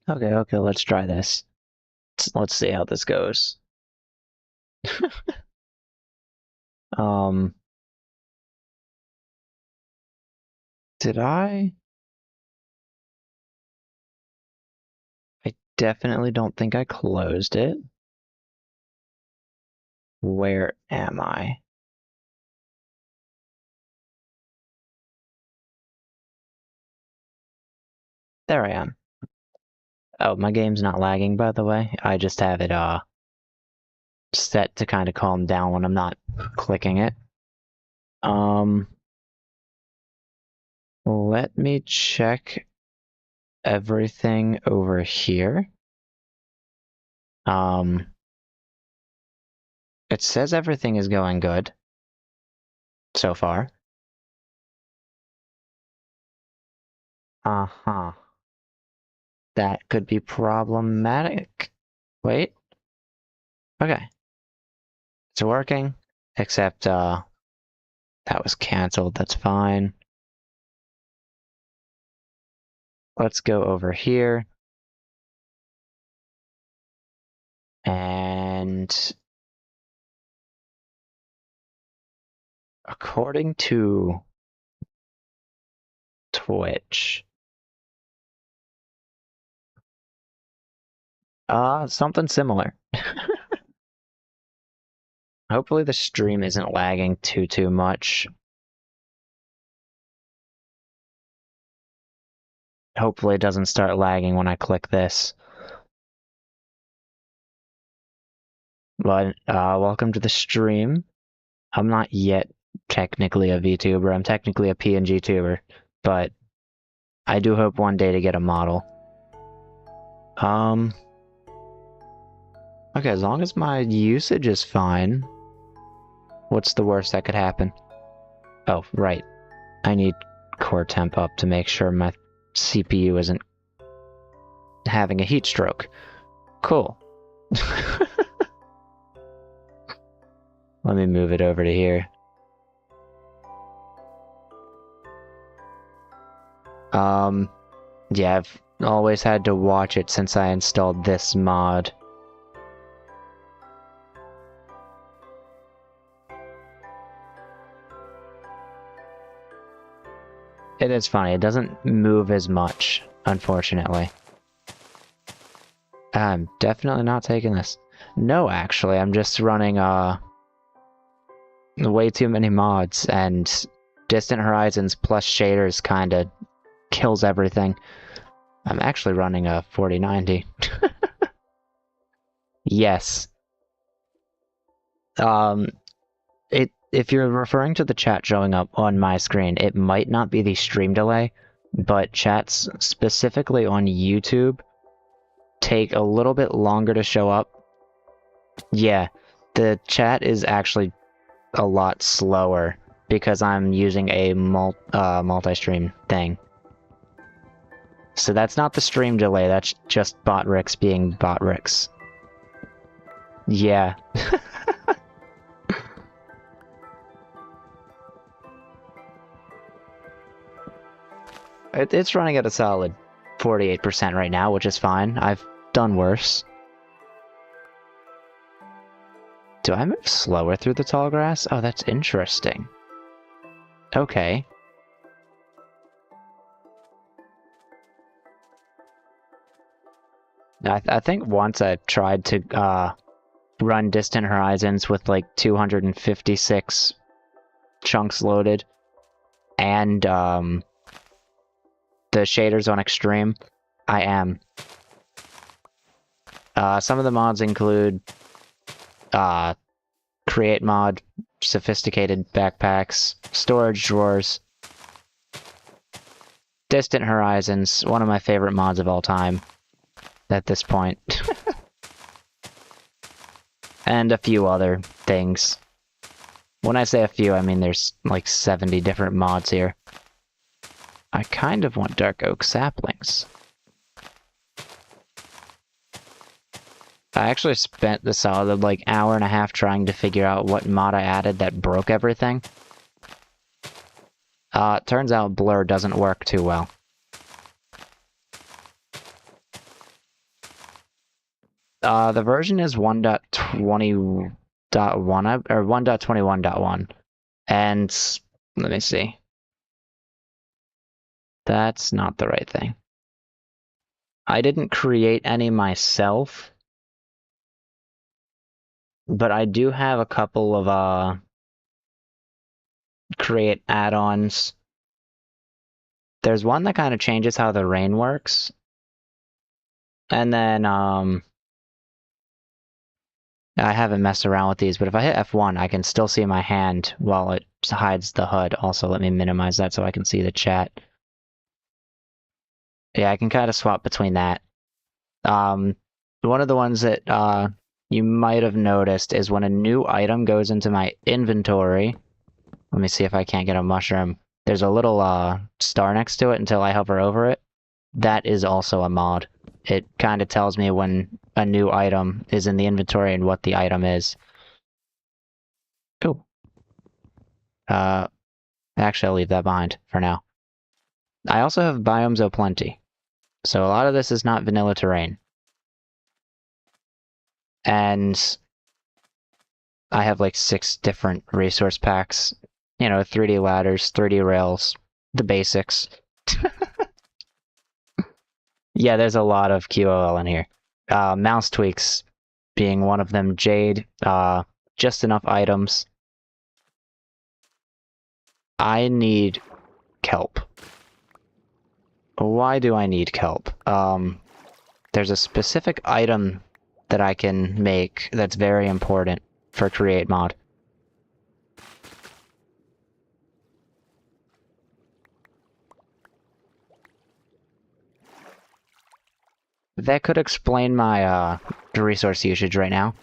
Okay, let's try this. Let's see how this goes. Um, did I? I definitely don't think I closed it. Where am I? There I am. Oh, my game's not lagging, by the way. I just have it set to kind of calm down when I'm not clicking it. Um, let me check everything over here. Um, it says everything is going good so far. Uh-huh. That could be problematic. Wait. Okay. It's working, except that was canceled. That's fine. Let's go over here. And according to Twitch, something similar. Hopefully the stream isn't lagging too much. Hopefully it doesn't start lagging when I click this. But welcome to the stream. I'm not yet technically a VTuber. I'm technically a PNG tuber, but I do hope one day to get a model. Okay, as long as my usage is fine, what's the worst that could happen? Oh, right. I need core temp up to make sure my CPU isn't having a heat stroke. Cool. Let me move it over to here. Yeah, I've always had to watch it since I installed this mod. It is funny, it doesn't move as much, unfortunately. I'm definitely not taking this. No, actually, I'm just running, way too many mods, and Distant Horizons plus shaders kinda kills everything. I'm actually running a 4090. Yes. If you're referring to the chat showing up on my screen, it might not be the stream delay, but chats specifically on YouTube take a little bit longer to show up. Yeah, the chat is actually a lot slower because I'm using a multi-stream thing. So that's not the stream delay, that's just Botrix being Botrix. Yeah. It's running at a solid 48% right now, which is fine. I've done worse. Do I move slower through the tall grass? Oh, that's interesting. Okay. I think once I tried to run Distant Horizons with like 256 chunks loaded and the shaders on extreme. I am. Some of the mods include create mod, sophisticated backpacks, storage drawers, Distant Horizons, one of my favorite mods of all time at this point. And a few other things. When I say a few, I mean there's like 70 different mods here. I kind of want dark oak saplings. I actually spent the solid like hour and a half trying to figure out what mod I added that broke everything. It turns out blur doesn't work too well. The version is 1.20.1 or 1.21.1. And let me see. That's not the right thing. I didn't create any myself, but I do have a couple of create add-ons. There's one that kind of changes how the rain works. And then I haven't messed around with these, but if I hit F1, I can still see my hand while it hides the HUD. Also, let me minimize that so I can see the chat. Yeah, I can kind of swap between that. One of the ones that you might have noticed is when a new item goes into my inventory. Let me see if I can't get a mushroom. There's a little star next to it until I hover over it. That is also a mod. It kind of tells me when a new item is in the inventory and what the item is. Cool. Actually, I'll leave that behind for now. I also have biomes o'plenty. So a lot of this is not vanilla terrain. And I have like 6 different resource packs. You know, 3D ladders, 3D rails, the basics. Yeah, there's a lot of QOL in here. Mouse tweaks being one of them. Jade, just enough items. I need kelp. Why do I need kelp? There's a specific item that I can make that's very important for create mod. That could explain my resource usage right now,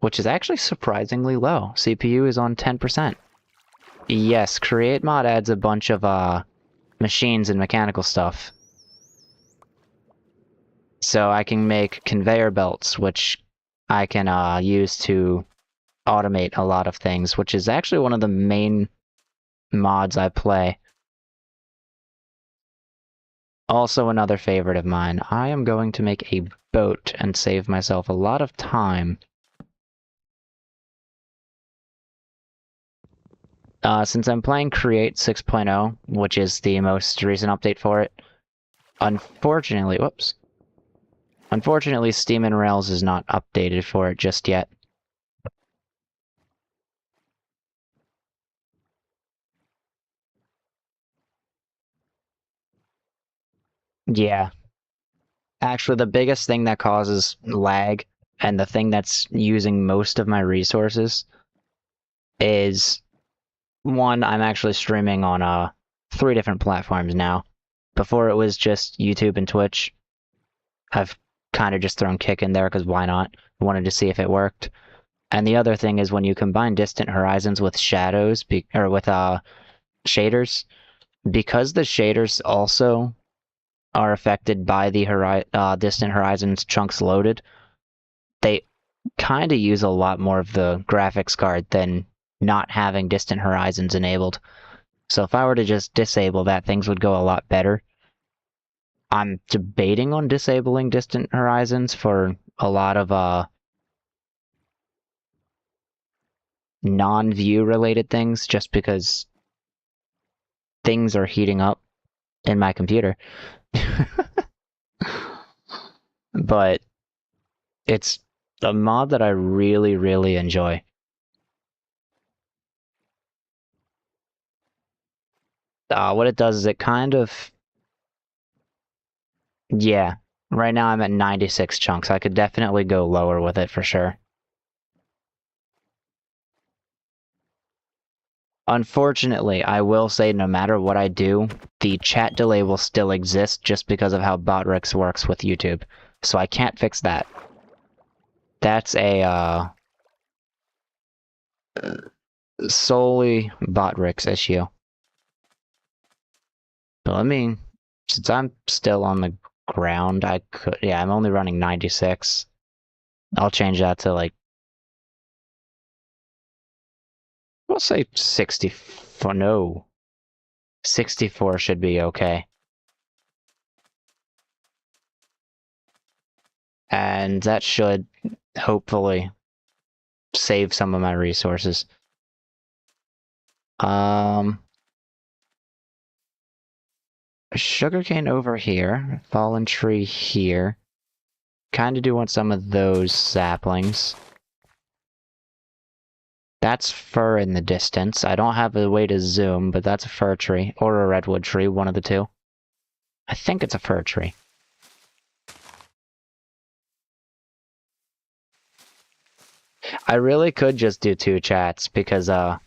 which is actually surprisingly low. CPU is on 10%. Yes, create mod adds a bunch of machines and mechanical stuff. So I can make conveyor belts, which I can use to automate a lot of things, which is actually one of the main mods I play. Also another favorite of mine. I am going to make a boat and save myself a lot of time. Since I'm playing Create 6.0, which is the most recent update for it, unfortunately, Steam and Rails is not updated for it just yet. Yeah. Actually, the biggest thing that causes lag, and the thing that's using most of my resources, is one, I'm actually streaming on 3 different platforms now. Before it was just YouTube and Twitch. I've kind of just thrown Kick in there because why not? I wanted to see if it worked. And the other thing is when you combine Distant Horizons with shadows, or with shaders, because the shaders also are affected by the Distant Horizons chunks loaded, they kind of use a lot more of the graphics card than not having Distant Horizons enabled. So if I were to just disable that, things would go a lot better. I'm debating on disabling Distant Horizons for a lot of non-view related things, just because things are heating up in my computer. But it's a mod that I really, really enjoy. What it does is it kind of... Yeah, right now I'm at 96 chunks. I could definitely go lower with it for sure. Unfortunately, I will say no matter what I do, the chat delay will still exist just because of how Botrix works with YouTube. So I can't fix that. That's a solely Botrix issue. But let me, since I'm still on the ground, I could, yeah, I'm only running 96. I'll change that to like, we'll say 64, no. 64 should be okay. And that should hopefully save some of my resources. Sugarcane over here, fallen tree here. Kinda do want some of those saplings. That's fir in the distance. I don't have a way to zoom, but that's a fir tree. Or a redwood tree, one of the two. I think it's a fir tree. I really could just do two chats, because, I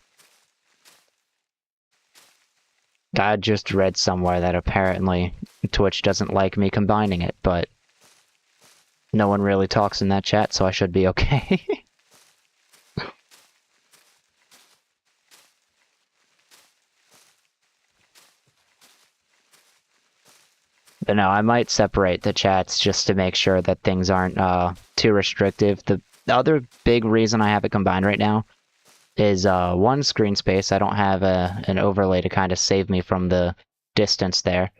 just read somewhere that apparently Twitch doesn't like me combining it, but no one really talks in that chat, so I should be okay. But no, I might separate the chats just to make sure that things aren't too restrictive. The other big reason I have it combined right now is one, screen space. I don't have an overlay to kind of save me from the distance there.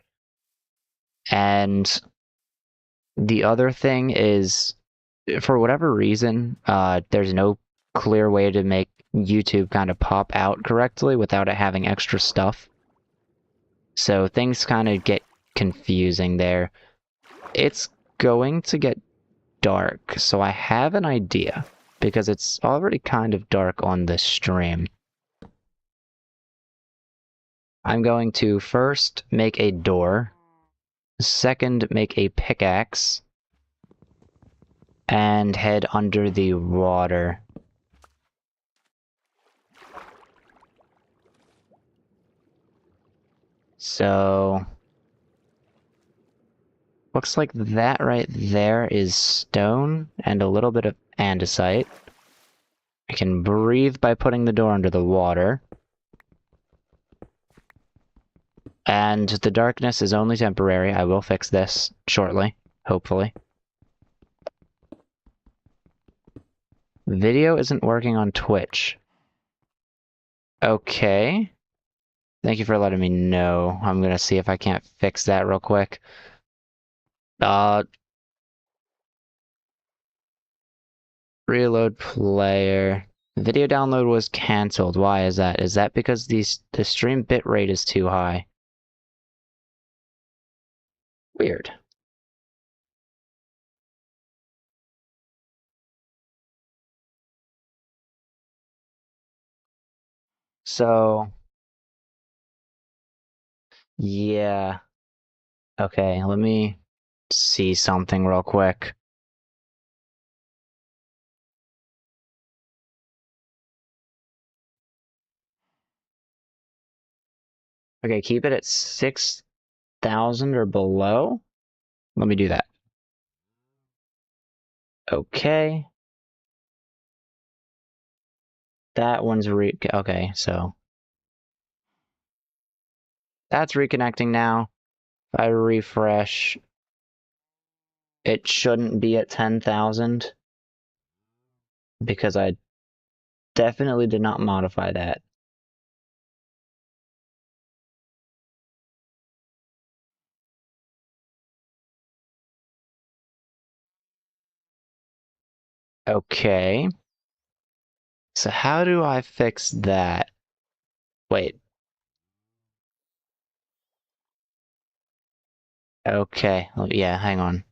And the other thing is, for whatever reason, there's no clear way to make YouTube kind of pop out correctly without it having extra stuff. So things kind of get confusing there. It's going to get dark, so I have an idea, because it's already kind of dark on the stream. I'm going to first make a door, second make a pickaxe, and head under the water. So looks like that right there is stone and a little bit of andesite. I can breathe by putting the door under the water. And the darkness is only temporary. I will fix this shortly, hopefully. Video isn't working on Twitch. Okay. Thank you for letting me know. I'm gonna see if I can't fix that real quick. Reload player. Video download was cancelled. Why is that? Is that because the stream bitrate is too high? Weird. So, yeah. Okay, let me see something real quick. Okay, keep it at 6,000 or below. Let me do that. Okay. That one's okay, so that's reconnecting now. If I refresh, it shouldn't be at 10,000 because I definitely did not modify that. Okay. So how do I fix that? Wait. Okay. Yeah, hang on.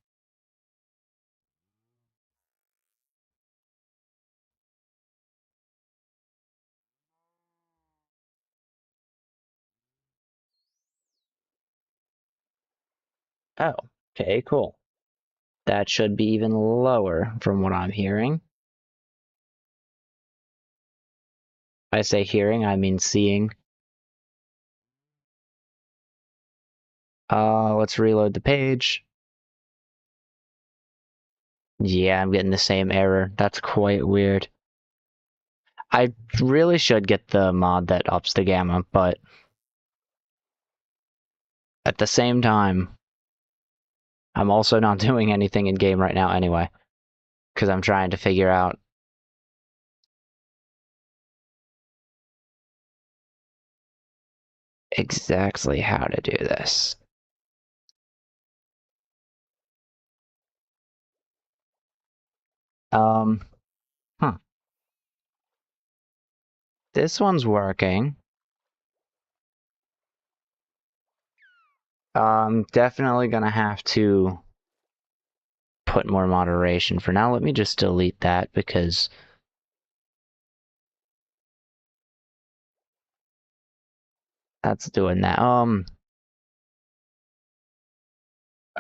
Oh, okay, cool. That should be even lower from what I'm hearing. I say hearing, I mean seeing. Let's reload the page. Yeah, I'm getting the same error. That's quite weird. I really should get the mod that ups the gamma, but at the same time, I'm also not doing anything in game right now anyway, because I'm trying to figure out exactly how to do this. Um, huh. This one's working. Definitely gonna have to put more moderation. For now, let me just delete that because that's doing that.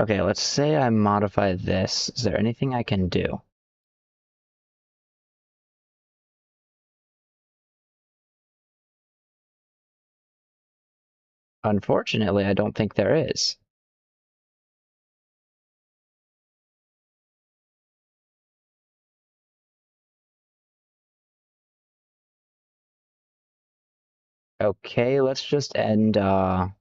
Okay, let's say I modify this. Is there anything I can do? Unfortunately, I don't think there is. Okay, let's just end that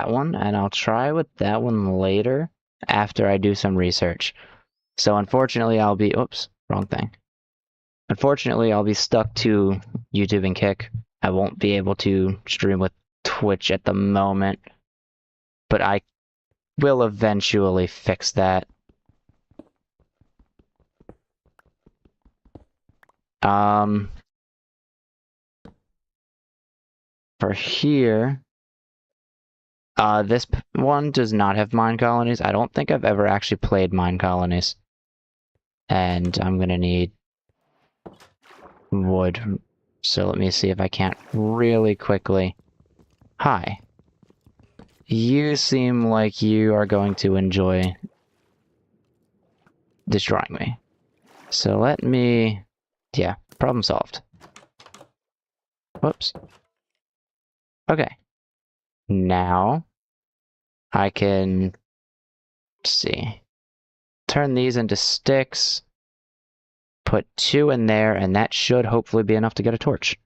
one, and I'll try with that one later after I do some research. So unfortunately, I'll be, oops, wrong thing. Unfortunately, I'll be stuck to YouTube and Kick. I won't be able to stream with Twitch at the moment, but I will eventually fix that. For here, this one does not have mine colonies. I don't think I've ever actually played mine colonies. And I'm gonna need wood. So let me see if I can't really quickly. Hi. You seem like you are going to enjoy destroying me. So let me... Yeah, problem solved. Whoops. Okay. Now, I can... see. Turn these into sticks. Put 2 in there, and that should hopefully be enough to get a torch.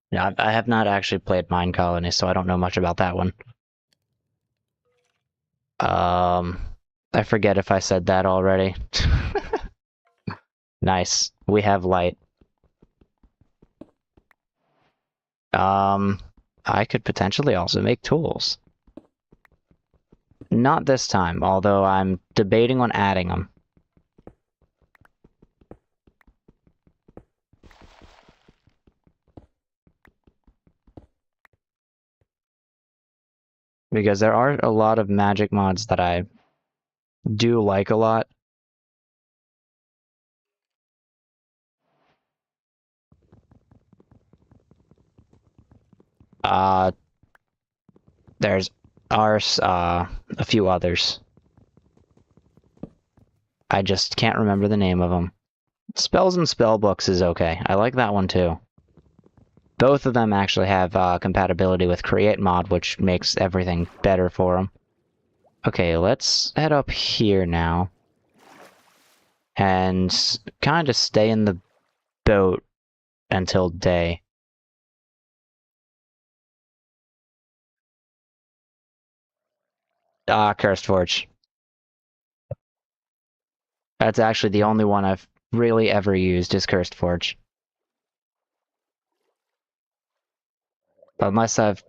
Yeah, I have not actually played Mine Colony, so I don't know much about that one. I forget if I said that already. Nice. We have light. I could potentially also make tools. Not this time, although I'm debating on adding them. Because there are a lot of magic mods that I do like a lot. There's a few others. I just can't remember the name of them. Spells and Spellbooks is okay. I like that one too. Both of them actually have compatibility with Create mod, which makes everything better for them. Okay, let's head up here now. And kind of stay in the boat until day. Cursed Forge. That's actually the only one I've really ever used is Cursed Forge. Unless I've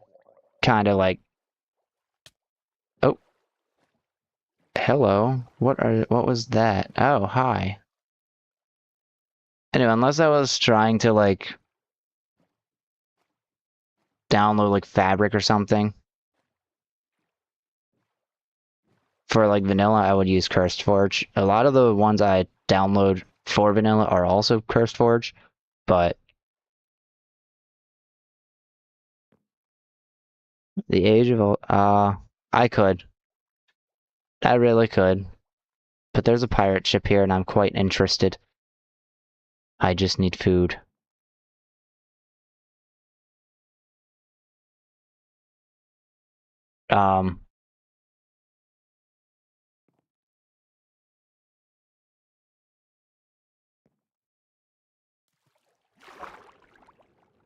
kind of like... Oh. Hello. What was that? Oh, hi. Anyway, unless I was trying to like download like Fabric or something. For like vanilla, I would use Cursed Forge. A lot of the ones I download for vanilla are also Cursed Forge, but the Age of I could. I really could. But there's a pirate ship here and I'm quite interested. I just need food. Um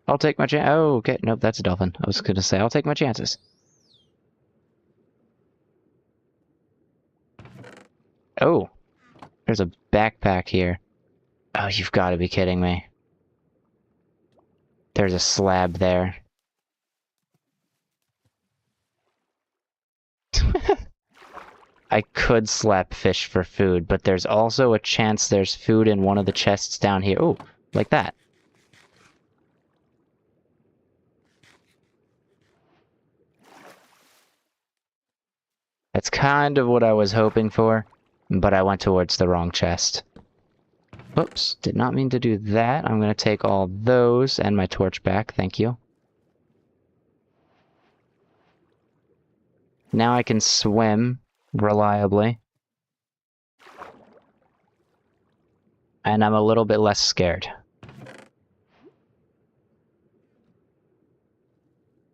I'll take my chance. Oh, okay. Nope, that's a dolphin. I was gonna say I'll take my chances. Oh, there's a backpack here. Oh, you've got to be kidding me. There's a slab there. I could slap fish for food, but there's also a chance there's food in one of the chests down here. Ooh, like that. That's kind of what I was hoping for, but I went towards the wrong chest. Oops, did not mean to do that. I'm gonna take all those and my torch back, thank you. Now I can swim reliably. And I'm a little bit less scared.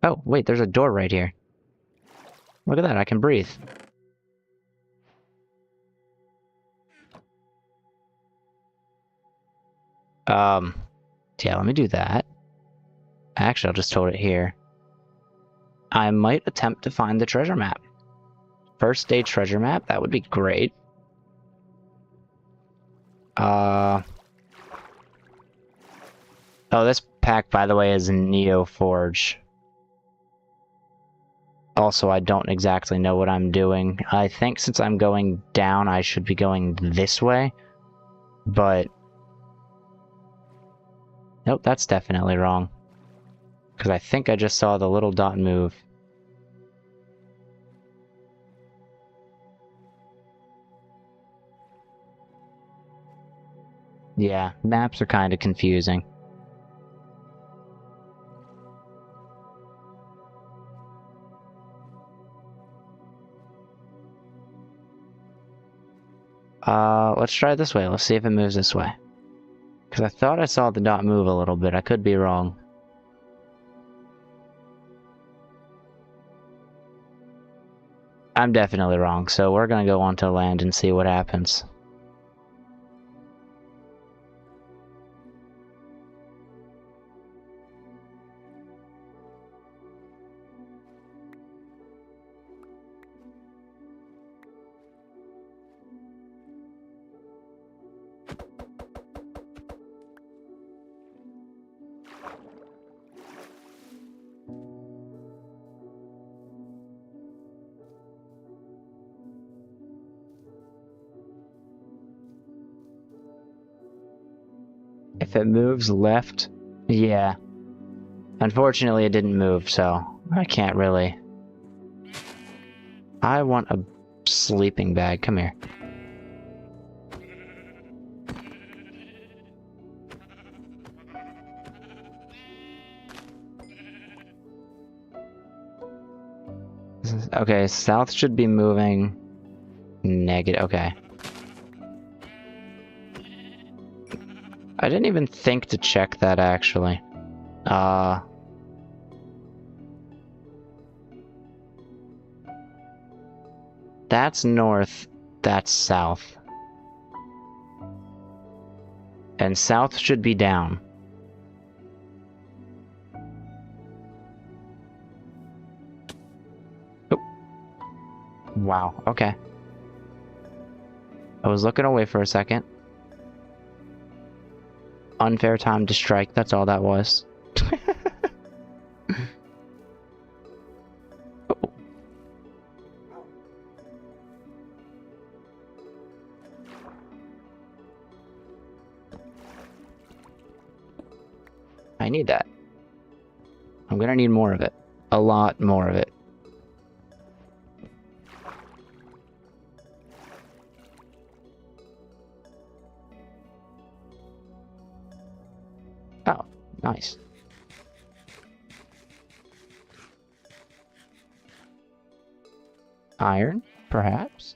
Oh, wait, there's a door right here. Look at that, I can breathe. Yeah, let me do that. Actually, I'll just hold it here. I might attempt to find the treasure map. First day treasure map, that would be great. Oh, this pack, by the way, is Neo Forge. Also, I don't exactly know what I'm doing. I think since I'm going down, I should be going this way. But... nope, that's definitely wrong. Because I think I just saw the little dot move. Yeah, maps are kind of confusing. Let's try it this way. Let's see if it moves this way. Because I thought I saw the dot move a little bit. I could be wrong. I'm definitely wrong, so we're gonna go onto land and see what happens. If it moves left, yeah. Unfortunately, it didn't move, so I can't really. I want a sleeping bag. Come here. Okay, south should be moving negative. Okay. I didn't even think to check that, actually. That's north, that's south. And south should be down. Oh. Wow, okay. I was looking away for a second. Unfair time to strike, that's all that was. Oh. I need that. I'm gonna need more of it. A lot more of it. Oh, nice. Iron, perhaps?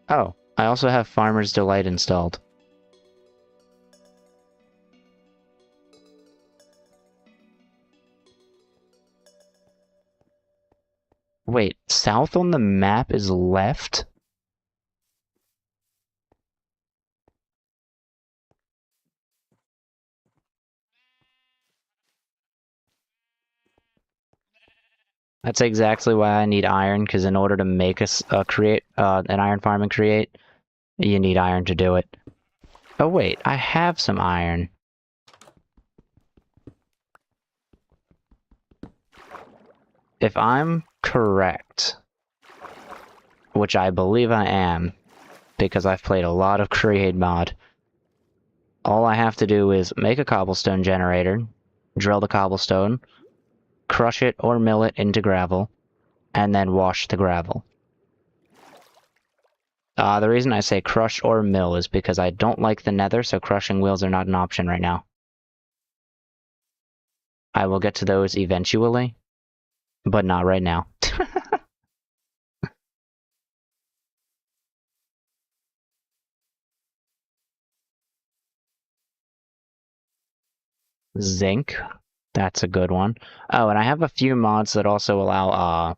Oh, I also have Farmer's Delight installed. Wait, south on the map is left? That's exactly why I need iron, because in order to make us create an iron farm and create, you need iron to do it. Oh wait, I have some iron. if I'm correct, which I believe I am, because I've played a lot of Create mod, all I have to do is make a cobblestone generator, drill the cobblestone, crush it or mill it into gravel, and then wash the gravel. The reason I say crush or mill is because I don't like the nether, so crushing wheels are not an option right now. I will get to those eventually, but not right now. Zinc, that's a good one. Oh, and I have a few mods that also allow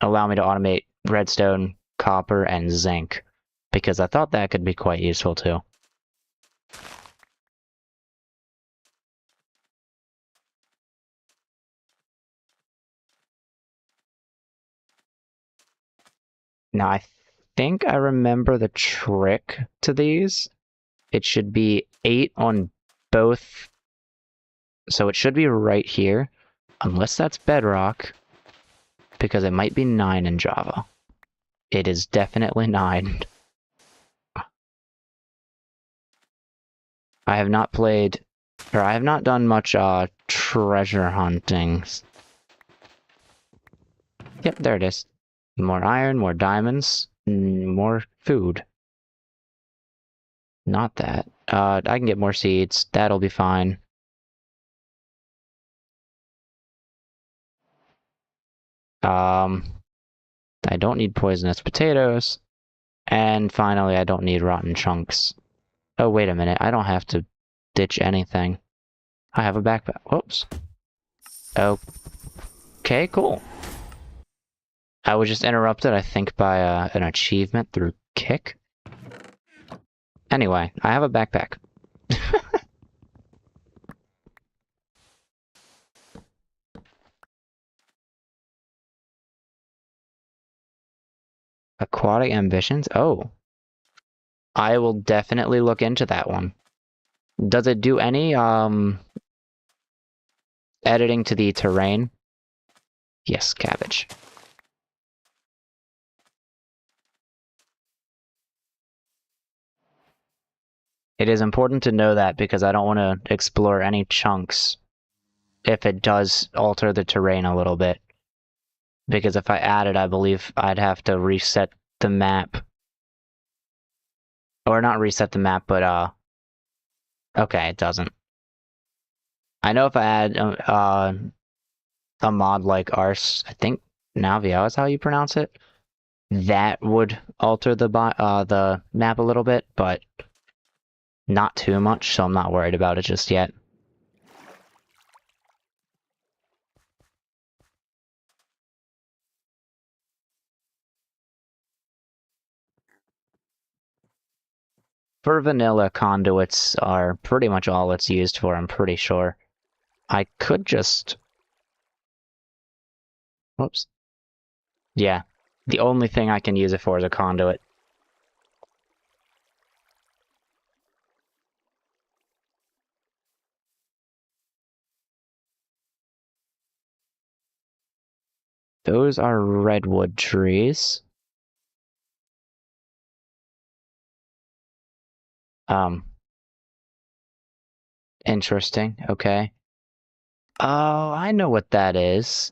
me to automate redstone, copper, and zinc, because I thought that could be quite useful too. Now, I think I remember the trick to these. It should be 8 on both, so it should be right here, unless that's bedrock, because it might be 9 in Java. It is definitely 9. I have not played, or I have not done much treasure hunting. Yep, there it is. More iron, more diamonds, more food. Not that. I can get more seeds. That'll be fine. I don't need poisonous potatoes. And finally, I don't need rotten chunks. Oh, wait a minute. I don't have to ditch anything. I have a backpack. Whoops. Okay, cool. I was just interrupted, I think, by an achievement through kick. Anyway, I have a backpack. Aquatic ambitions? Oh. I will definitely look into that one. Does it do any, editing to the terrain? Yes, cabbage. It is important to know that because I don't want to explore any chunks if it does alter the terrain a little bit. Because if I add it, I believe I'd have to reset the map. Or not reset the map, but, okay, it doesn't. I know if I add, a mod like Ars, I think Navio is how you pronounce it, that would alter the map a little bit, but not too much, so I'm not worried about it just yet. For vanilla, conduits are pretty much all it's used for, I'm pretty sure. I could just... Whoops. Yeah, the only thing I can use it for is a conduit. Those are redwood trees. Interesting, okay. Oh, I know what that is.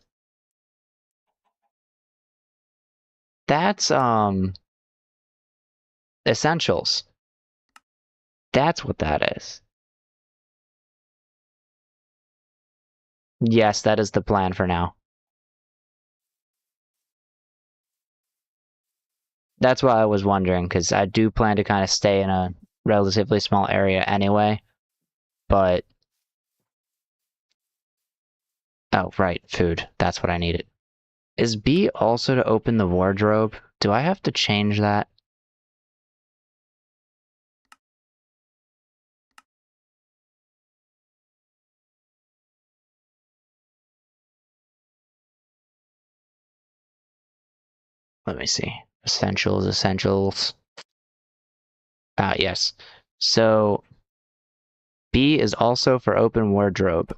That's, essentials. That's what that is. Yes, that is the plan for now. That's why I was wondering, because I do plan to kind of stay in a relatively small area anyway, but... Oh, right, food. That's what I needed. Is B also to open the wardrobe? Do I have to change that? Let me see. Essentials. Ah, yes. So, B is also for open wardrobe.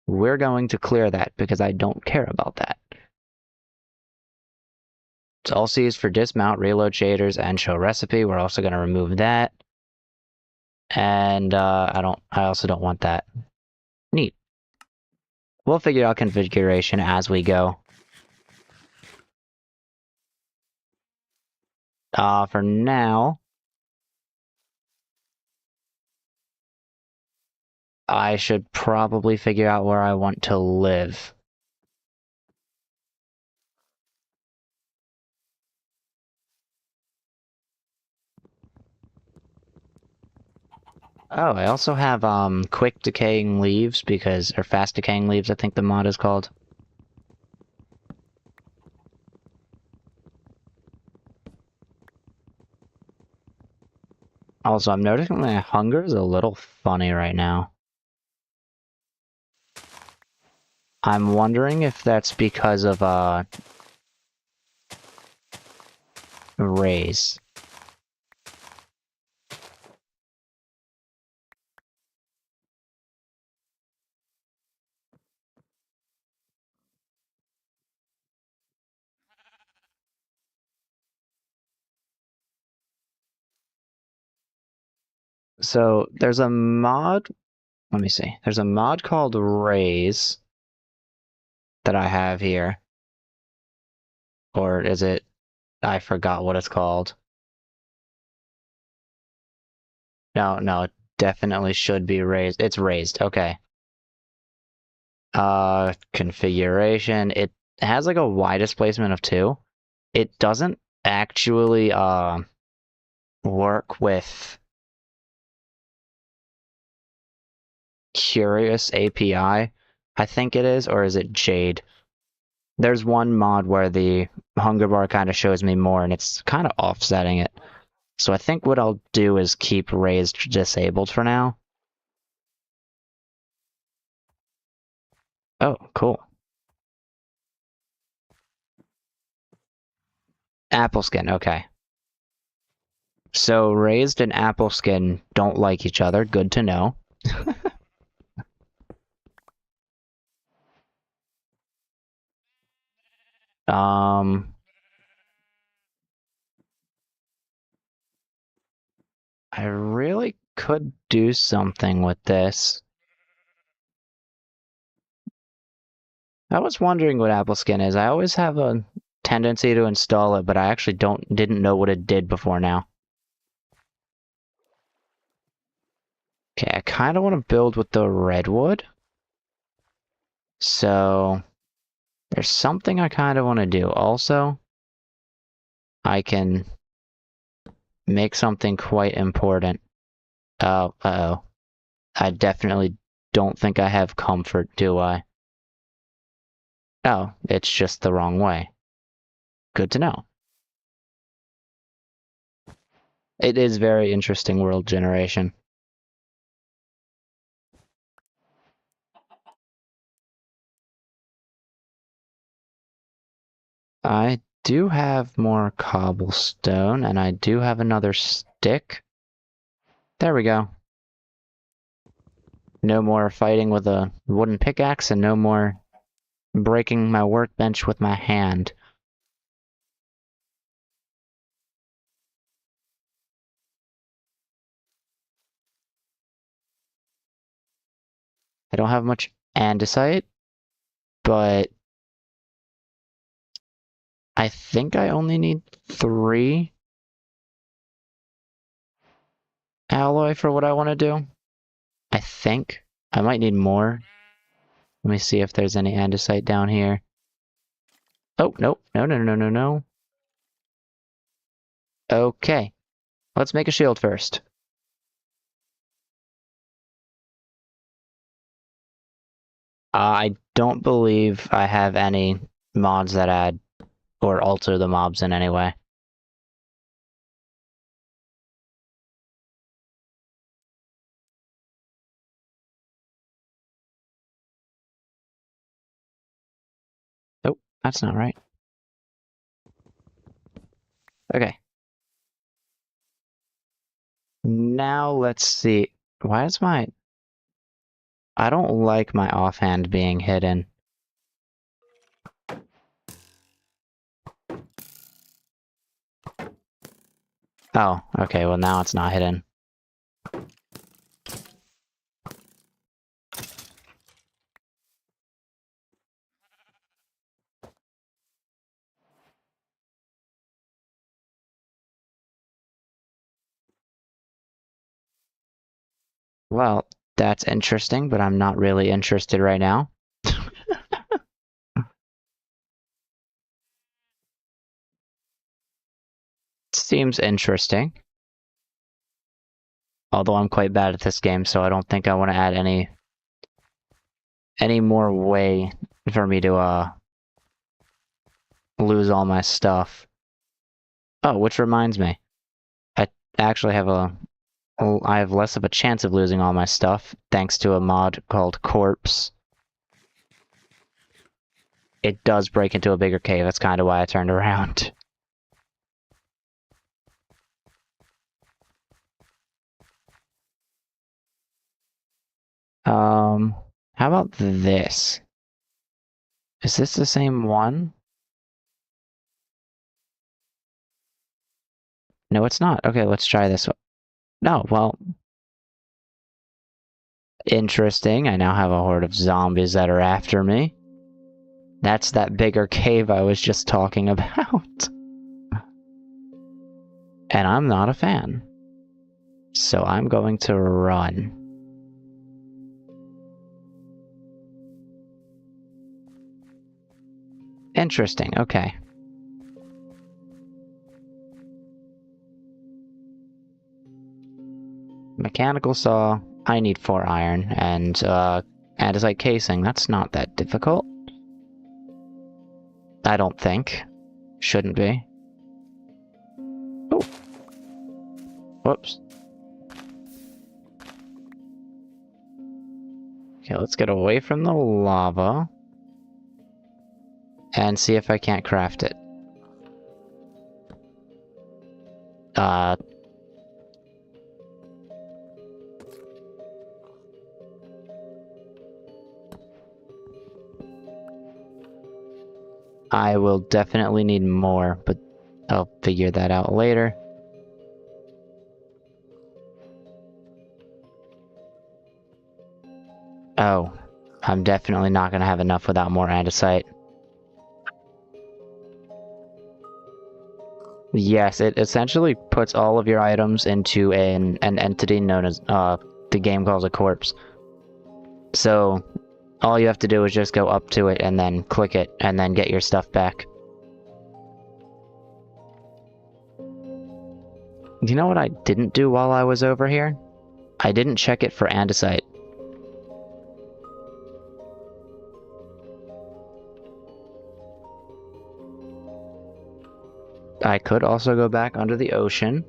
We're going to clear that because I don't care about that. It's also used for dismount, reload shaders, and show recipe. We're also going to remove that. And I also don't want that. Neat. We'll figure out configuration as we go. For now, I should probably figure out where I want to live. Oh, I also have quick decaying leaves or fast decaying leaves, I think the mod is called. Also, I'm noticing my hunger is a little funny right now. I'm wondering if that's because of rays. So there's a mod. Let me see. There's a mod called Rays that I have here. Or is it? I forgot what it's called. No, it definitely should be raised. It's raised. Okay. Configuration. It has like a Y displacement of 2. It doesn't actually work with Curious API, I think it is, or is it Jade? There's one mod where the hunger bar kind of shows me more, and it's kind of offsetting it. So I think what I'll do is keep raised disabled for now. Oh, cool. Apple skin, okay. So raised and apple skin don't like each other, good to know. I really could do something with this. I was wondering what apple skin is. I always have a tendency to install it, but I actually didn't know what it did before now. Okay, I kind of want to build with the redwood. So there's something I kind of want to do. Also, I can make something quite important. Oh, uh-oh. I definitely don't think I have comfort, do I? Oh, it's just the wrong way. Good to know. It is very interesting world generation. I do have more cobblestone, and I do have another stick. There we go. No more fighting with a wooden pickaxe, and no more breaking my workbench with my hand. I don't have much andesite, but I think I only need 3 alloy for what I want to do. I think. I might need more. Let me see if there's any andesite down here. Oh, nope. No. Okay. Let's make a shield first. I don't believe I have any mods that add or alter the mobs in any way. Oh, that's not right. Okay. Now let's see. Why is my... I don't like my offhand being hidden. Oh, okay, well now it's not hidden. Well, that's interesting, but I'm not really interested right now. Seems interesting. Although I'm quite bad at this game, so I don't think I want to add any more way for me to lose all my stuff. Oh, which reminds me, I actually have I have less of a chance of losing all my stuff thanks to a mod called Corpse. It does break into a bigger cave. That's kind of why I turned around. How about this? Is this the same one? No, it's not. Okay, let's try this one. No, well, interesting. I now have a horde of zombies that are after me. That's that bigger cave I was just talking about. And I'm not a fan. So I'm going to run. Interesting, okay. Mechanical saw. I need 4 iron, and andesite casing. That's not that difficult. I don't think. Shouldn't be. Oh. Whoops. Okay, let's get away from the lava. And see if I can't craft it. I will definitely need more, but I'll figure that out later. Oh, I'm definitely not gonna have enough without more andesite. Yes, it essentially puts all of your items into an entity known as, the game calls a corpse. So, all you have to do is just go up to it and then click it and then get your stuff back. You know what I didn't do while I was over here? I didn't check it for andesite. I could also go back under the ocean.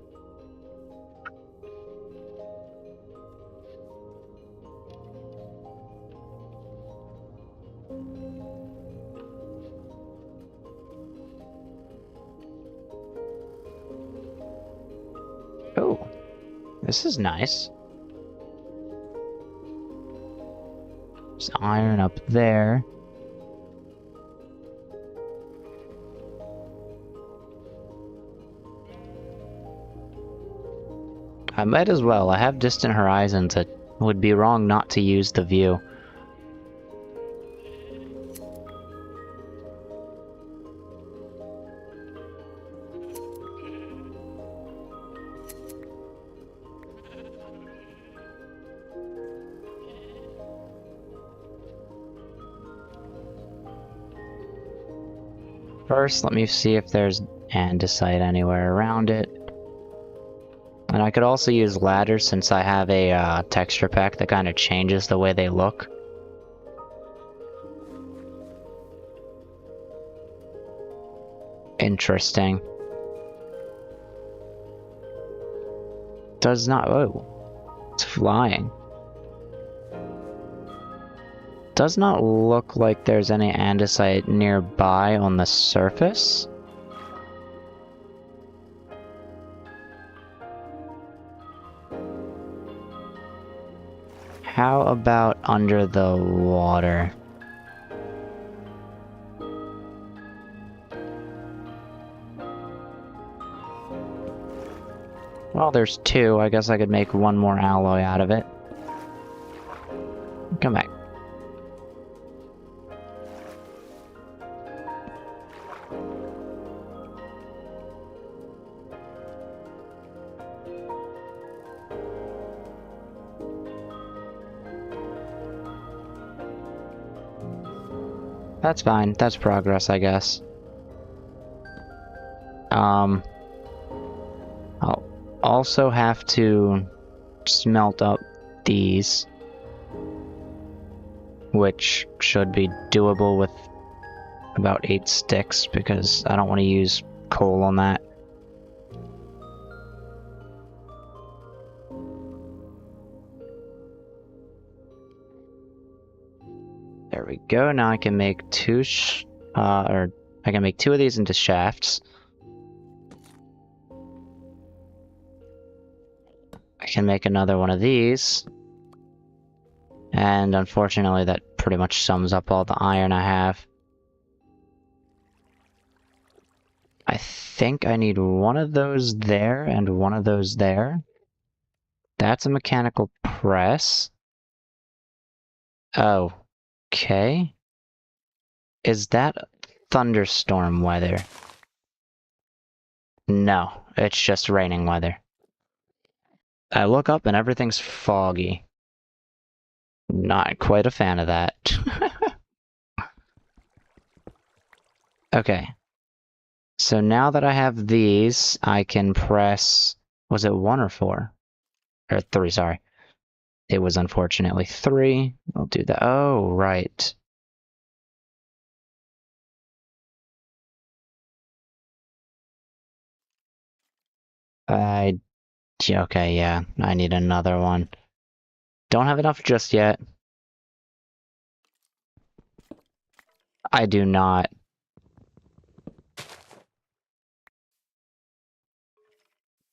Oh, this is nice. There's iron up there. I might as well. I have distant horizons. It would be wrong not to use the view. First, let me see if there's andesite anywhere around it. And I could also use ladders since I have a texture pack that kind of changes the way they look. Interesting. Does not. Oh, it's flying. Does not look like there's any andesite nearby on the surface. How about under the water? Well, there's two. I guess I could make one more alloy out of it. Come back. That's fine. That's progress, I guess. I'll also have to smelt up these, which should be doable with about 8 sticks, because I don't want to use coal on that. There we go. Now I can make I can make 2 of these into shafts. I can make another one of these. And unfortunately, that pretty much sums up all the iron I have. I think I need one of those there and one of those there. That's a mechanical press. Oh, okay. Is that thunderstorm weather? No, it's just raining weather. I look up and everything's foggy. Not quite a fan of that. Okay. So now that I have these, I can press... Was it 1 or 4? Or 3, sorry. It was unfortunately 3. I'll do that. Oh, right. Okay, yeah. I need another one. Don't have enough just yet. I do not.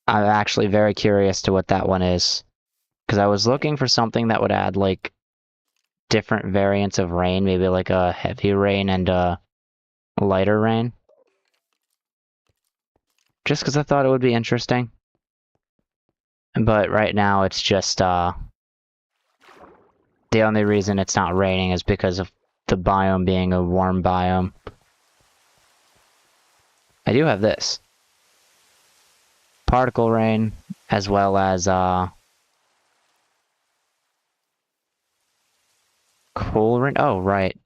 I'm actually very curious to what that one is. Because I was looking for something that would add, like, different variants of rain. Maybe like a heavy rain and a lighter rain. Just because I thought it would be interesting. But right now it's just, the only reason it's not raining is because of the biome being a warm biome. I do have this. Particle rain, as well as, cool rain. Oh, right.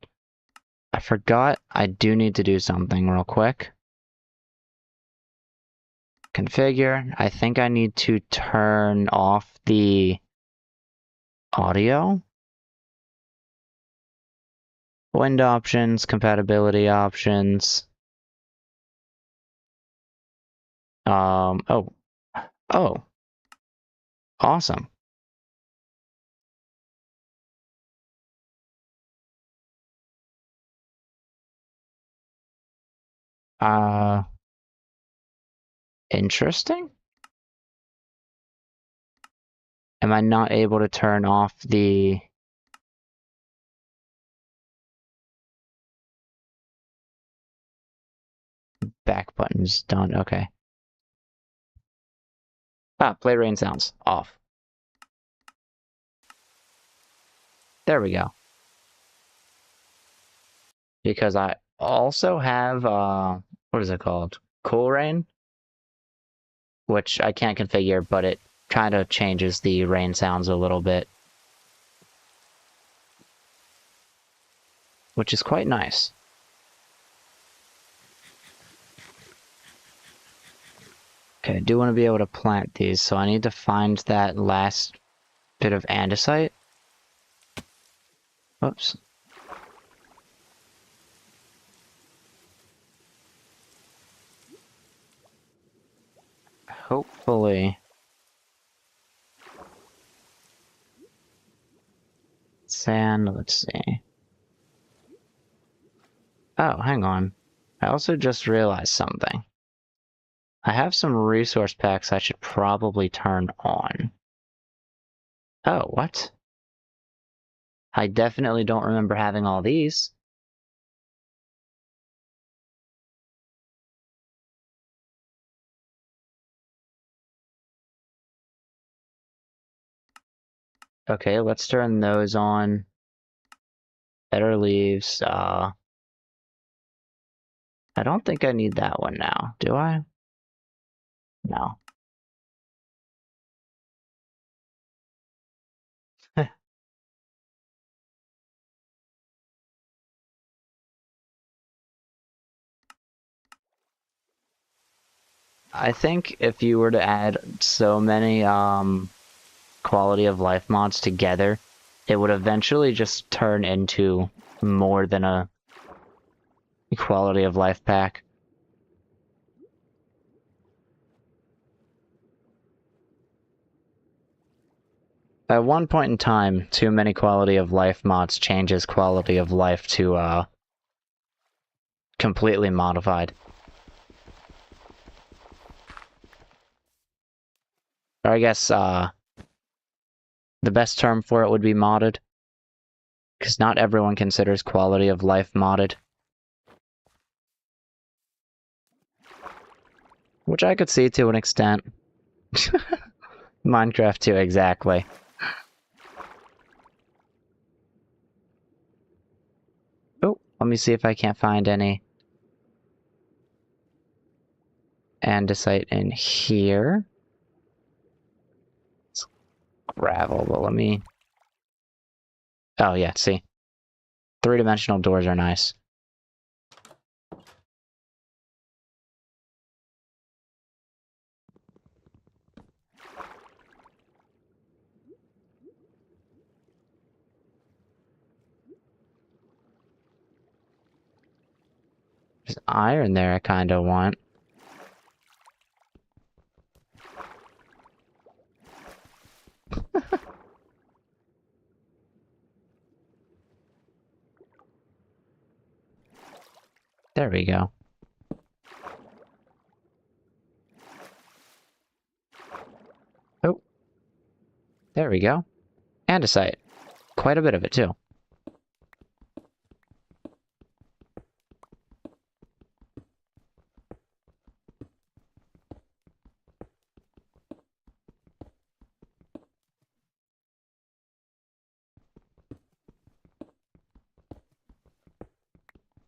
I forgot I do need to do something real quick. Configure. I think I need to turn off the audio. Wind options, compatibility options. Oh. Oh. Awesome. Interesting? Am I not able to turn off the... back button's done? Okay. Play rain sounds. Off. There we go. Because I also have, what is it called? Cool rain? Which I can't configure, but it kind of changes the rain sounds a little bit. Which is quite nice. Okay, I do want to be able to plant these, so I need to find that last bit of andesite. Oops. Hopefully. Sand, let's see. Oh, hang on. I also just realized something. I have some resource packs I should probably turn on. Oh, what? I definitely don't remember having all these. Okay, let's turn those on. Better leaves. I don't think I need that one now, do I? No. I think if you were to add so many quality of life mods together, it would eventually just turn into more than a quality of life pack. At one point in time, too many quality of life mods changes quality of life to completely modified. Or I guess the best term for it would be modded, because not everyone considers quality of life modded. Which I could see to an extent. Minecraft too, exactly. Oh, let me see if I can't find any andesite in here. It's gravel, but let me... Oh yeah, see. Three-dimensional doors are nice. There's iron there I kinda want. There we go. Oh, there we go. Andesite. Quite a bit of it, too.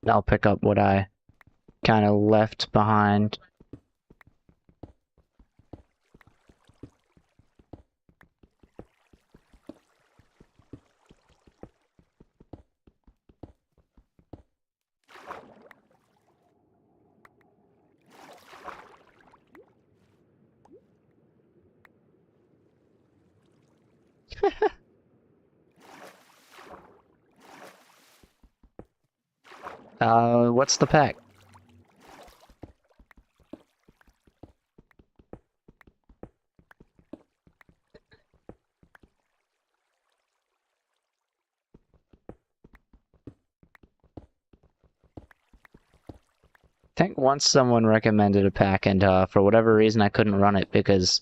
I'll pick up what I kind of left behind. What's the pack? I think once someone recommended a pack, and for whatever reason I couldn't run it because...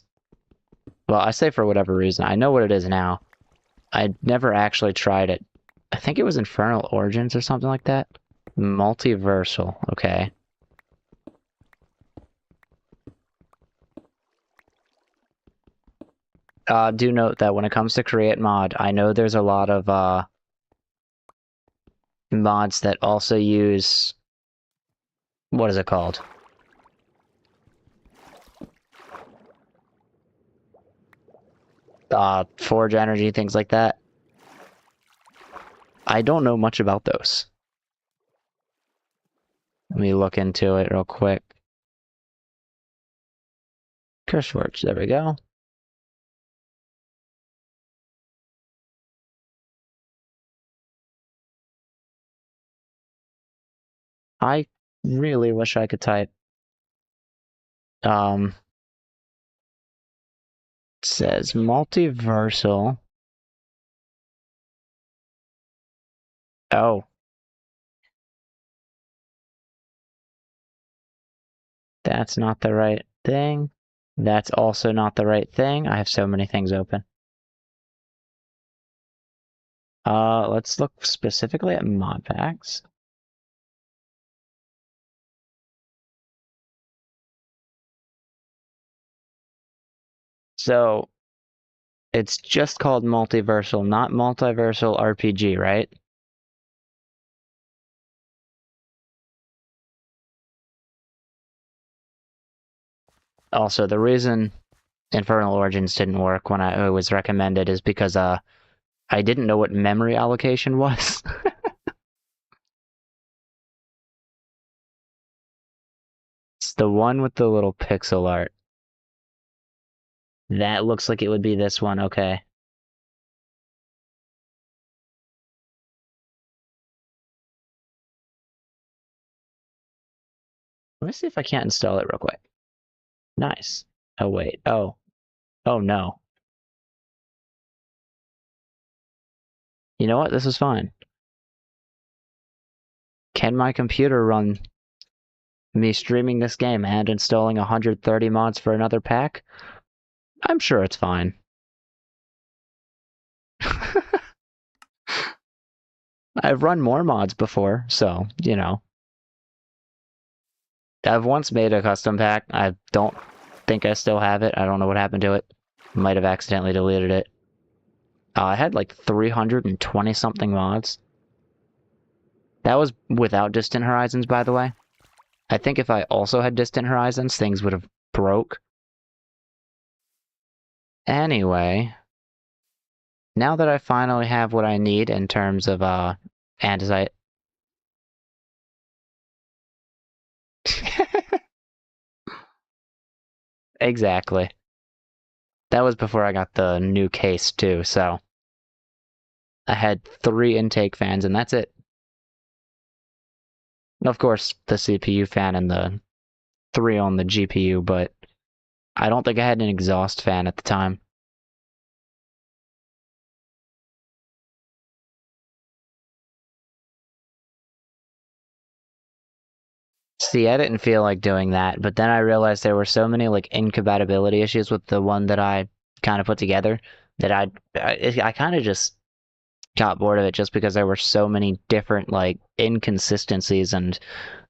Well, I say for whatever reason. I know what it is now. I never actually tried it. I think it was Infernal Origins or something like that. Multiversal, okay. Do note that when it comes to create mod, I know there's a lot of mods that also use... What is it called? Forge energy, things like that. I don't know much about those. Let me look into it real quick. Curseworks, there we go. I really wish I could type. It says multiversal. Oh. That's not the right thing. That's also not the right thing. I have so many things open. Let's look specifically at mod packs. So, It's just called multiversal, not multiversal RPG, right? Also, the reason Infernal Origins didn't work when it was recommended is because I didn't know what memory allocation was. It's the one with the little pixel art. That looks like it would be this one, okay. Let me see if I can't install it real quick. Nice. Oh, wait. Oh. Oh, no. You know what? This is fine. Can my computer run me streaming this game and installing 130 mods for another pack? I'm sure it's fine. I've run more mods before, so, you know. I've once made a custom pack. I don't think I still have it. I don't know what happened to it. Might have accidentally deleted it. I had like 320 something mods. That was without Distant Horizons, by the way. I think if I also had Distant Horizons, things would have broke. Anyway, now that I finally have what I need in terms of andesite. Exactly. That was before I got the new case too, so I had 3 intake fans and that's it. Of course, the CPU fan and the 3 on the GPU, but I don't think I had an exhaust fan at the time. See, I didn't feel like doing that, but then I realized there were so many like incompatibility issues with the one that I kind of put together that I kind of just got bored of it just because there were so many different like inconsistencies and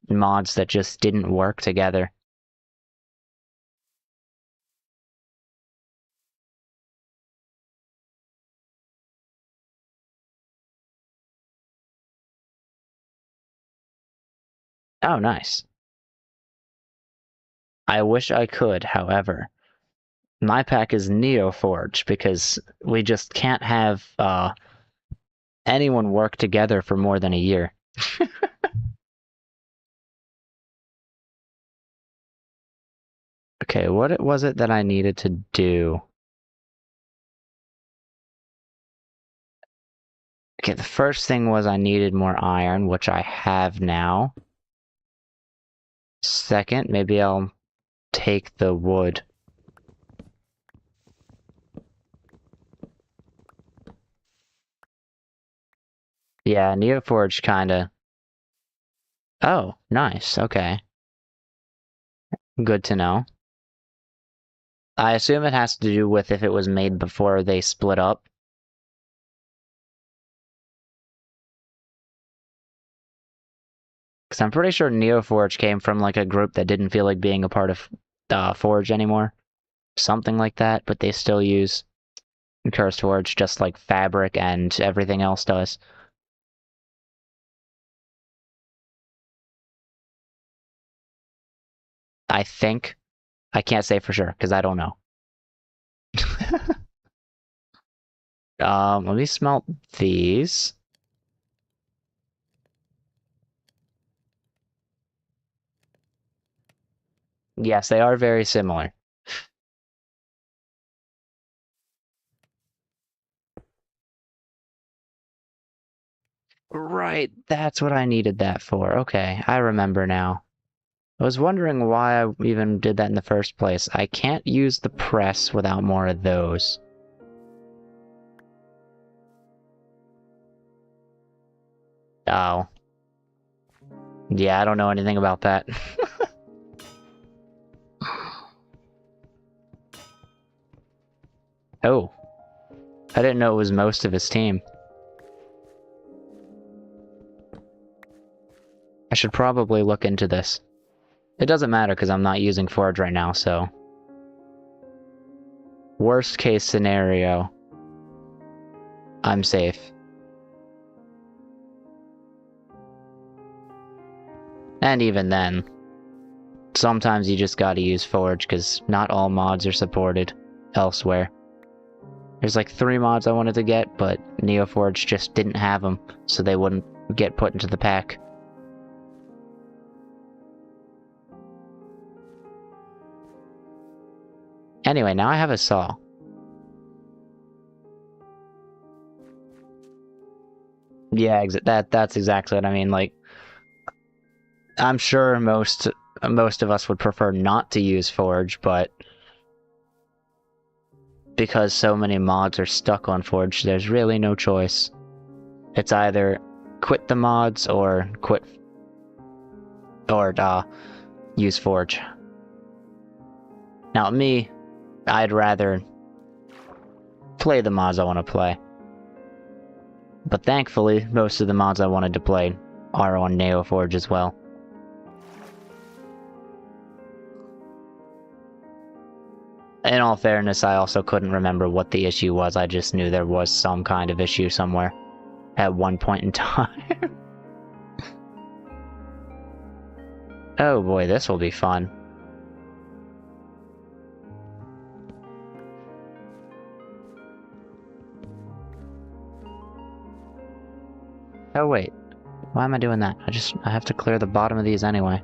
mods that just didn't work together. Oh, nice. I wish I could, however. My pack is Neoforge because we just can't have anyone work together for more than a year. Okay, what was it that I needed to do? Okay, the first thing was I needed more iron, which I have now. Second, maybe I'll take the wood. Yeah, Neoforge kinda. Oh, nice, okay. Good to know. I assume it has to do with if it was made before they split up. Because I'm pretty sure Neoforge came from like a group that didn't feel like being a part of Forge anymore. Something like that, but they still use Cursed Forge just like Fabric and everything else does. I think. I can't say for sure, because I don't know. Let me smelt these. Yes, they are very similar. Right, that's what I needed that for. Okay, I remember now. I was wondering why I even did that in the first place. I can't use the press without more of those. Oh. Yeah, I don't know anything about that. Oh. I didn't know it was most of his team. I should probably look into this. It doesn't matter because I'm not using Forge right now, so... Worst case scenario. I'm safe. And even then, sometimes you just gotta use Forge, because not all mods are supported elsewhere. There's like 3 mods I wanted to get, but NeoForge just didn't have them, so they wouldn't get put into the pack. Anyway, now I have a saw. Yeah, that's exactly what I mean. Like, I'm sure most of us would prefer not to use Forge, but because so many mods are stuck on Forge, there's really no choice. It's either quit the mods or use Forge. Now me, I'd rather play the mods I want to play. But thankfully, most of the mods I wanted to play are on NeoForge as well. In all fairness, I also couldn't remember what the issue was. I just knew there was some kind of issue somewhere at one point in time. Oh boy, this will be fun. Oh wait, why am I doing that? I have to clear the bottom of these anyway.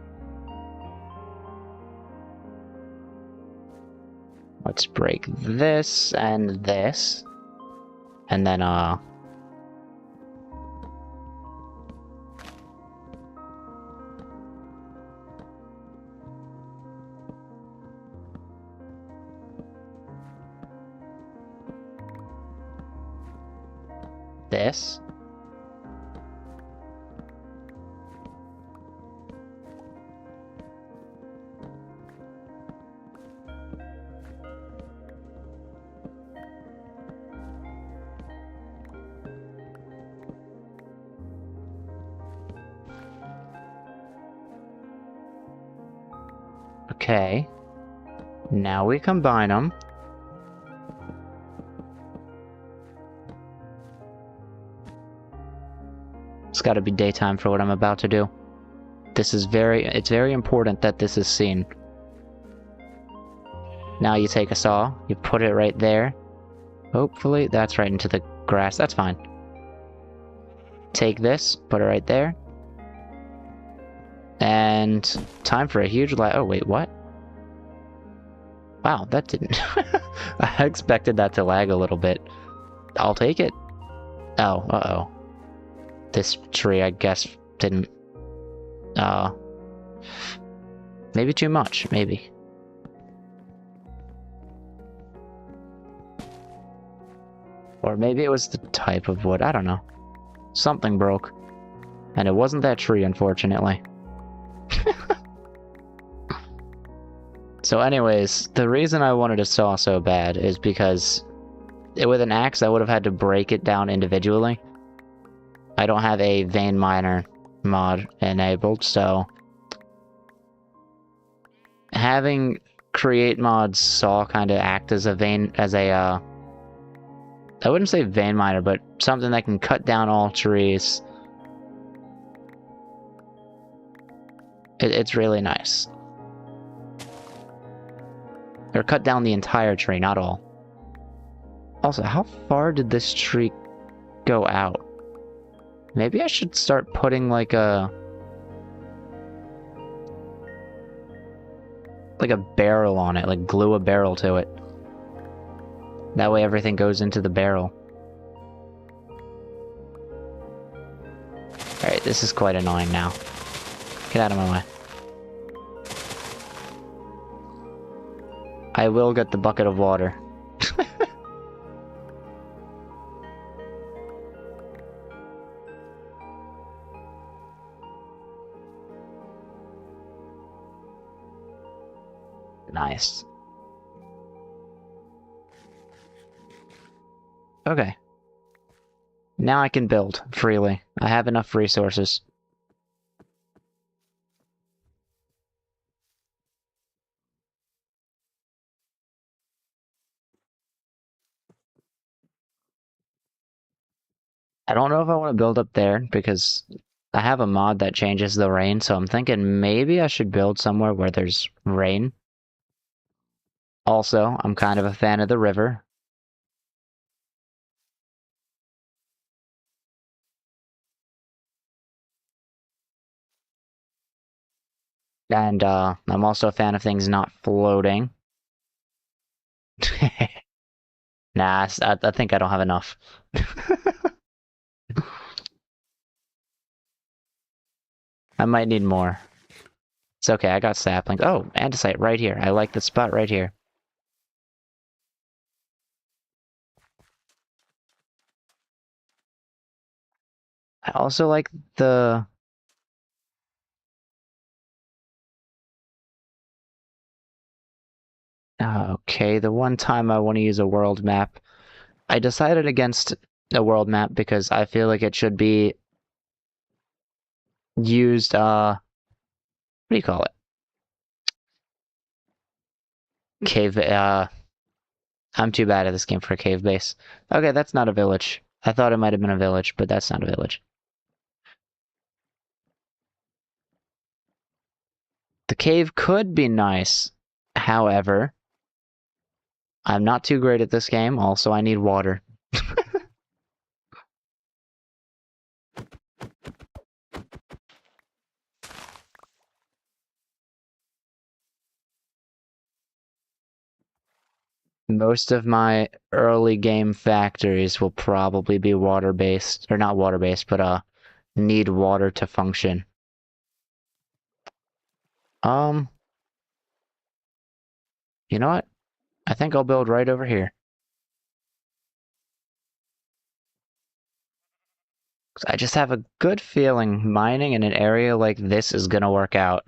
Let's break this and this. And then, this. Okay. Now we combine them. It's gotta be daytime for what I'm about to do. It's very important that this is seen. Now you take a saw, you put it right there. Hopefully that's right into the grass, that's fine. Take this, put it right there. And time for a huge oh wait, what? Wow, that didn't... I expected that to lag a little bit. I'll take it. Oh, uh-oh. This tree, I guess, didn't... maybe too much, maybe. Or maybe it was the type of wood, I don't know. Something broke. And it wasn't that tree, unfortunately. So anyways, the reason I wanted a saw so bad is because with an axe I would have had to break it down individually. I don't have a vein miner mod enabled, so having create mods saw kind of act as a I wouldn't say vein miner, but something that can cut down all trees. It's really nice. Or cut down the entire tree, not all. Also, how far did this tree go out? Maybe I should start putting like a barrel on it, like glue a barrel to it. That way everything goes into the barrel. Alright, this is quite annoying now. Get out of my way. I will get the bucket of water. Nice. Okay. Now I can build freely. I have enough resources. I don't know if I want to build up there because I have a mod that changes the rain, so I'm thinking maybe I should build somewhere where there's rain. Also, I'm kind of a fan of the river. And I'm also a fan of things not floating. Nah, I think I don't have enough. I might need more. It's okay, I got saplings. Oh, andesite right here. I like the spot right here. I also like the... Okay, the one time I want to use a world map, I decided against a world map because I feel like it should be used, what do you call it? Cave, I'm too bad at this game for a cave base. Okay, that's not a village. I thought it might have been a village, but that's not a village. The cave could be nice. However, I'm not too great at this game. Also, I need water. Most of my early game factories will probably be water-based, or not water-based, but need water to function. Um, you know what? I think I'll build right over here. 'Cause I just have a good feeling mining in an area like this is gonna work out.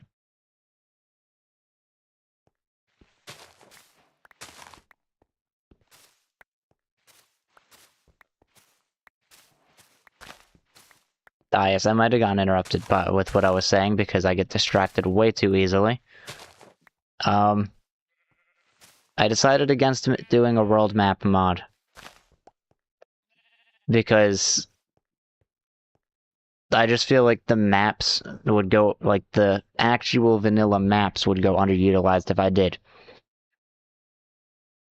Ah, yes, I might have gotten interrupted with what I was saying because I get distracted way too easily. Um, I decided against doing a world map mod because I just feel like the maps would go, like the actual vanilla maps would go underutilized if I did.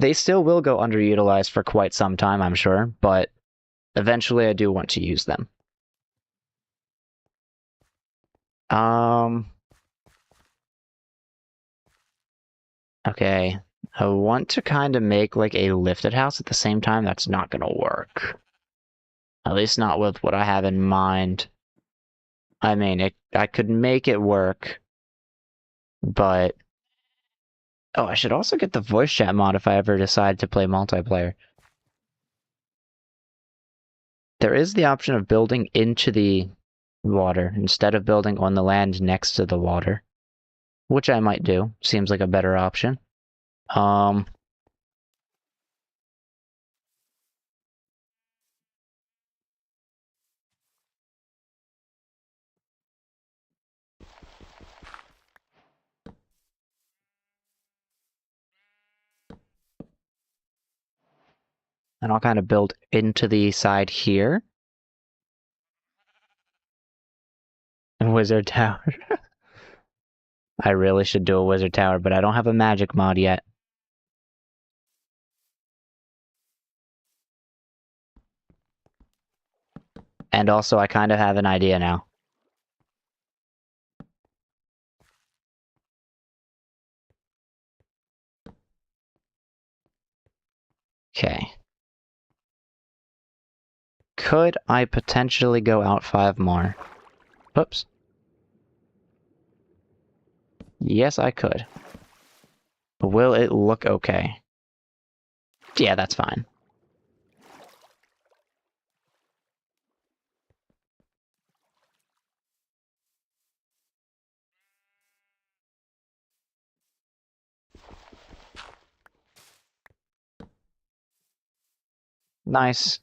They still will go underutilized for quite some time, I'm sure, but eventually I do want to use them. Um, okay. I want to kind of make like a lifted house at the same time. That's not gonna work. At least not with what I have in mind. I mean, I could make it work, but... Oh, I should also get the voice chat mod if I ever decide to play multiplayer. There is the option of building into the water instead of building on the land next to the water, which I might do. Seems like a better option. Um, and I'll kind of build into the side here. Wizard Tower. I really should do a Wizard Tower, but I don't have a magic mod yet. And also, I kind of have an idea now. Okay. Could I potentially go out 5 more? Whoops. Yes, I could. Will it look okay? Yeah, that's fine. Nice.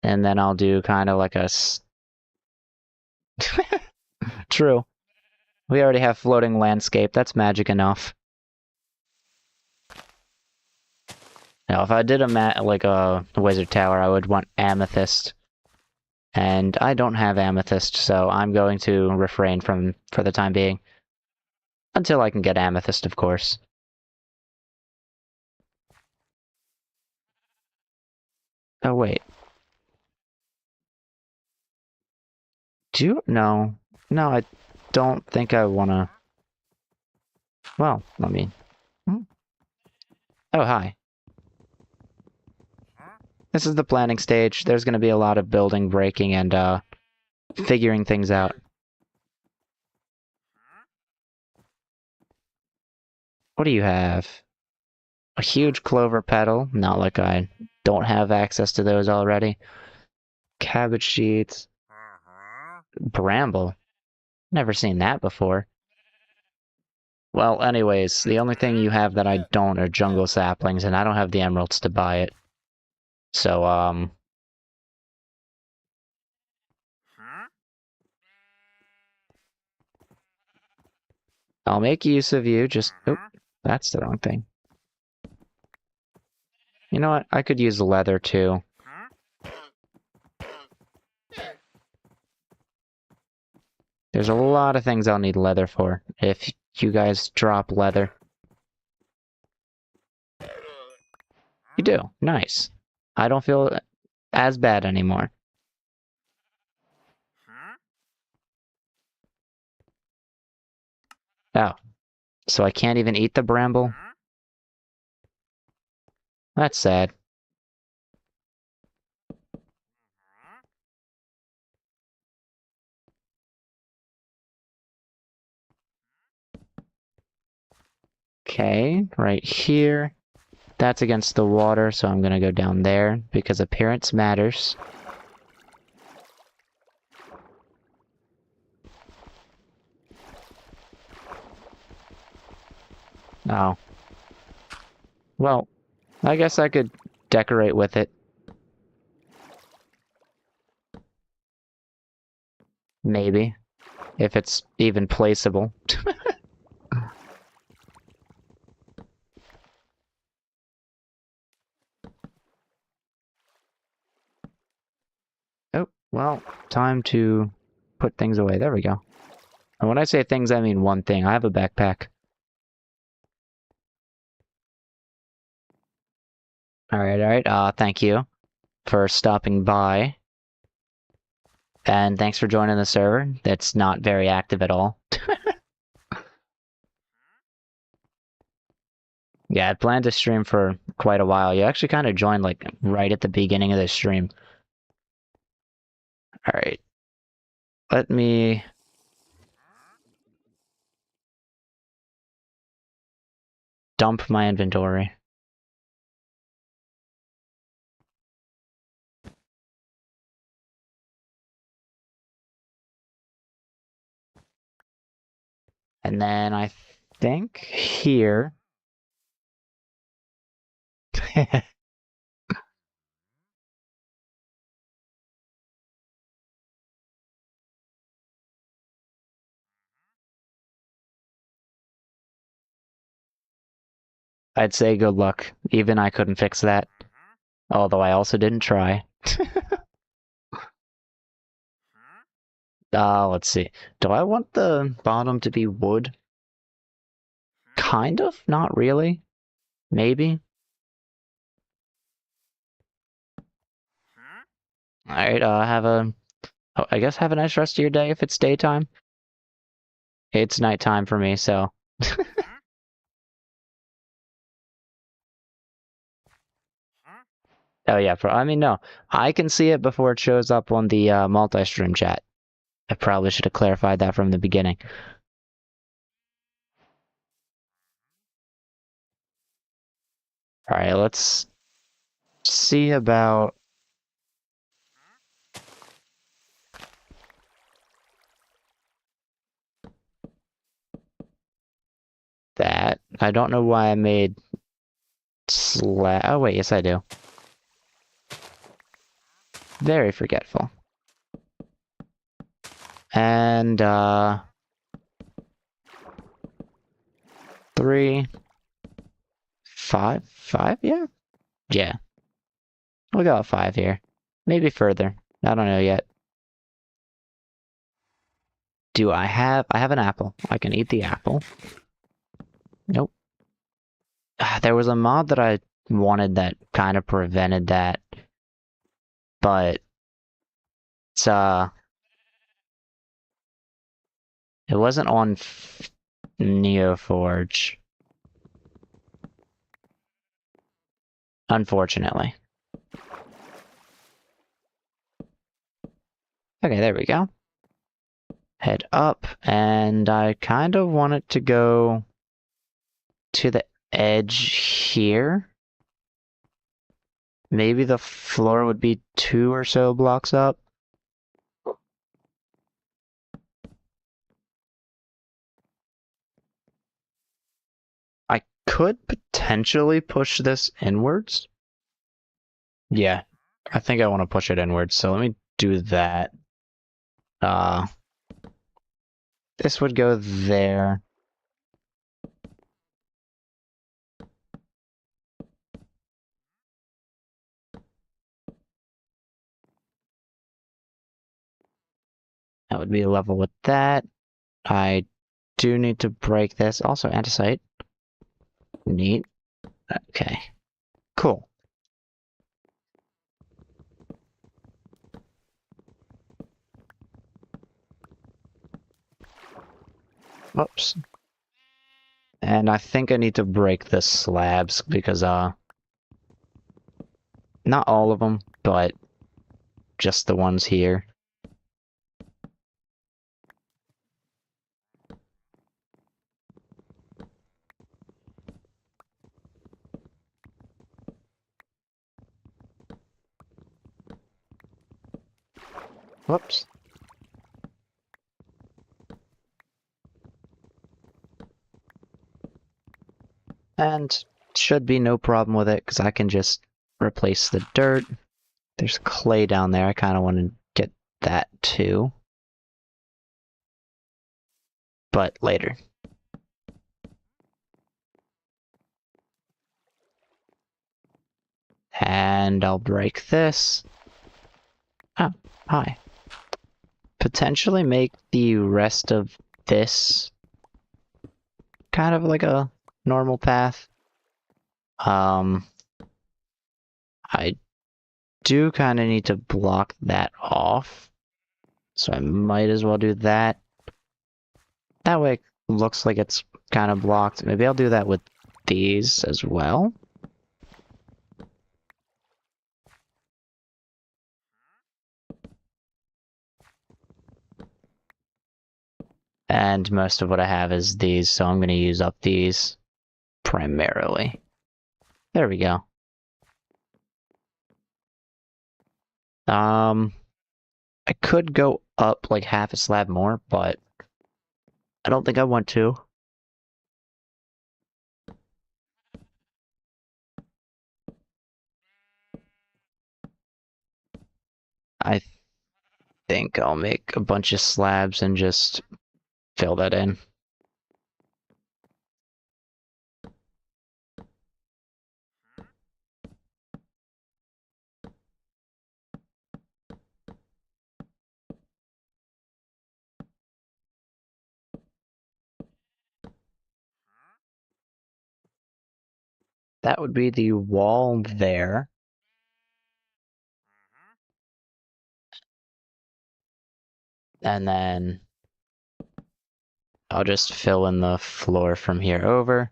And then I'll do kind of like a... True. We already have floating landscape. That's magic enough. Now, if I did like a wizard tower, I would want amethyst. And I don't have amethyst, so I'm going to refrain from for the time being. Until I can get amethyst, of course. Oh, wait. Do you? No. No, I don't think I wanna... Well, I mean... Oh, hi. This is the planning stage. There's gonna be a lot of building, breaking, and, figuring things out. What do you have? A huge clover petal. Not like I don't have access to those already. Cabbage seeds. Bramble. Never seen that before. Well, anyways, the only thing you have that I don't are jungle saplings, and I don't have the emeralds to buy it. So, I'll make use of you, just... Oh, that's the wrong thing. You know what? I could use leather, too. There's a lot of things I'll need leather for, if you guys drop leather. You do. Nice. I don't feel as bad anymore. Oh. So I can't even eat the bramble? That's sad. Okay, right here. That's against the water, so I'm gonna go down there, because appearance matters. Oh. Well, I guess I could decorate with it. Maybe. If it's even placeable. Oh, well, time to put things away. There we go. And when I say things, I mean one thing. I have a backpack. Alright. Thank you for stopping by. And thanks for joining the server. That's not very active at all. Yeah, I planned to stream for quite a while. You actually kind of joined, like, right at the beginning of the stream. Alright. Let me... dump my inventory. And then I think here... I'd say good luck. Even I couldn't fix that. Although I also didn't try. Let's see. Do I want the bottom to be wood? Kind of? Not really. Maybe. Alright, I guess have a nice rest of your day if it's daytime. It's nighttime for me, so... Oh yeah, I mean, no. I can see it before it shows up on the multi-stream chat. I probably should have clarified that from the beginning. Alright, let's see about... that. I don't know why I made... Oh wait, yes I do. Very forgetful. And, 3, 5, yeah? Yeah, we'll go at 5 here. Maybe further. I don't know yet. Do I have... I have an apple. I can eat the apple. Nope. There was a mod that I wanted that kind of prevented that, but it's, it wasn't on Neoforge, unfortunately. Okay, there we go. Head up, and I kind of want it to go to the edge here. Maybe the floor would be 2 or so blocks up. I could potentially push this inwards. Yeah, I think I want to push it inwards, so let me do that. This would go there. That would be level with that. I do need to break this. Also, andesite. Neat. Okay. Cool. Whoops. And I think I need to break the slabs because, not all of them, but just the ones here. Whoops. And should be no problem with it because I can just replace the dirt. There's clay down there. I kind of want to get that too. But later. And I'll break this. Oh, hi. Potentially make the rest of this kind of like a normal path. I do kind of need to block that off. So I might as well do that. That way it looks like it's kind of blocked. Maybe I'll do that with these as well. And most of what I have is these, so I'm going to use up these primarily. There we go. I could go up like half a slab more, but I don't think I want to. I think I'll make a bunch of slabs and just fill that in. That would be the wall there. And then I'll just fill in the floor from here over.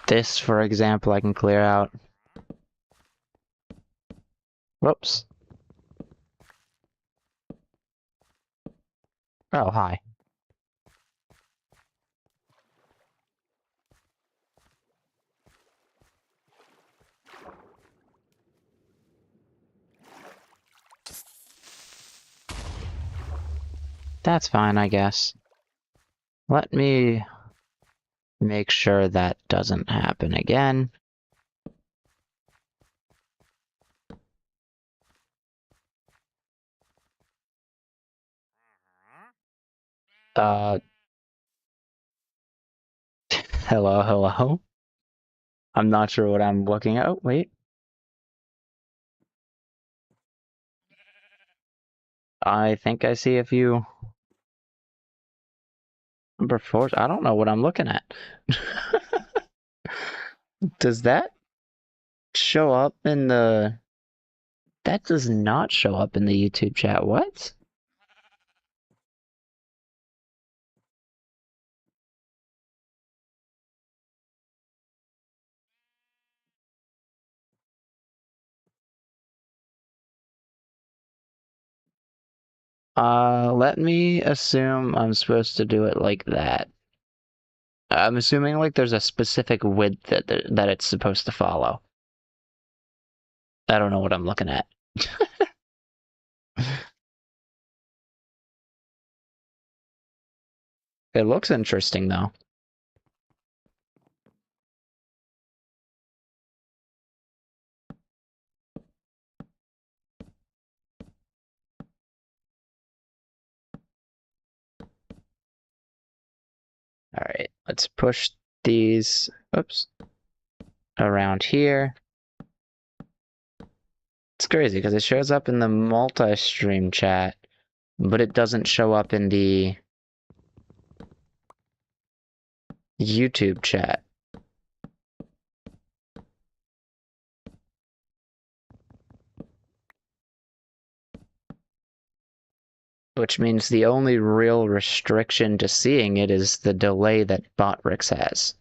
This, for example, I can clear out. Whoops. Oh, hi. That's fine, I guess. Let me make sure that doesn't happen again. Uh, hello, hello. I'm not sure what I'm looking at. Oh, wait. I think I see a few number fours. I don't know what I'm looking at. Does that show up in the... That does not show up in the YouTube chat. What? Let me assume I'm supposed to do it like that. I'm assuming like there's a specific width that it's supposed to follow. I don't know what I'm looking at. It looks interesting though. All right, let's push these, oops, around here. It's crazy because it shows up in the multi-stream chat, but it doesn't show up in the YouTube chat. Which means the only real restriction to seeing it is the delay that Botrix has.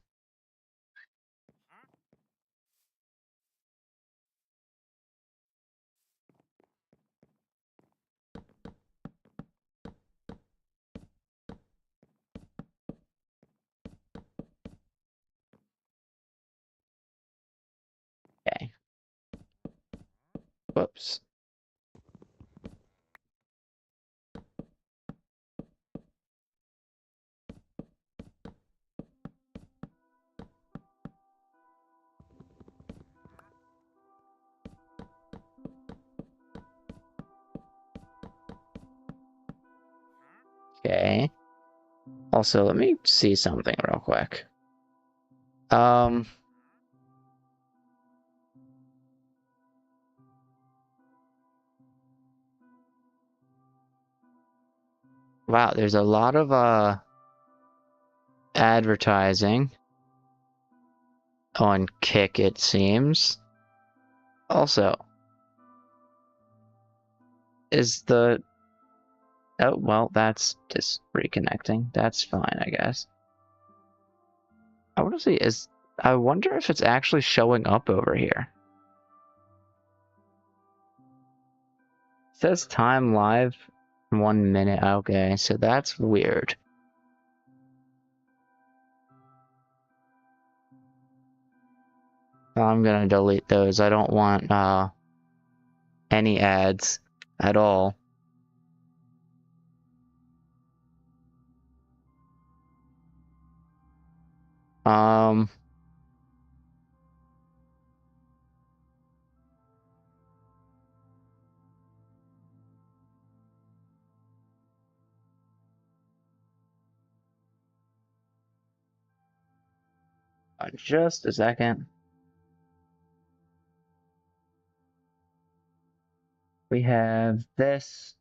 Okay. Whoops. Okay. Also, let me see something real quick. Wow, there's a lot of advertising on Kick, it seems. Also, is the... Oh, well, that's just reconnecting. That's fine, I guess. I want to see, I wonder if it's actually showing up over here. It says time live 1 minute. Okay, so that's weird. I'm gonna delete those. I don't want any ads at all. Um, just a second. We have this.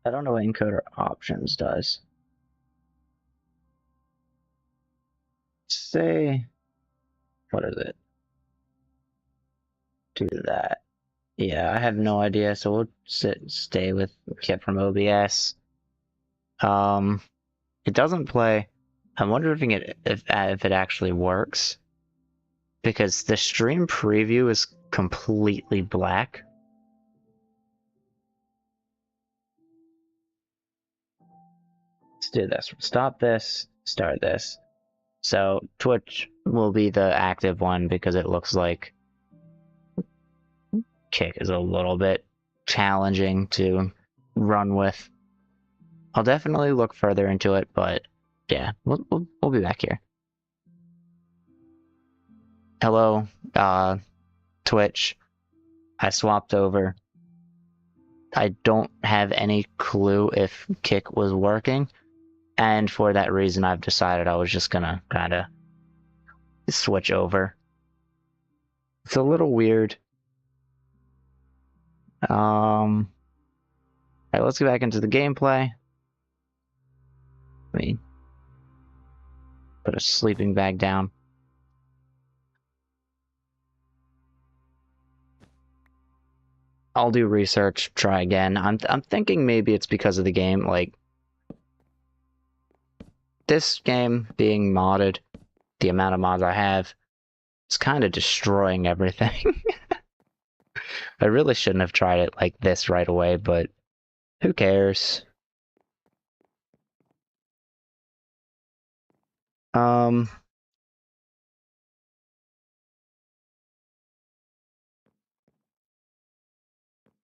I don't know what encoder options does. Say, what is it? Do that. Yeah, I have no idea, so we'll stay with Kit from OBS. It doesn't play. I'm wondering if it actually works, because the stream preview is completely black. Let's do this. Stop this. Start this. So Twitch will be the active one because it looks like Kick is a little bit challenging to run with. I'll definitely look further into it, but yeah, we'll be back here. Hello, Twitch. I swapped over. I don't have any clue if kick was working, and for that reason I've decided I was just gonna kinda switch over. It's a little weird. Alright, let's get back into the gameplay. Let me put a sleeping bag down. I'll do research, try again. I'm thinking maybe it's because of the game, like this game being modded, the amount of mods I have, it's kind of destroying everything. I really shouldn't have tried it like this right away, but who cares? Um,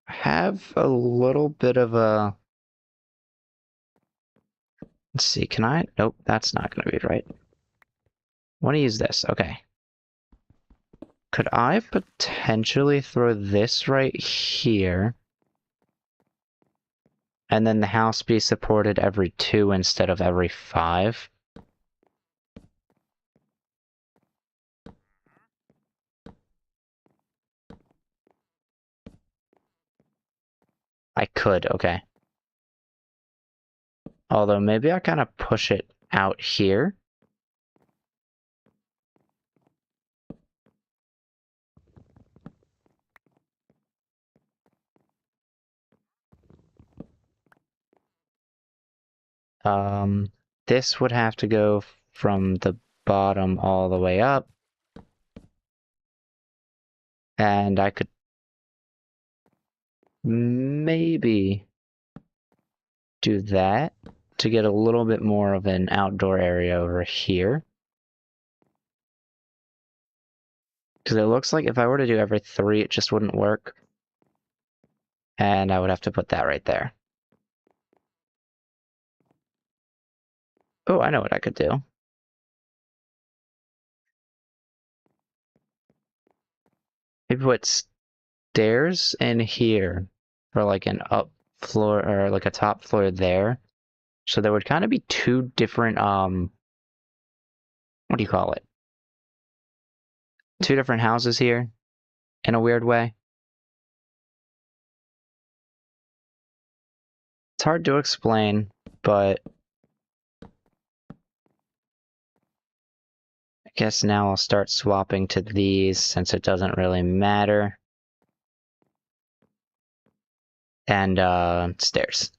have a little bit of a... Let's see, can I? Nope, that's not going to be right. I want to use this, okay. Could I potentially throw this right here? And then the house be supported every 2 instead of every 5? I could, okay. Although maybe I kind of push it out here. This would have to go from the bottom all the way up. And I could maybe do that to get a little bit more of an outdoor area over here. Because it looks like if I were to do every 3, it just wouldn't work. And I would have to put that right there. Oh, I know what I could do. Maybe put stairs in here for like an up floor or like a top floor there. So there would kind of be 2 different, what do you call it? 2 different houses here in a weird way. It's hard to explain, but I guess now I'll start swapping to these since it doesn't really matter. And, stairs.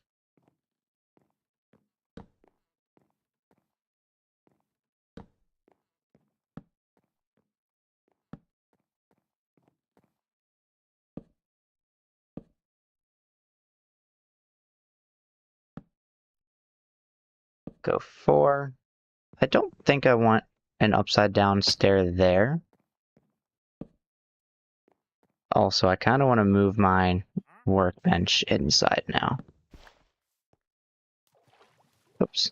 Go 4. I don't think I want an upside down stair there. Also, I kind of want to move my workbench inside now. Oops.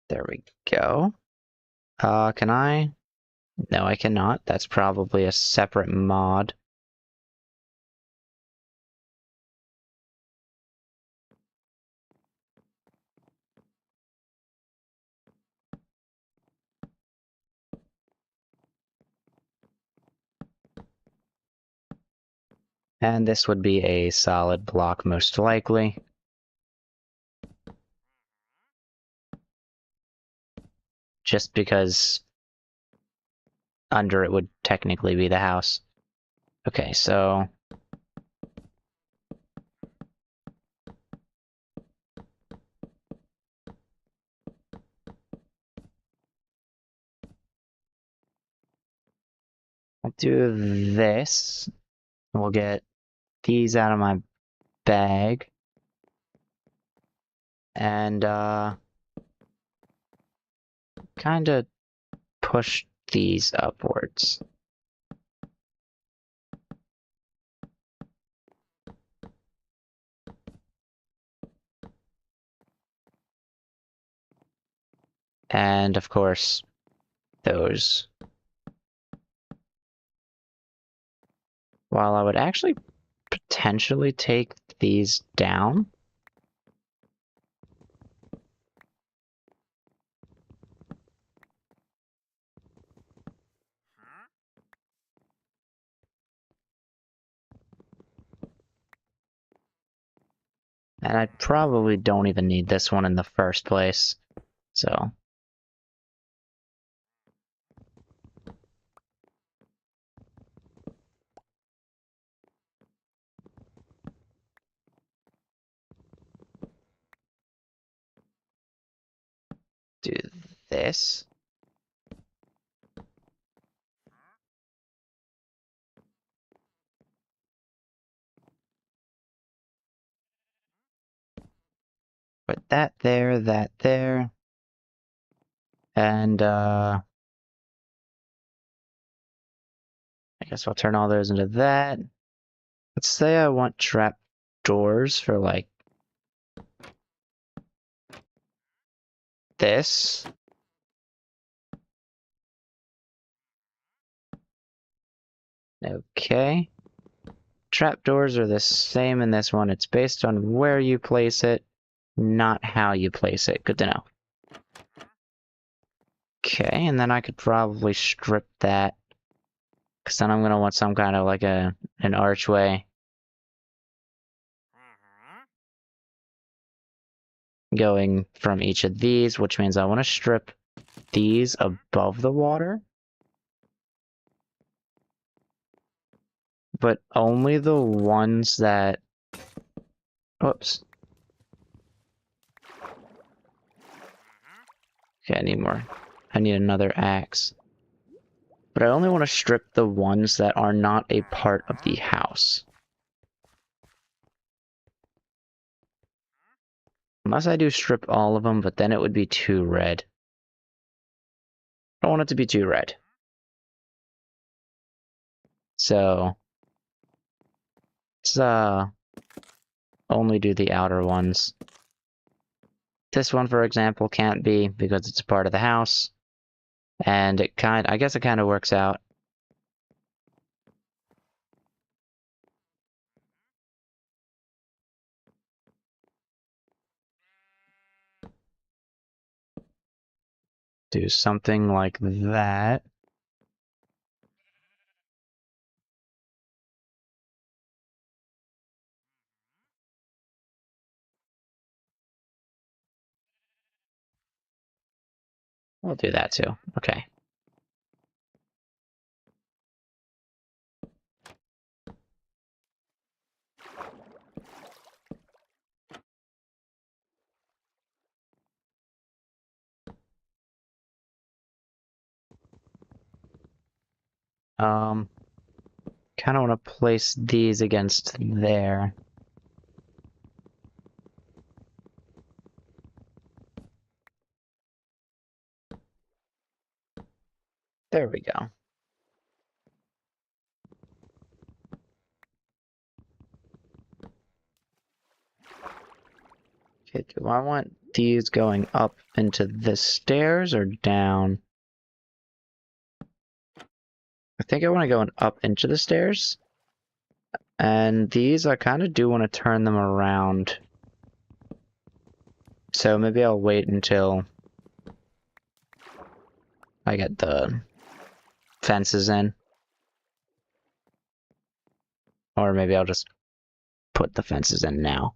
There we go. Can I? No, I cannot. That's probably a separate mod. And this would be a solid block most likely. Just because under it would technically be the house. Okay, so I'll do this. We'll get these out of my bag. And kind of push these upwards. And of course, those. While I would actually potentially take these down. And I probably don't even need this one in the first place. So. Do this. Put that there. And, I guess I'll turn all those into that. Let's say I want trap doors for, like, this. Okay. Trapdoors are the same in this one. It's based on where you place it, not how you place it. Good to know. Okay, and then I could probably strip that. Because then I'm going to want some kind of like an archway going from each of these, which means I want to strip these above the water. But only the ones that... Whoops. Okay, I need more. I need another axe. But I only want to strip the ones that are not a part of the house. Unless I do strip all of them, but then it would be too red. I don't want it to be too red. So... let's only do the outer ones. This one, for example, can't be because it's a part of the house. And I guess it kind of works out. Do something like that. We'll do that too. Okay. Kind of want to place these against there. There we go. Okay, do I want these going up into the stairs or down? I think I want to go up into the stairs. And these, I kind of do want to turn them around. So maybe I'll wait until I get the fences in. Or maybe I'll just put the fences in now.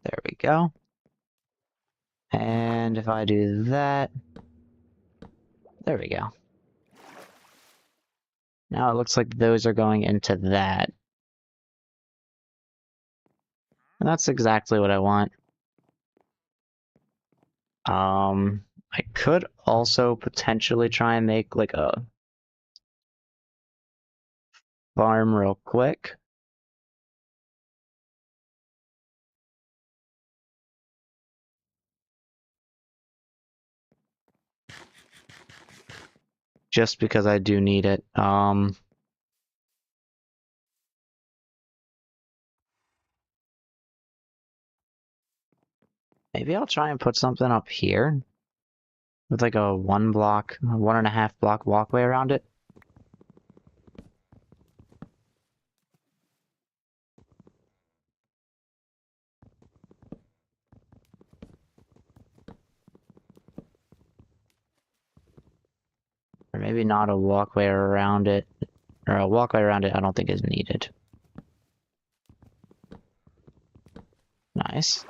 There we go. And if I do that, there we go. Now it looks like those are going into that. And that's exactly what I want. I could also potentially try and make like a farm real quick. just because I do need it. Maybe I'll try and put something up here with like a 1.5 block walkway around it. Or maybe not a walkway around it. Or a walkway around it I don't think is needed. Nice.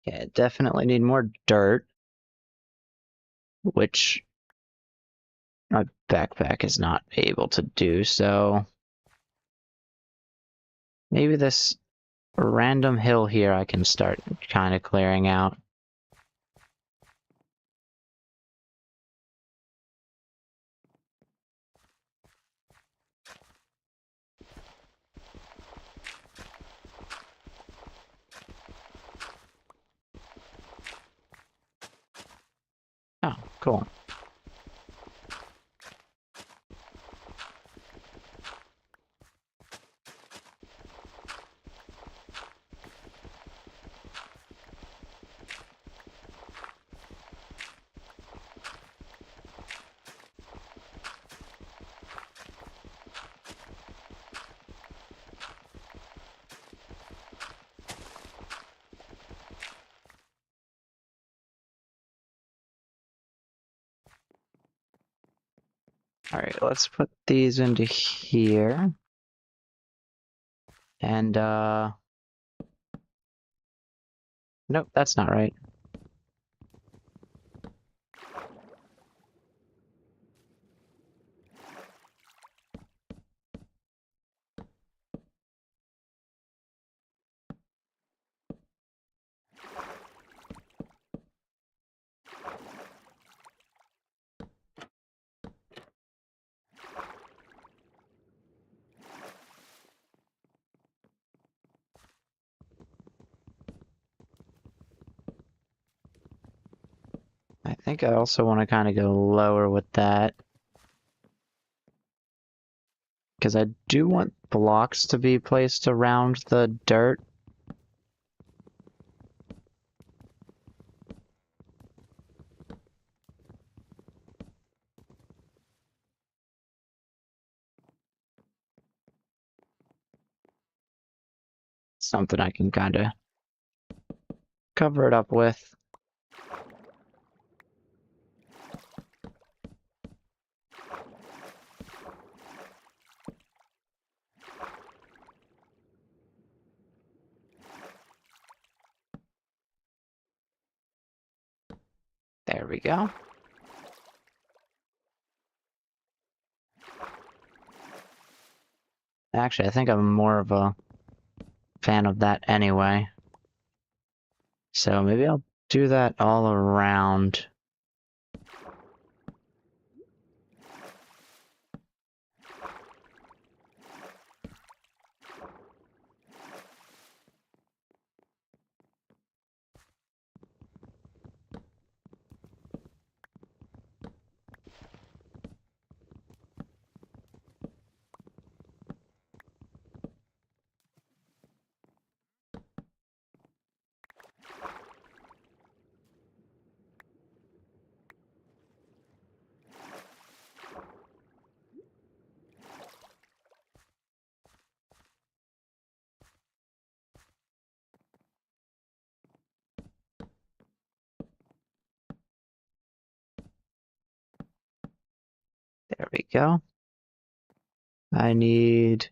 Yeah, definitely need more dirt, which my backpack is not able to do, so maybe this random hill here I can start kind of clearing out. Oh, cool. Alright, let's put these into here. And, nope, that's not right. I think I also want to kind of go lower with that. Because I do want blocks to be placed around the dirt. Something I can kind of cover it up with. There we go. Actually, I think I'm more of a fan of that anyway. So maybe I'll do that all around. There we go. I need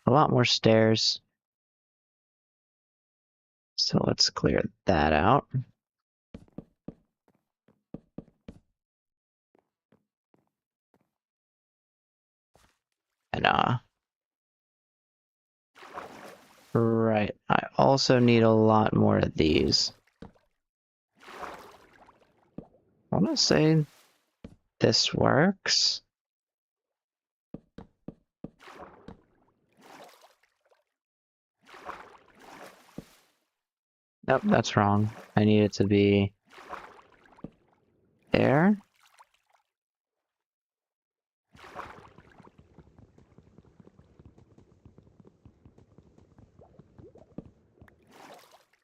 a lot more stairs. So let's clear that out. And also need a lot more of these. I want to say this works. Nope, that's wrong. I need it to be there.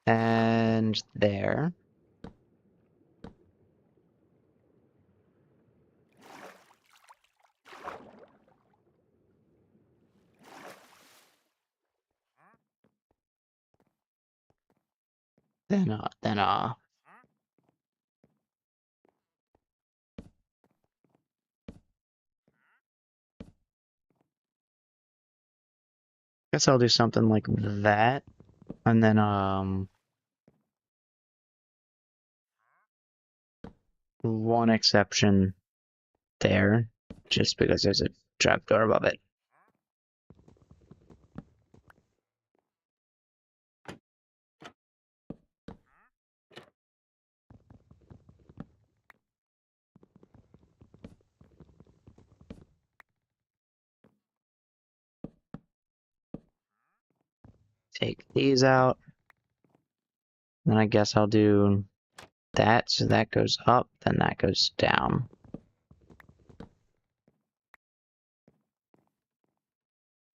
And there. Then guess I'll do something like that. And then, one exception there, just because there's a trapdoor above it. Take these out. And I guess I'll do that, so that goes up, then that goes down.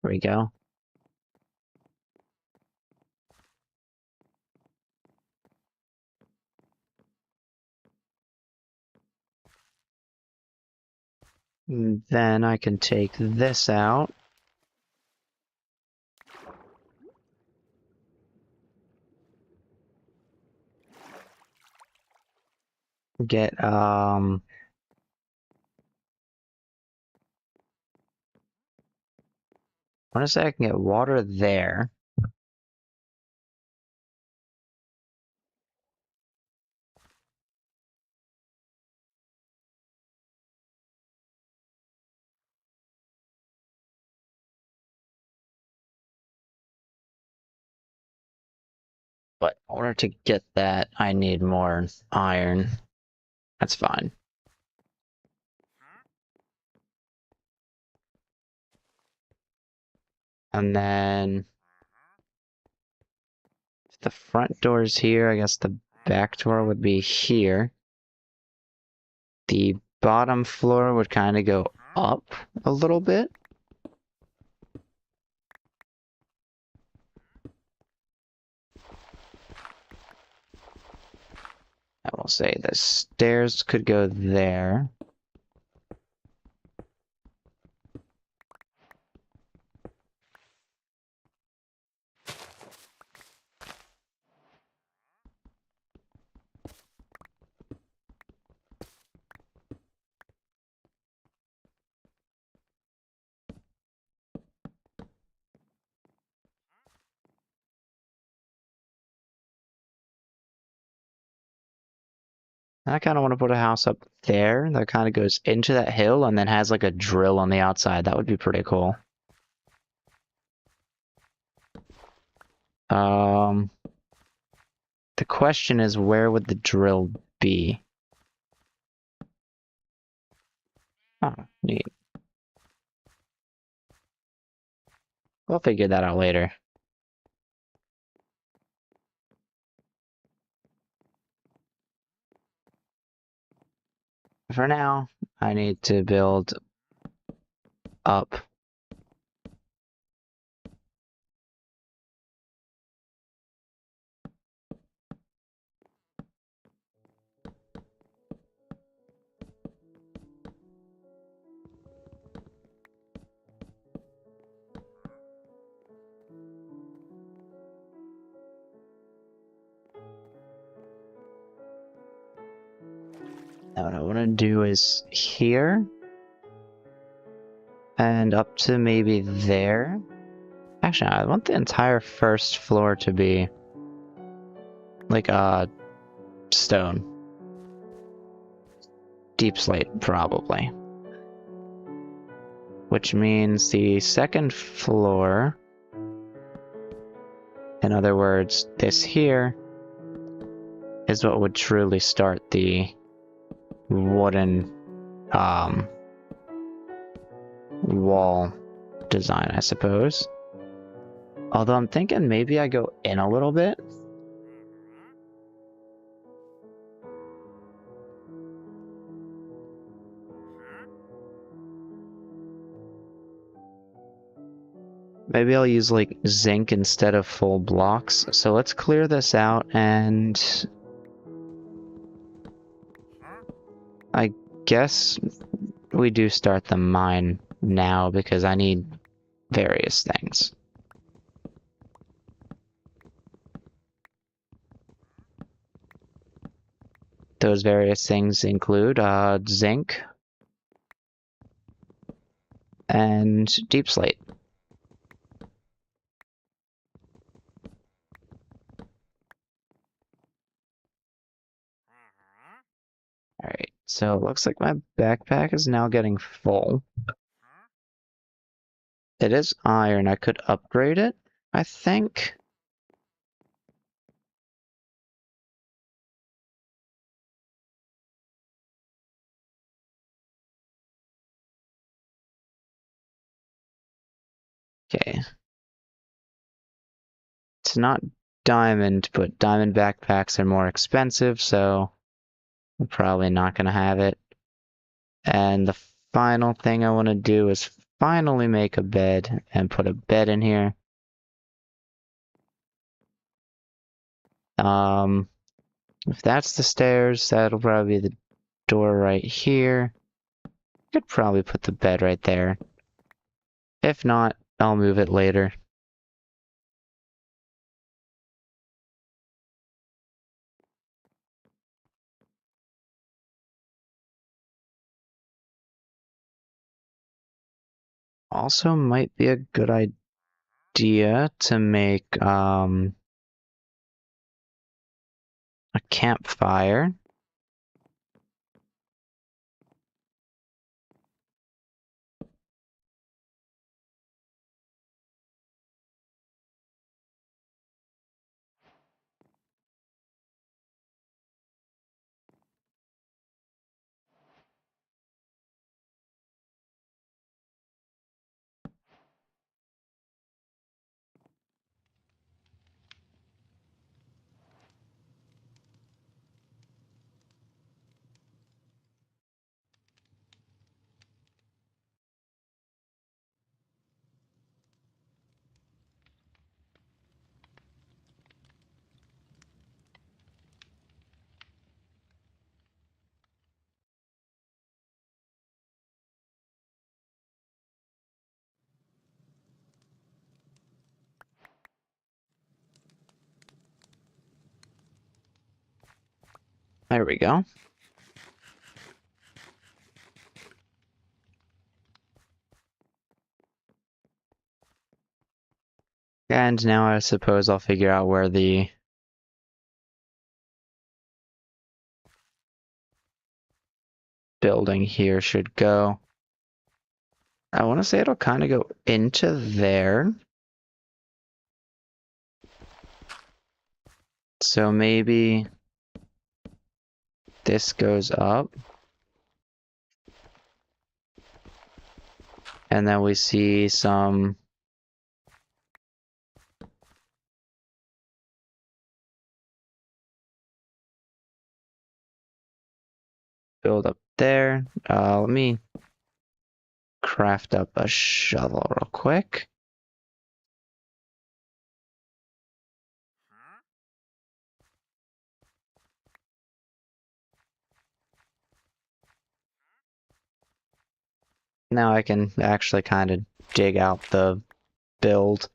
There we go. And then I can take this out. Get, I want to say I can get water there. But in order to get that, I need more iron. That's fine. And then if the front door's here, I guess the back door would be here. The bottom floor would kind of go up a little bit. I will say the stairs could go there. I kind of want to put a house up there that kind of goes into that hill and then has like a drill on the outside. That would be pretty cool. The question is, where would the drill be? Oh, neat. We'll figure that out later. For now, I need to build up. Now what I want to do is here and up to maybe there. Actually, I want the entire first floor to be like stone. Deep slate, probably. Which means the second floor can In other words, this here is what would truly start the wooden wall design, I suppose. Although I'm thinking maybe I go in a little bit. Maybe I'll use like zinc instead of full blocks. So let's clear this out, and I guess we do start the mine now because I need various things. Those various things include zinc and deep slate. Alright, so it looks like my backpack is now getting full. It is iron. I could upgrade it, I think. Okay. It's not diamond, but diamond backpacks are more expensive, so I'm probably not going to have it. And the final thing I want to do is finally make a bed and put a bed in here. If that's the stairs, that'll probably be the door right here. Could probably put the bed right there. If not, I'll move it later. Also might be a good idea to make a campfire. There we go. And now I suppose I'll figure out where the building here should go. I want to say it'll kind of go into there. So maybe this goes up. And then we see some build up there. Let me craft up a shovel real quick. Now I can actually kind of dig out the build.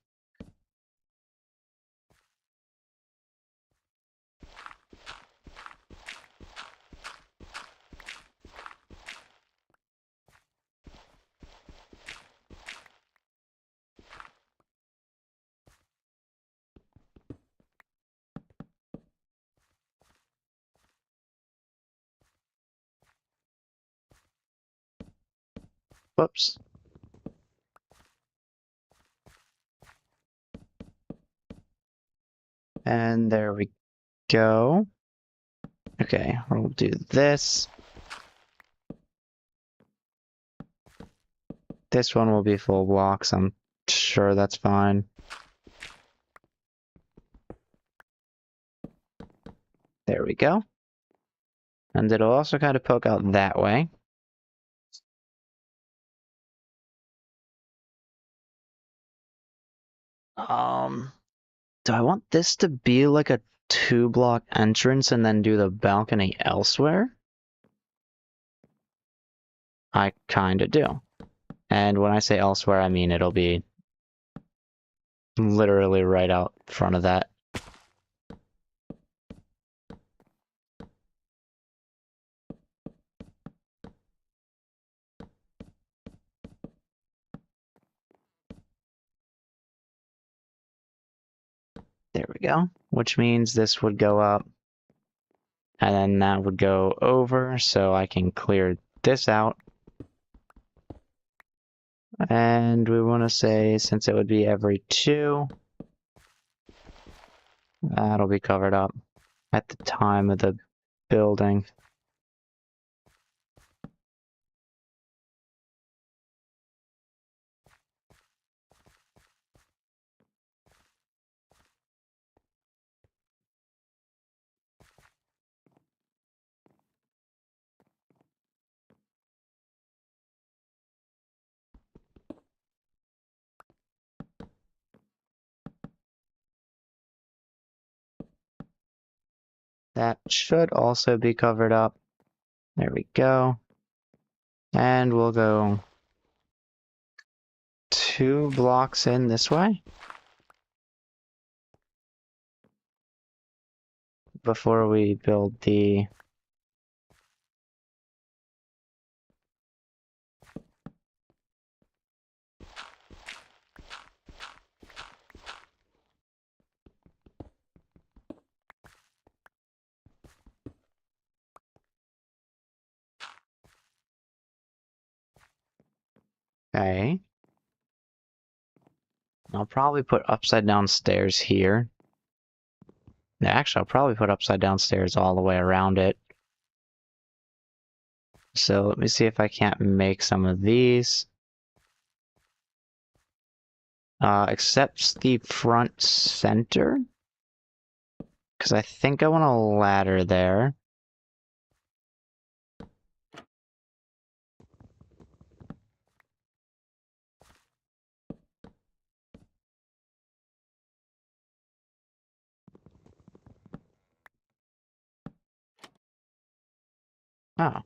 Whoops. And there we go. Okay, we'll do this. This one will be full blocks, I'm sure that's fine. There we go. And it'll also kind of poke out that way. Do I want this to be like a 2-block entrance and then do the balcony elsewhere? I kinda do. And when I say elsewhere, I mean it'll be literally right out front of that. There we go. Which means this would go up. And then that would go over, so I can clear this out. And we want to say, since it would be every 2, that'll be covered up at the time of the building. That should also be covered up. There we go. And we'll go 2 blocks in this way before we build the okay. I'll probably put upside down stairs here. Actually, I'll probably put upside down stairs all the way around it. So let me see if I can't make some of these. Except the front center. Because I think I want a ladder there. Oh.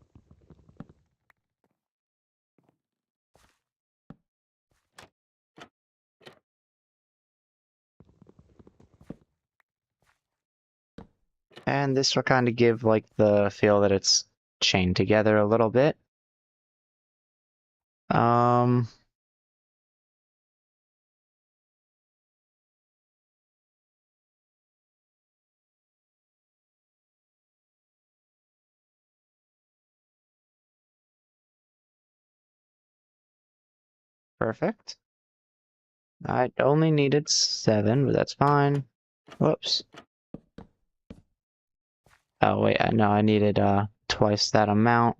And this will kind of give like the feel that it's chained together a little bit. Perfect. I only needed 7, but that's fine. Whoops. Oh wait, no, I needed twice that amount.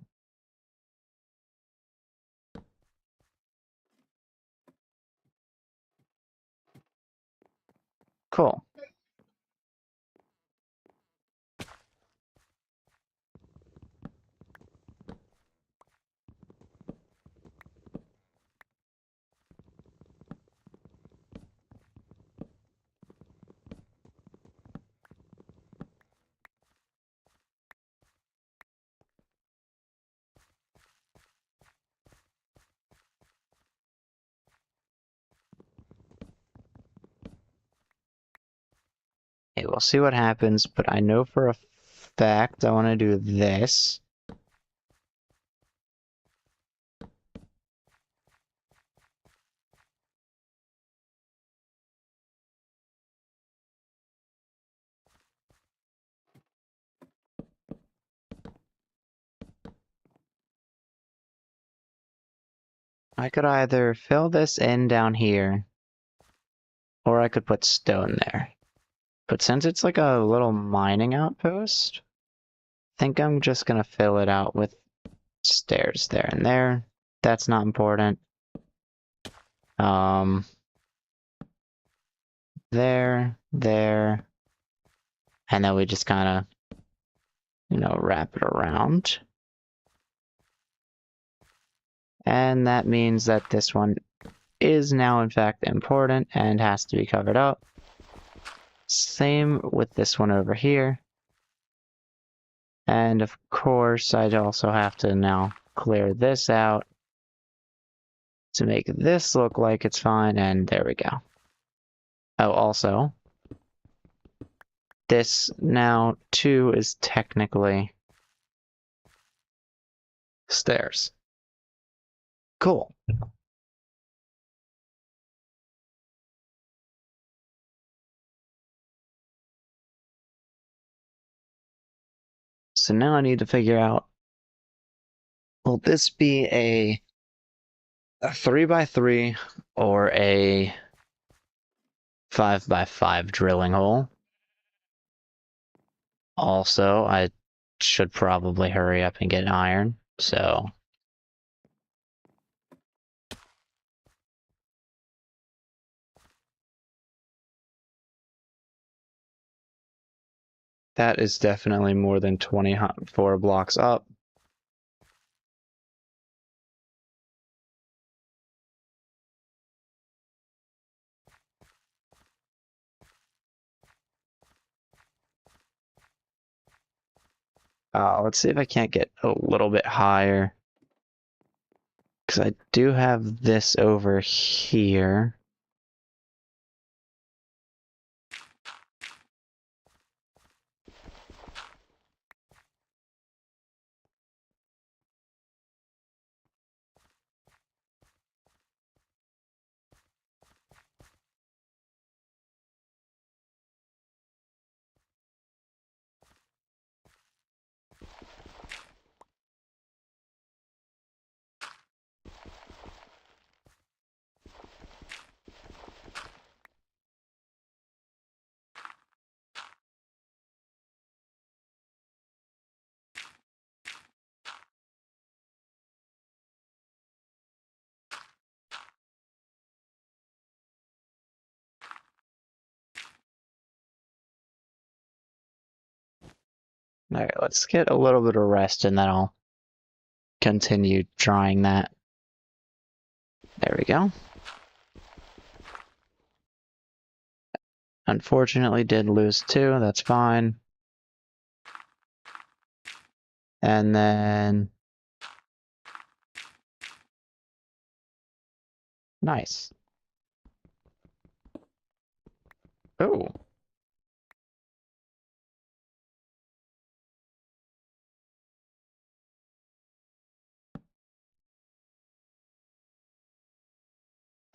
Cool. Okay, we'll see what happens, but I know for a fact I want to do this. I could either fill this in down here, or I could put stone there. But since it's like a little mining outpost, I think I'm just gonna fill it out with stairs there and there. That's not important. There, and then we just kind of, wrap it around. And that means that this one is now in fact important and has to be covered up. Same with this one over here. And of course, I'd also have to now clear this out to make this look like it's fine, and there we go. Oh, also, this now too is technically stairs. Cool. So now I need to figure out, will this be a 3x3 or a 5x5 drilling hole? Also, I should probably hurry up and get iron, so... That is definitely more than 24 blocks up. Let's see if I can't get a little bit higher. Because I do have this over here. Alright, let's get a little bit of rest and then I'll continue trying that. There we go. Unfortunately, did lose 2, that's fine. And then... Nice. Oh.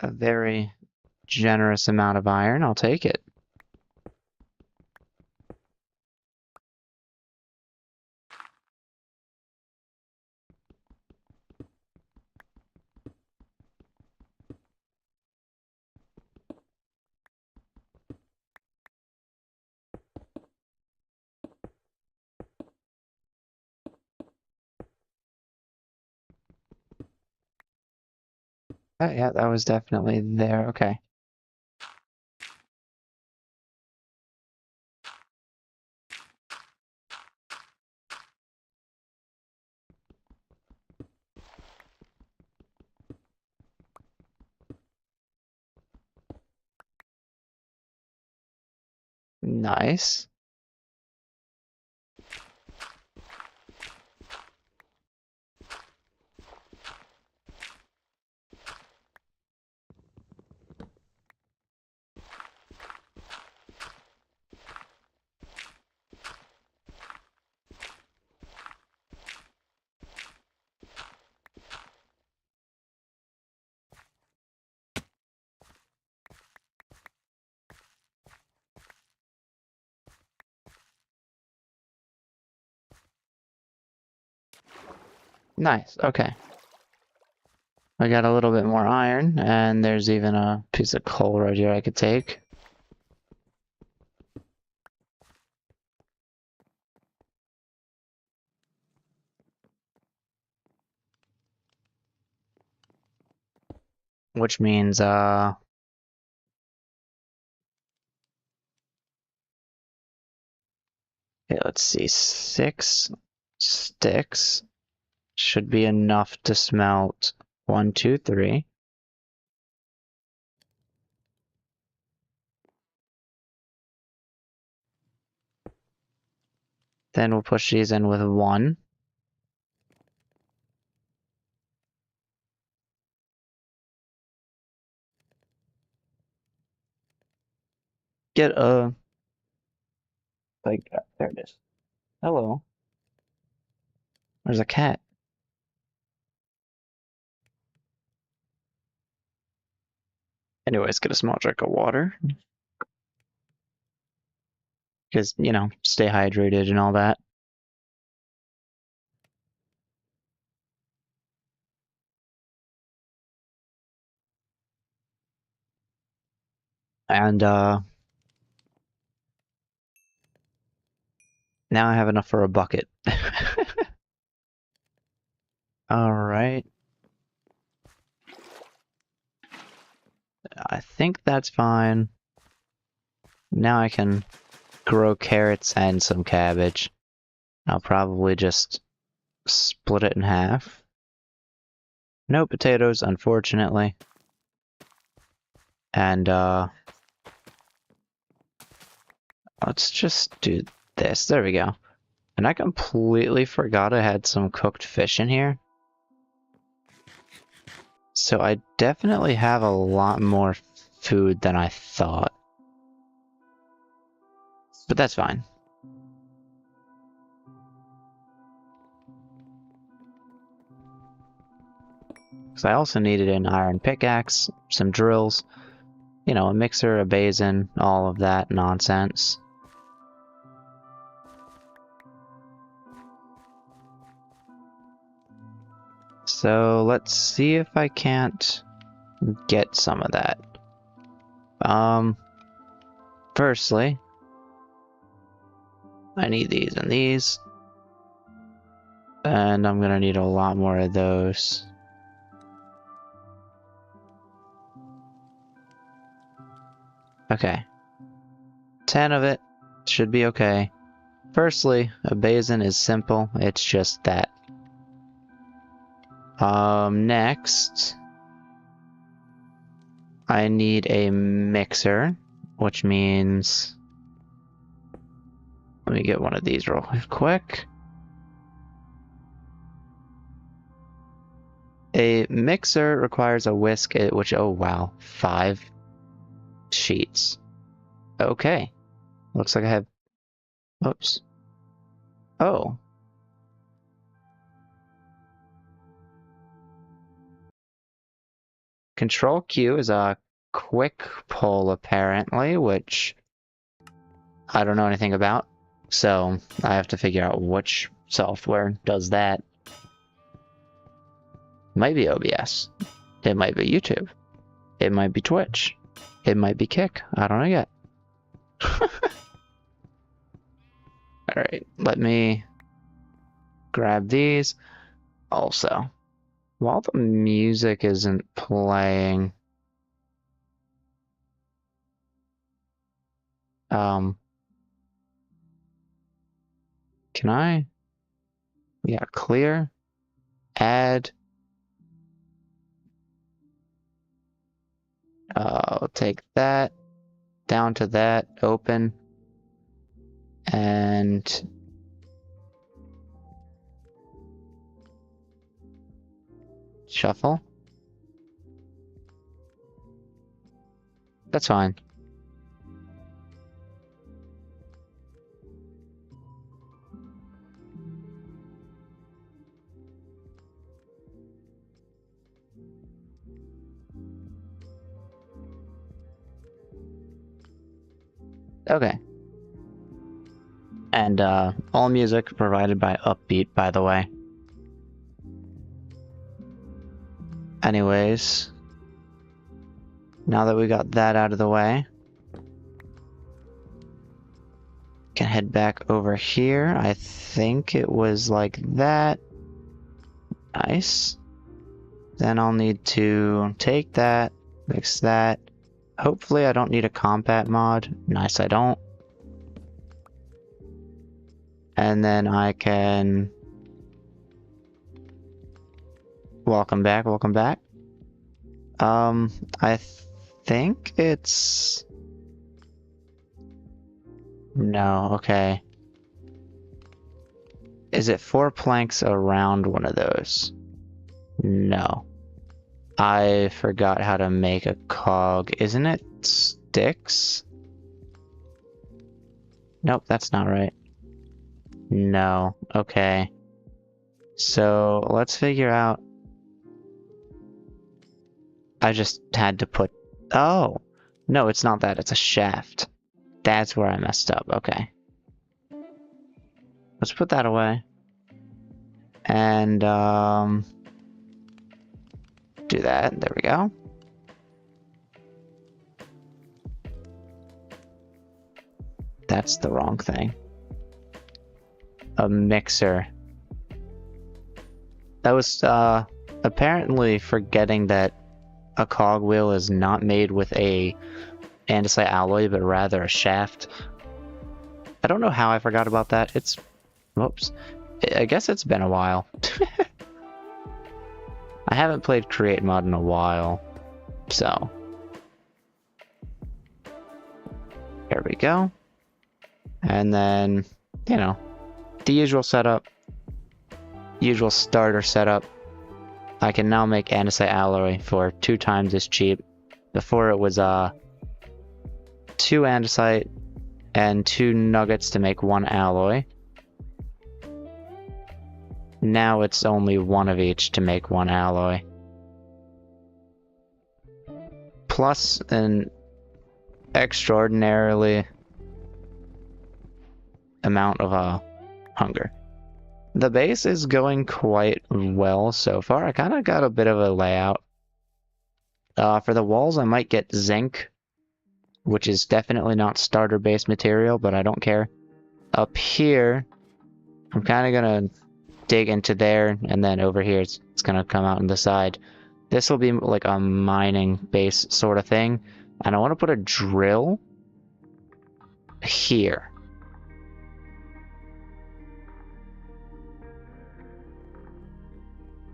A very generous amount of iron, I'll take it. Oh, yeah, that was definitely there. Okay. Nice. Nice, okay. I got a little bit more iron, and there's even a piece of coal right here I could take. which means, okay, let's see, 6 sticks should be enough to smelt 1, 2, 3. Then we'll push these in with 1. Get a, like, there it is. Hello. There's a cat. Anyways, get a small drink of water. Because, you know, stay hydrated and all that. And, now I have enough for a bucket. Alright. I think that's fine. Now I can grow carrots and some cabbage. I'll probably just split it in half. No potatoes, unfortunately. And, let's just do this. There we go. And I completely forgot I had some cooked fish in here. So I definitely have a lot more food than I thought. But that's fine. Because I also needed an iron pickaxe, some drills, you know, a mixer, a basin, all of that nonsense. So let's see if I can't get some of that. Firstly, I need these and these. And I'm gonna need a lot more of those. Okay. 10 of it should be okay. Firstly, a basin is simple, it's just that. Next, I need a mixer, which means, let me get one of these real quick. A mixer requires a whisk, which, oh wow, 5 sheets. Okay. Looks like I have, oops. Oh. Control Q is a quick pull, apparently, which I don't know anything about. So I have to figure out which software does that. Might be OBS. It might be YouTube. It might be Twitch. It might be Kick. I don't know yet. Alright, let me grab these. Also, while the music isn't playing, can I? Yeah, clear, add, I'll take that, down to that, open, and shuffle. That's fine. Okay. And all music provided by Upbeat, by the way. Anyways, now that we got that out of the way, can head back over here. I think it was like that. Nice. Then I'll need to take that, mix that. Hopefully I don't need a combat mod. Nice, I don't. And then I can... Welcome back, welcome back. I think it's... No, okay. Is it 4 planks around one of those? No. I forgot how to make a cog. Isn't it sticks? Nope, that's not right. No. Okay. So let's figure out. I just had to put... Oh! No, it's not that. It's a shaft. That's where I messed up. Okay. Let's put that away. And, do that. There we go. That's the wrong thing. A mixer. That was, apparently forgetting that a cogwheel is not made with a andesite alloy, but rather a shaft. I don't know how I forgot about that. It's... Whoops. I guess it's been a while. I haven't played Create Mod in a while, so... There we go. And then, you know, the usual setup. Usual starter setup. I can now make andesite alloy for 2 times as cheap. Before it was 2 andesite and 2 nuggets to make 1 alloy. Now it's only 1 of each to make 1 alloy. Plus an extraordinarily amount of hunger. The base is going quite well so far. I kind of got a bit of a layout. For the walls, I might get zinc, which is definitely not starter base material, but I don't care. Up here, I'm kind of gonna dig into there, and then over here it's gonna come out on the side. This will be like a mining base sort of thing, and I want to put a drill here.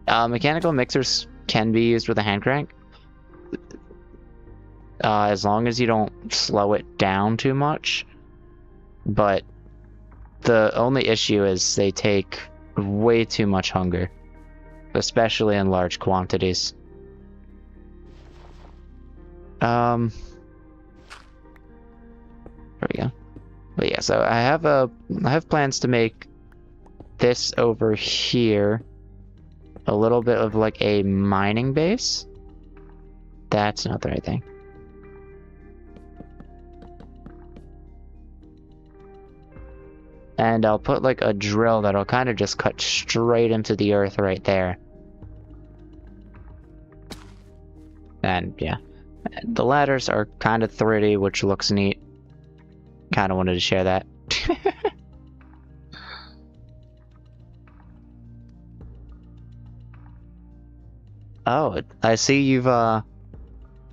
Mechanical mixers can be used with a hand crank, as long as you don't slow it down too much. But the only issue is they take way too much hunger, especially in large quantities. There we go. But yeah, so I have plans to make this over here a little bit of like a mining base. That's not the right thing. And I'll put like a drill that'll kind of just cut straight into the earth right there. And yeah, the ladders are kind of 3D, which looks neat. Kind of wanted to share that. Oh, I see you've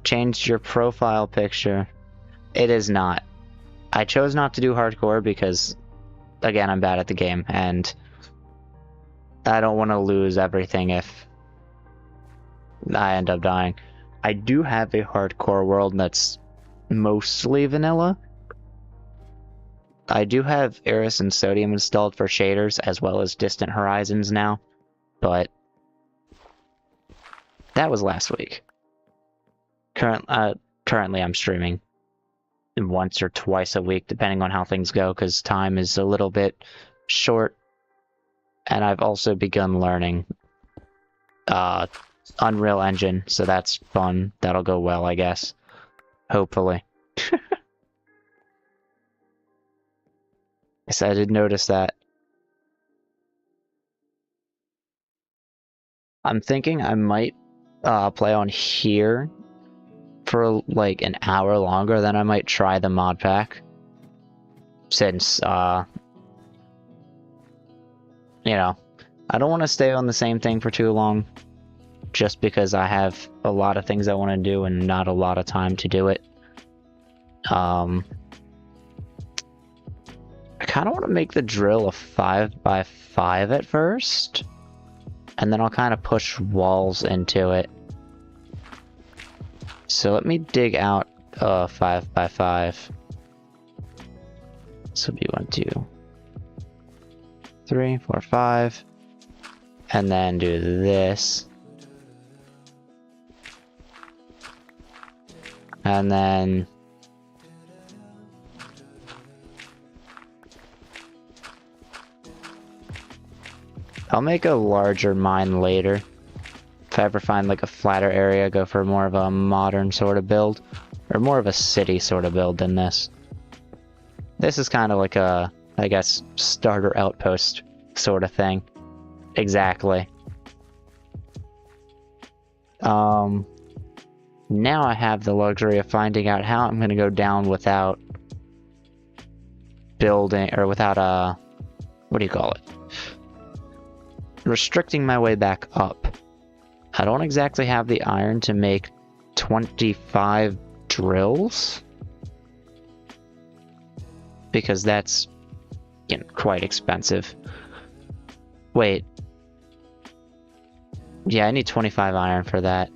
changed your profile picture. It is not. I chose not to do hardcore because, again, I'm bad at the game, and I don't want to lose everything if I end up dying. I do have a hardcore world that's mostly vanilla. I do have Eris and Sodium installed for shaders, as well as Distant Horizons now, but that was last week. Currently I'm streaming once or twice a week, depending on how things go, because time is a little bit short. And I've also begun learning Unreal Engine, so that's fun. That'll go well, I guess. Hopefully. Yes, I did notice that. I'm thinking I might play on here for like an hour longer, then I might try the mod pack. Since, you know, I don't want to stay on the same thing for too long. just because I have a lot of things I want to do and not a lot of time to do it. I kind of want to make the drill a 5x5 at first, and then I'll kind of push walls into it. So let me dig out a 5x5. So it'll be 1, 2, 3, 4, 5, and then do this. And then I'll make a larger mine later. If I ever find like a flatter area, go for more of a modern sort of build, or more of a city sort of build than this. This is kind of like a, I guess, starter outpost sort of thing. Exactly. Now I have the luxury of finding out how I'm going to go down without building, or without, what do you call it? Restricting my way back up. I don't exactly have the iron to make 25 drills, because that's, you know, quite expensive. Wait. Yeah, I need 25 iron for that.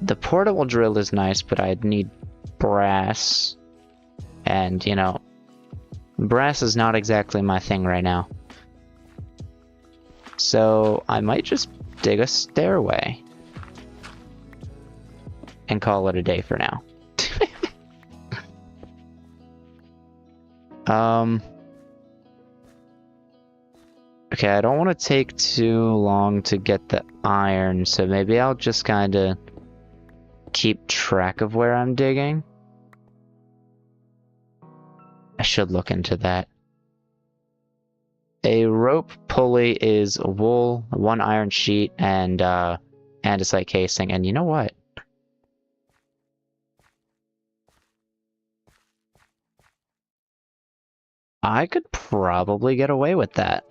The portable drill is nice, but I'd need brass. And, you know, brass is not exactly my thing right now. So I might just dig a stairway and call it a day for now. Okay, I don't want to take too long to get the iron, so maybe I'll just kind of keep track of where I'm digging. I should look into that. A rope pulley is wool, 1 iron sheet, and andesite casing. And you know what? I could probably get away with that.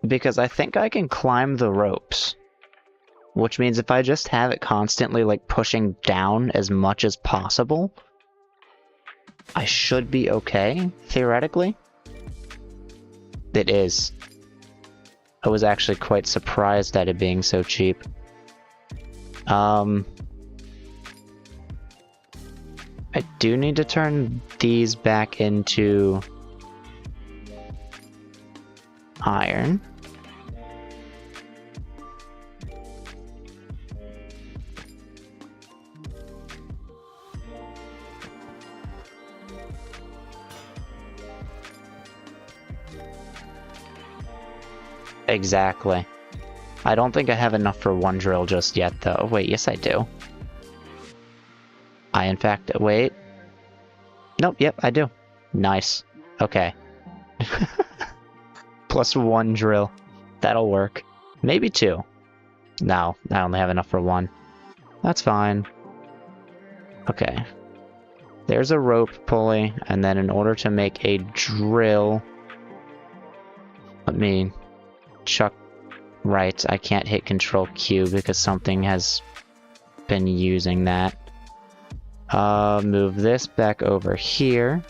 Because I think I can climb the ropes. Which means if I just have it constantly, like, pushing down as much as possible, I should be okay, theoretically. It is. I was actually quite surprised at it being so cheap. I do need to turn these back into iron. Exactly. I don't think I have enough for 1 drill just yet, though. Wait, yes I do. In fact, wait. Nope, yep, I do. Nice. Okay. Plus 1 drill. That'll work. Maybe 2. No, I only have enough for 1. That's fine. Okay. There's a rope pulley, and then in order to make a drill... Let me chuck... Right, I can't hit Control Q because something has been using that. Move this back over here.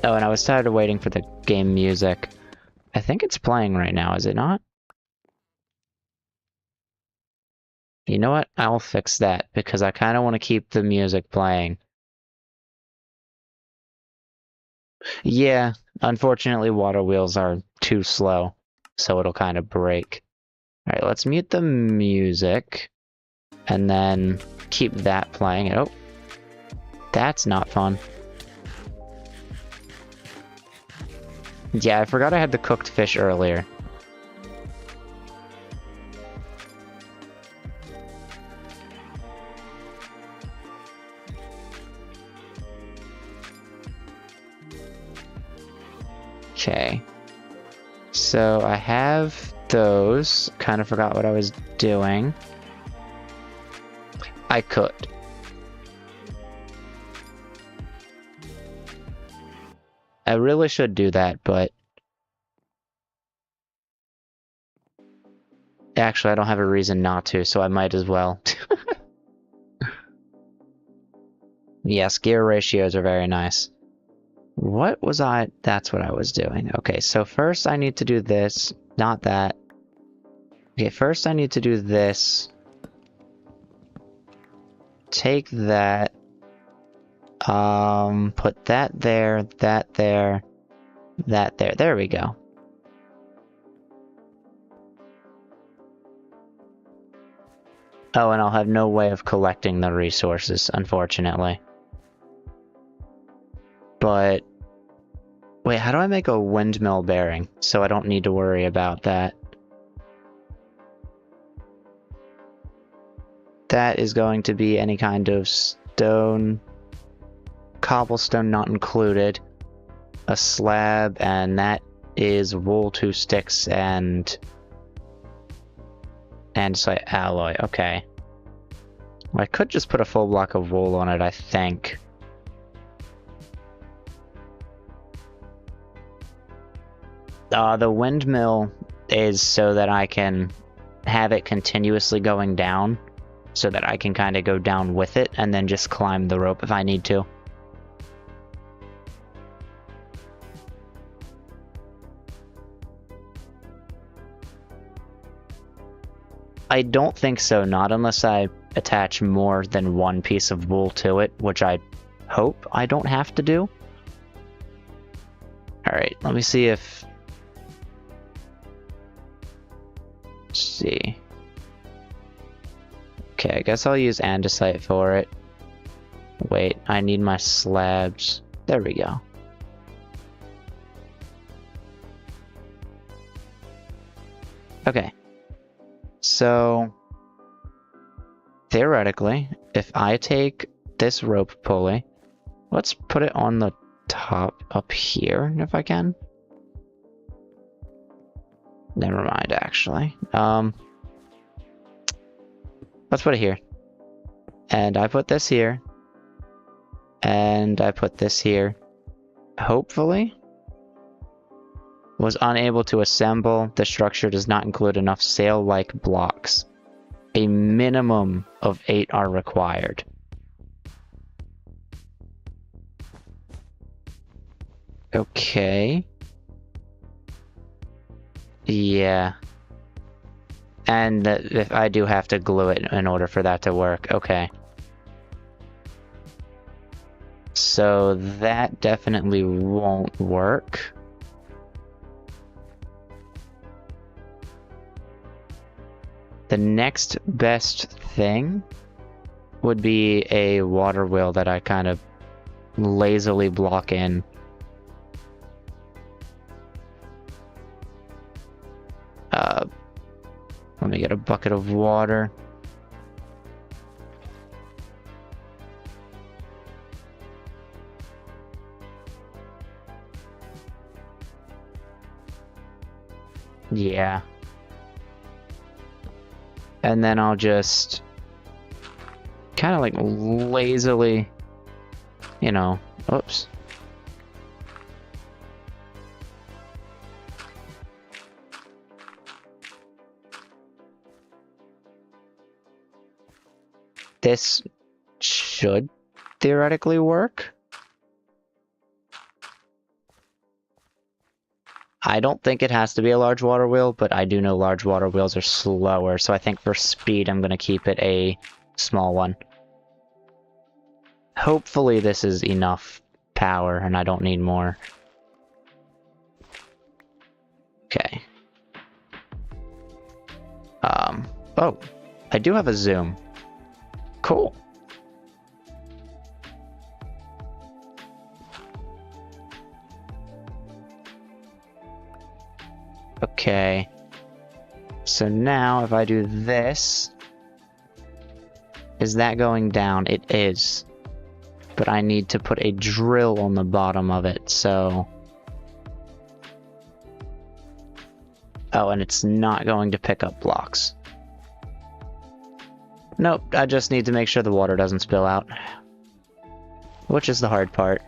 Oh, and I was tired of waiting for the game music. I think it's playing right now, is it not? You know what? I'll fix that, because I kind of want to keep the music playing. Yeah, unfortunately water wheels are too slow, so it'll kind of break. Alright, let's mute the music, and then keep that playing. Oh, that's not fun. Yeah, I forgot I had the cooked fish earlier. Okay. So I have those. Kind of forgot what I was doing. I could. I really should do that, but... Actually, I don't have a reason not to, so I might as well. Yes, gear ratios are very nice. What was I... That's what I was doing. Okay, so first I need to do this, not that. Okay, first I need to do this. Take that. Put that there, that there, that there. There we go. Oh, and I'll have no way of collecting the resources, unfortunately. But... Wait, how do I make a windmill bearing so I don't need to worry about that? That is going to be any kind of stone... Cobblestone not included. A slab, and that is wool, 2 sticks, and so alloy. Okay. I could just put a full block of wool on it, I think. The windmill is so that I can have it continuously going down, so that I can kind of go down with it and then just climb the rope if I need to. I don't think so, not unless I attach more than one piece of wool to it, which I hope I don't have to do. Alright, let me see if... Let's see. Okay, I guess I'll use andesite for it. Wait, I need my slabs. There we go. Okay. So, theoretically, if I take this rope pulley, let's put it on the top up here, if I can. Never mind, actually. Let's put it here. And I put this here. And I put this here. Hopefully. Was unable to assemble. The structure does not include enough sail-like blocks. A minimum of 8 are required. Okay. Yeah. And if I do have to glue it in order for that to work. Okay. So that definitely won't work. The next best thing would be a water wheel that I kind of lazily block in. Let me get a bucket of water. Yeah. And then I'll just kind of like lazily, you know, oops. This should theoretically work. I don't think it has to be a large water wheel, but I do know large water wheels are slower, so I think for speed I'm going to keep it a small one. Hopefully this is enough power and I don't need more. Okay. Oh, I do have a zoom. Cool. Okay. So now if I do this, is that going down? It is. But I need to put a drill on the bottom of it, so... Oh, and it's not going to pick up blocks. Nope, I just need to make sure the water doesn't spill out. Which is the hard part.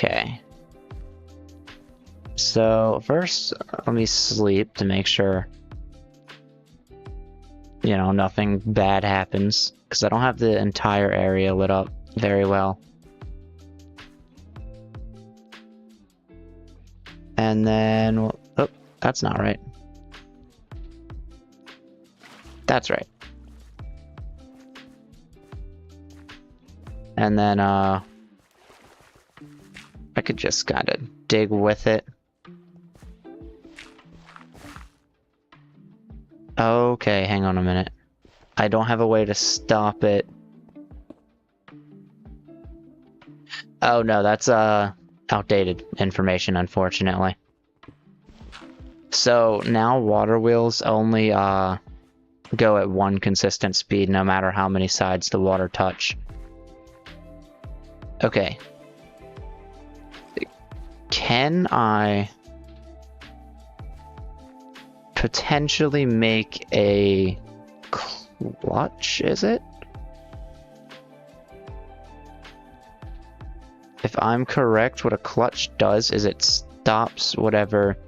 Okay. So first, let me sleep to make sure, you know, nothing bad happens, because I don't have the entire area lit up very well. And then, oh, that's not right. That's right. And then, I could just kind of dig with it. Okay, hang on a minute. I don't have a way to stop it. Oh no, that's outdated information, unfortunately. So now water wheels only go at one consistent speed no matter how many sides the water touch. Okay. Can I potentially make a clutch, is it? If I'm correct, what a clutch does is it stops whatever...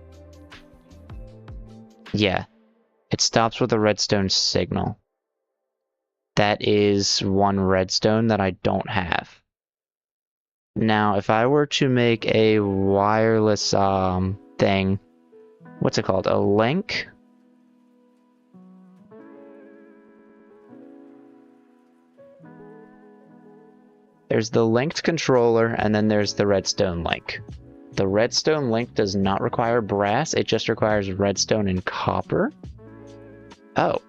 Yeah. It stops with a redstone signal. That is one redstone that I don't have. Now, if I were to make a wireless thing, what's it called? A link? There's the linked controller, and then there's the redstone link. The redstone link does not require brass, it just requires redstone and copper. Oh.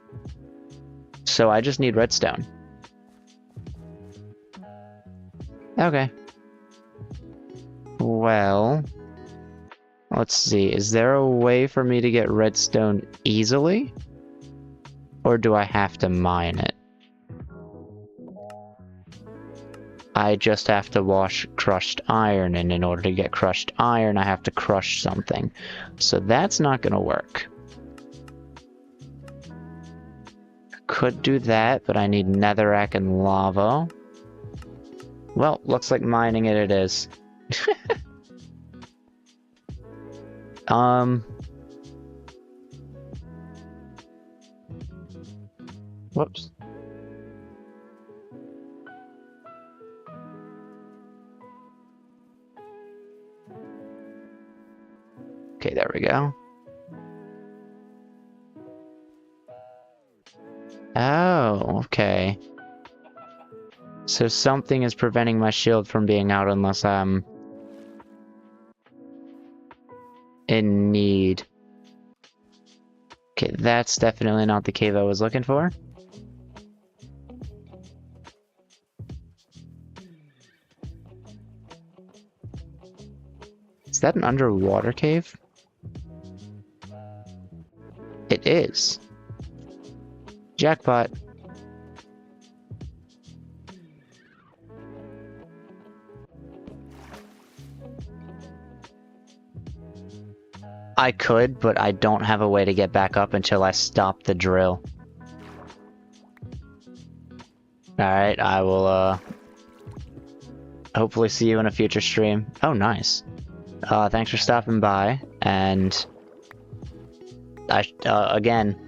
So I just need redstone. Okay. Well, let's see. Is there a way for me to get redstone easily? Or do I have to mine it? I just have to wash crushed iron, and in order to get crushed iron, I have to crush something. So that's not gonna work. Could do that, but I need netherrack and lava. Well, looks like mining it is. Whoops. Okay, there we go. Oh, okay. So something is preventing my shield from being out unless I'm in need. Okay, that's definitely not the cave I was looking for. Is that an underwater cave? It is. Jackpot. I could, but I don't have a way to get back up until I stop the drill. Alright, I will, hopefully see you in a future stream. Oh, nice. Thanks for stopping by, and... again,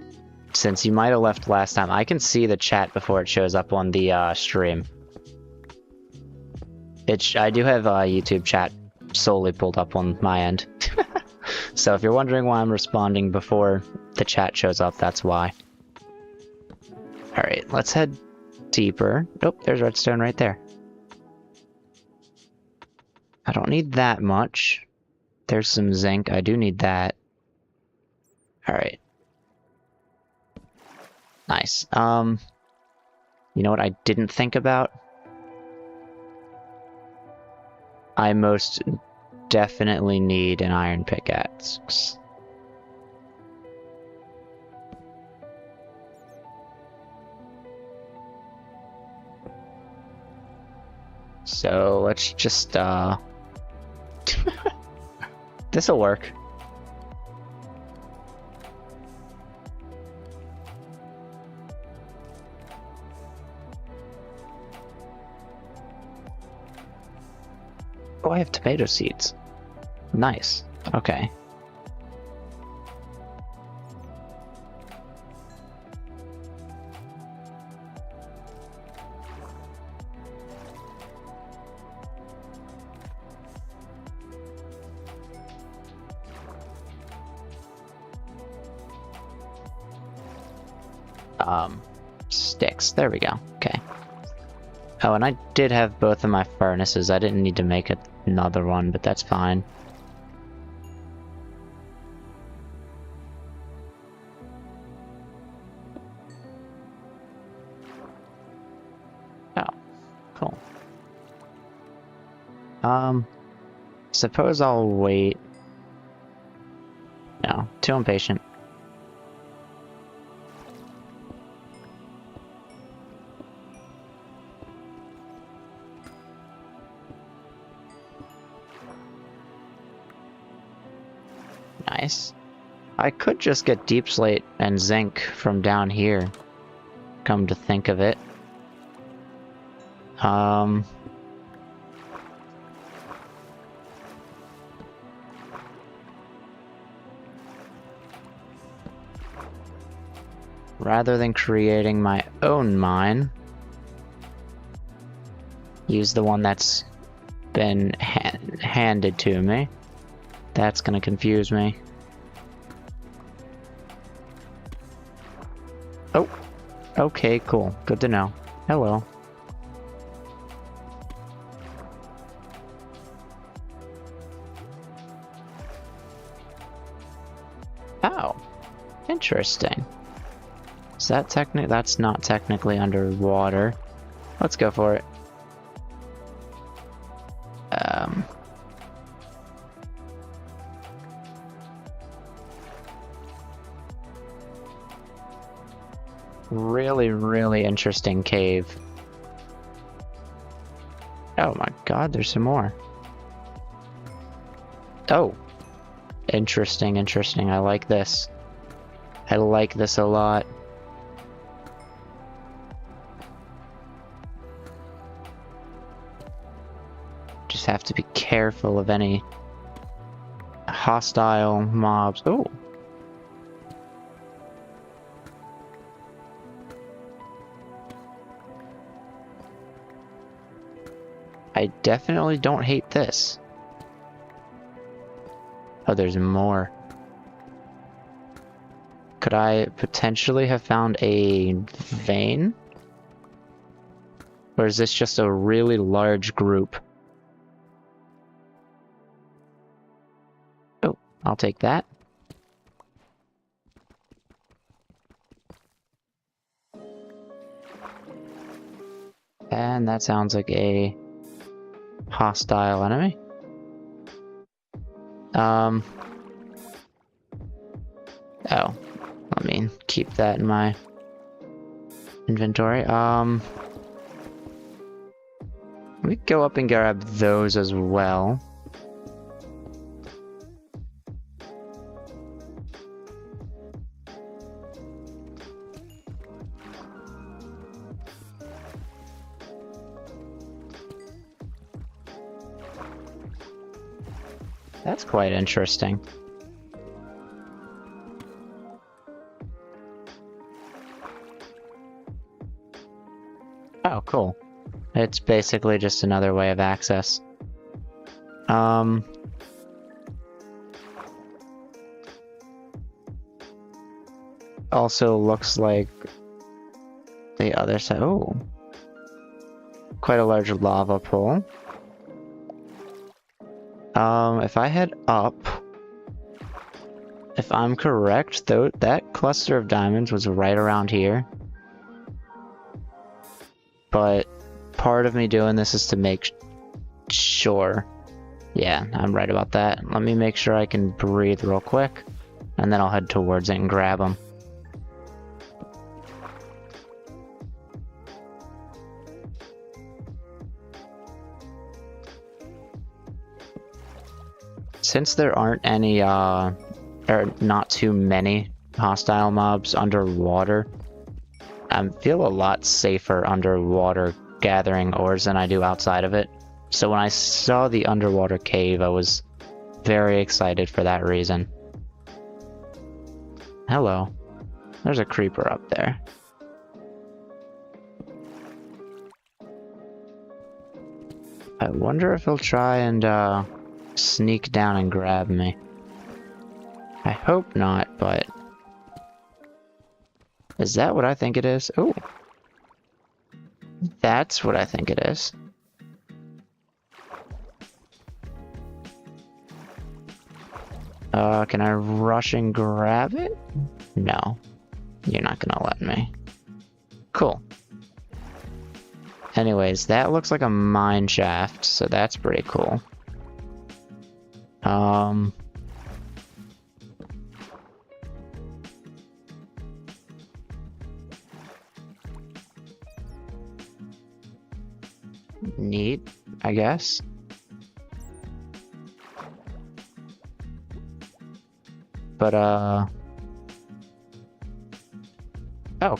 since you might have left last time, I can see the chat before it shows up on the, stream. I do have, YouTube chat solely pulled up on my end. So if you're wondering why I'm responding before the chat shows up, that's why. Alright, let's head deeper. Nope, there's redstone right there. I don't need that much. There's some zinc, I do need that. Alright. Nice. You know what I didn't think about? I most definitely need an iron pickaxe. So let's just this'll work. Oh, I have tomato seeds. Nice. Okay. Sticks. There we go. Okay. Oh, and I did have both of my furnaces. I didn't need to make another one, but that's fine. Oh, cool. Suppose I'll wait. No, too impatient. Nice. I could just get deep slate and zinc from down here, come to think of it. Rather than creating my own mine, use the one that's been handed to me. That's gonna confuse me. Oh, okay, cool. Good to know. Hello. Oh, interesting. Is that that's not technically underwater. Let's go for it. Really, really interesting cave. Oh my god, there's some more. Oh. Interesting, interesting. I like this. I like this a lot. Just have to be careful of any hostile mobs. Oh. I definitely don't hate this. Oh, there's more. Could I potentially have found a vein? Or is this just a really large group? Oh, I'll take that. And that sounds like a hostile enemy. Oh, let me keep that in my inventory. We go up and grab those as well. That's quite interesting. Oh, cool. It's basically just another way of access. Also looks like the other side. Oh. Quite a large lava pool. If I head up, if I'm correct, though, that cluster of diamonds was right around here. But part of me doing this is to make sure. Yeah, I'm right about that. Let me make sure I can breathe real quick, and then I'll head towards it and grab them. Since there aren't any, or not too many hostile mobs underwater, I feel a lot safer underwater gathering ores than I do outside of it. So when I saw the underwater cave, I was very excited for that reason. Hello. There's a creeper up there. I wonder if he'll try and sneak down and grab me. I hope not, but... Is that what I think it is? Oh. That's what I think it is. Can I rush and grab it? No. You're not gonna let me. Cool. Anyways, that looks like a mine shaft, so that's pretty cool. Neat, I guess. But, oh,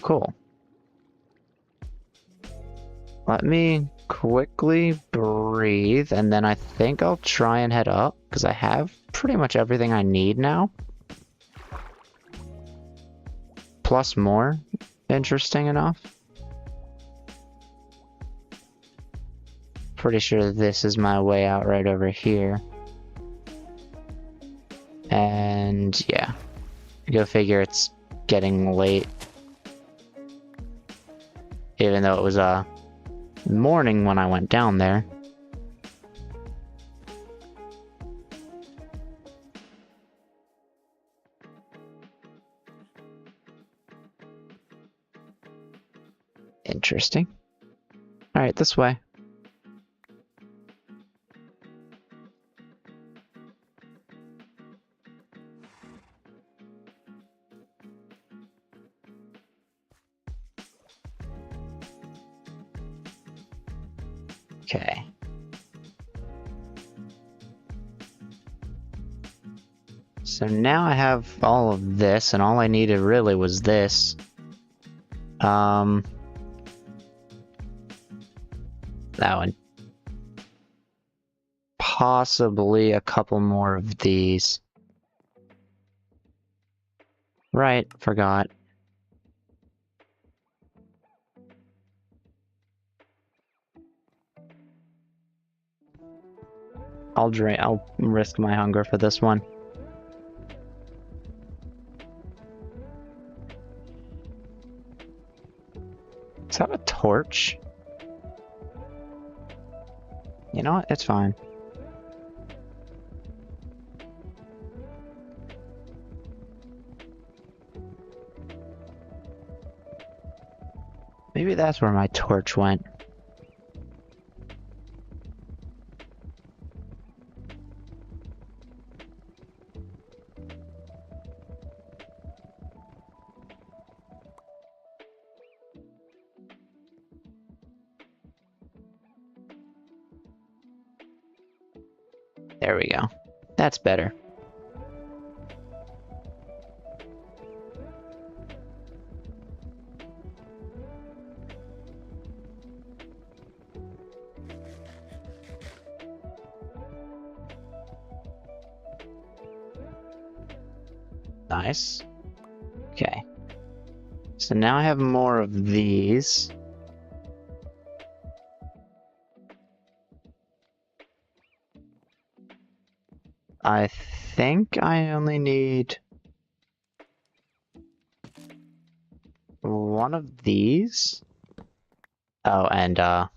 cool. Let me quickly breathe, and then I think I'll try and head up, because I have pretty much everything I need now. Plus more, interesting enough. Pretty sure this is my way out right over here. And yeah, go figure, it's getting late. Even though it was morning when I went down there. Interesting. Alright, this way. Okay. So now I have all of this, and all I needed really was this. That one. Possibly a couple more of these. Right, forgot. I'll risk my hunger for this one. Is that a torch? You know what? It's fine. Maybe that's where my torch went. There we go. That's better. Nice. Okay. So now I have more of these. I think I only need one of these. Oh, and yeah,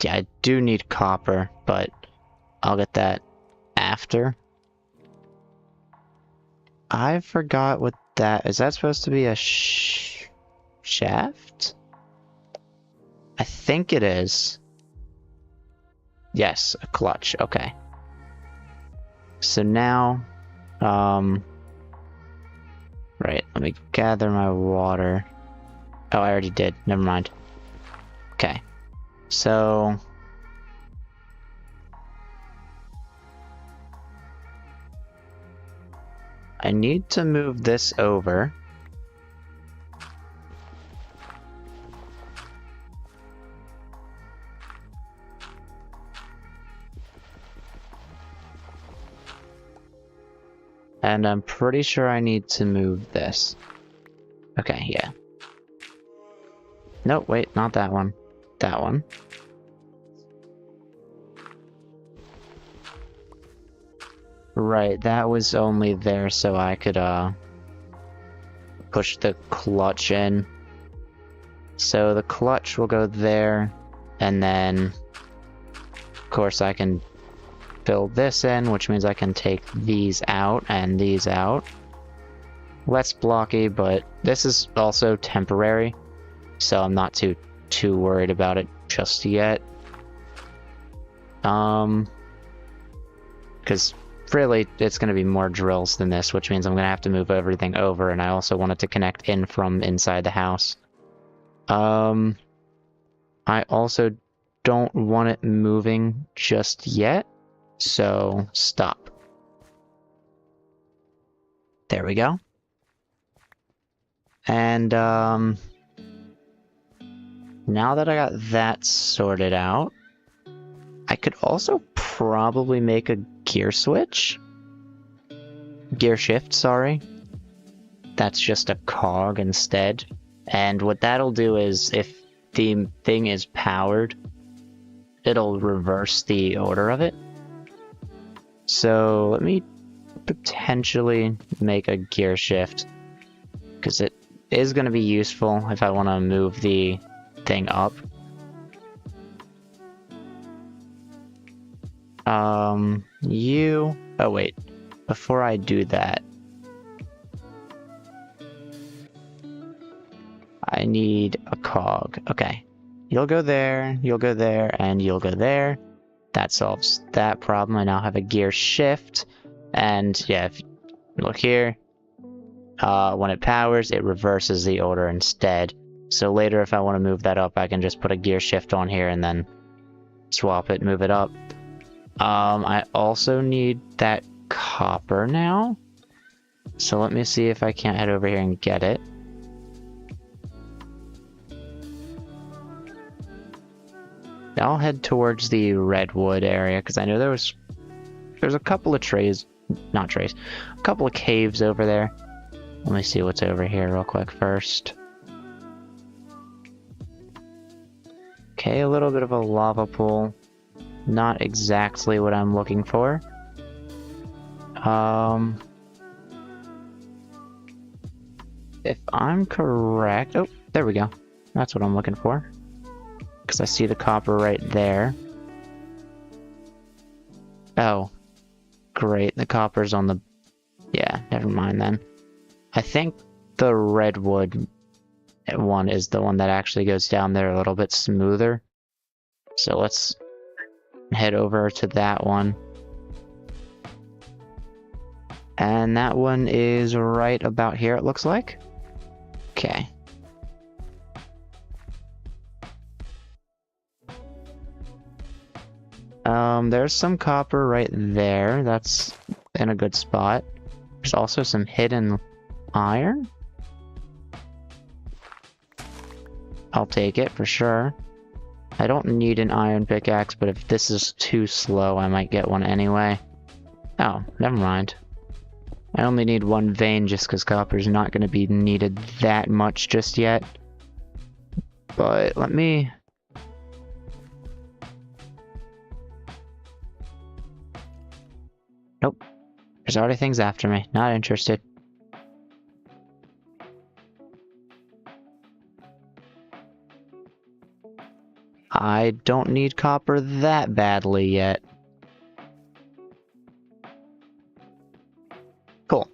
I do need copper, but I'll get that after. I forgot what that is. That supposed to be a shaft? I think it is. Yes, a clutch. Okay. So now, right, let me gather my water. Oh, I already did. Never mind. Okay. So... I need to move this over. And I'm pretty sure I need to move this. Okay, yeah. No, wait, not that one. That one. Right, that was only there so I could, push the clutch in. So the clutch will go there, and then, of course, I can fill this in, which means I can take these out and these out. Less blocky, but this is also temporary, so I'm not too worried about it just yet. Because really, it's going to be more drills than this, which means I'm going to have to move everything over, and I also want it to connect in from inside the house. I also don't want it moving just yet, so stop. There we go. And, now that I got that sorted out, I could also probably make a gear switch. Gear shift, sorry. That's just a cog instead. And what that'll do is, if the thing is powered, it'll reverse the order of it. So let me potentially make a gear shift, because it is going to be useful if I want to move the thing up. Oh wait, before I do that, I need a cog. Okay, you'll go there, and you'll go there. That solves that problem. I now have a gear shift, and yeah, if you look here, when it powers, it reverses the order instead. So later, if I want to move that up, I can just put a gear shift on here and then swap it, move it up. I also need that copper now. So let me see if I can't head over here and get it. I'll head towards the redwood area, because I know there's a couple of a couple of caves over there. Let me see what's over here real quick first. Okay, a little bit of a lava pool. Not exactly what I'm looking for. If I'm correct... Oh, there we go. That's what I'm looking for. Because I see the copper right there. Oh. Great, the copper's on the... Yeah, never mind then. I think the redwood one is the one that actually goes down there a little bit smoother. So let's head over to that one. And that one is right about here, it looks like. Okay. There's some copper right there. That's in a good spot. There's also some hidden iron. I'll take it for sure. I don't need an iron pickaxe, but if this is too slow, I might get one anyway. Oh, never mind. I only need one vein just because copper's not going to be needed that much just yet. But let me... Nope. There's already things after me. Not interested. I don't need copper that badly yet. Cool.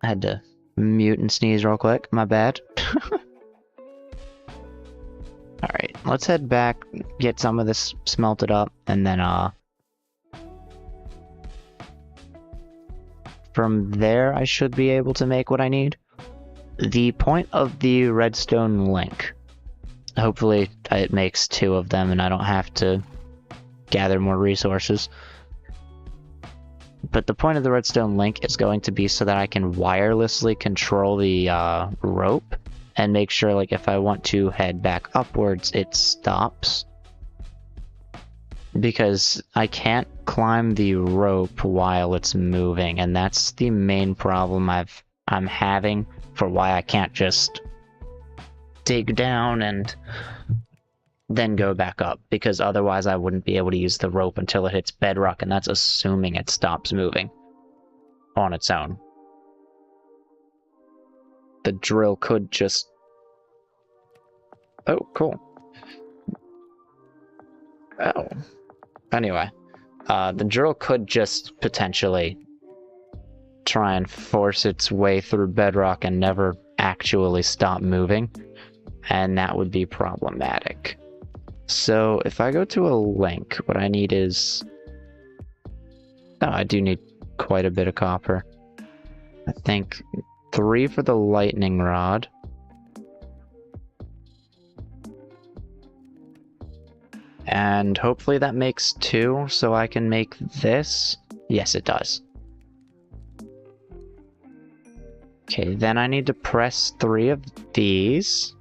I had to mute and sneeze real quick. My bad. Alright, let's head back, get some of this smelted up, and then, from there, I should be able to make what I need. The point of the redstone link. Hopefully, it makes 2 of them, and I don't have to gather more resources. But the point of the redstone link is going to be so that I can wirelessly control the, rope. And make sure, like, if I want to head back upwards, it stops. because I can't climb the rope while it's moving, and that's the main problem I'm having for why I can't just dig down and then go back up, because otherwise I wouldn't be able to use the rope until it hits bedrock, and that's assuming it stops moving on its own. The drill could just... Oh, cool. Oh. Anyway, the drill could just potentially try and force its way through bedrock and never actually stop moving, and that would be problematic. So if I go to a link, what I need is... Oh, I do need quite a bit of copper. I think 3 for the lightning rod. And hopefully that makes 2, so I can make this. Yes, it does. Okay, then I need to press 3 of these.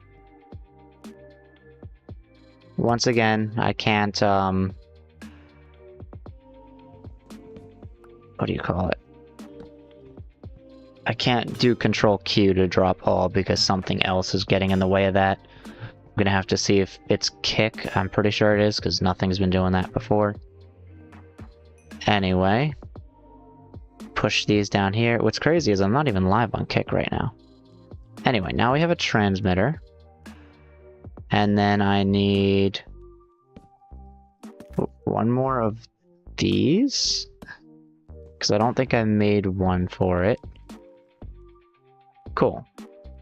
Once again, I can't, what do you call it? I can't do Control Q to drop all because something else is getting in the way of that. I'm gonna have to see if it's kick. I'm pretty sure it is, because nothing's been doing that before. Anyway. Push these down here. What's crazy is I'm not even live on kick right now. Anyway, now we have a transmitter. And then I need... 1 more of these. Because I don't think I made 1 for it. Cool.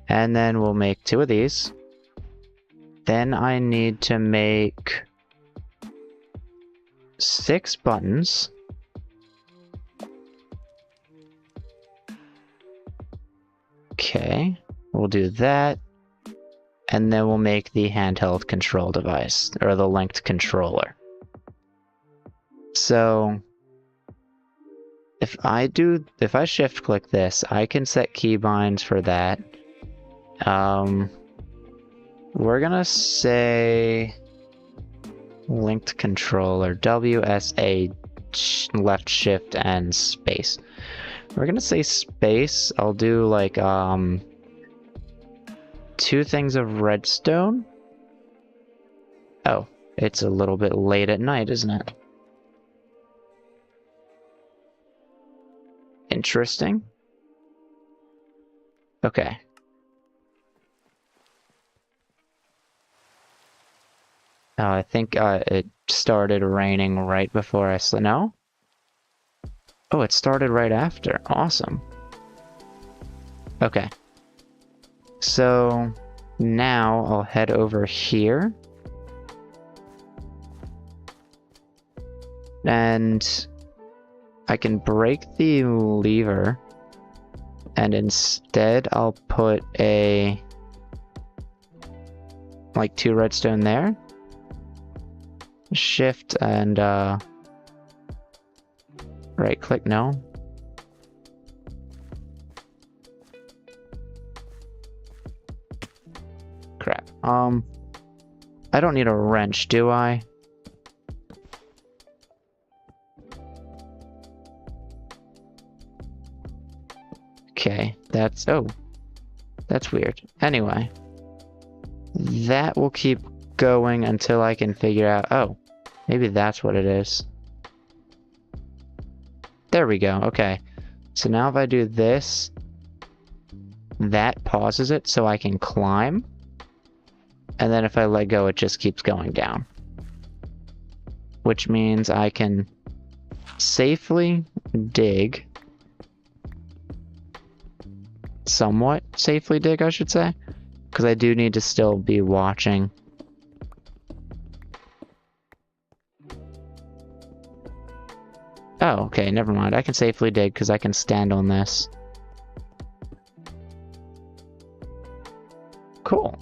And then we'll make 2 of these. Then I need to make 6 buttons. Okay, we'll do that. And then we'll make the handheld control device, or the linked controller. So, if I shift click this, I can set keybinds for that. We're gonna say linked controller, WSA, left shift and space. We're gonna say space. I'll do like 2 things of redstone. Oh, it's a little bit late at night, isn't it? Interesting. Okay. I think it started raining right before I slept. No? Oh, it started right after. Awesome. Okay. So now I'll head over here. And I can break the lever. And instead I'll put like 2 redstone there. Shift and right click, no. Crap. I don't need a wrench, do I? Okay, that's weird. Anyway, that will keep going until I can figure out, oh, maybe that's what it is. There we go, okay. So now if I do this, that pauses it so I can climb. And then if I let go, it just keeps going down. Which means I can safely dig. Somewhat safely dig, I should say. Because I do need to still be watching. Oh, okay, never mind. I can safely dig because I can stand on this. Cool.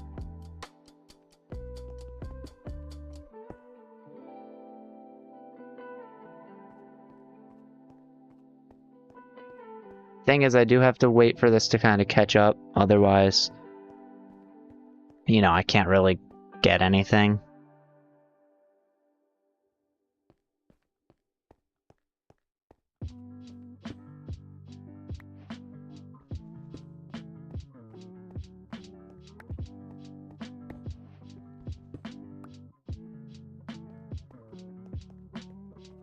Thing is, I do have to wait for this to kind of catch up. Otherwise, you know, I can't really get anything.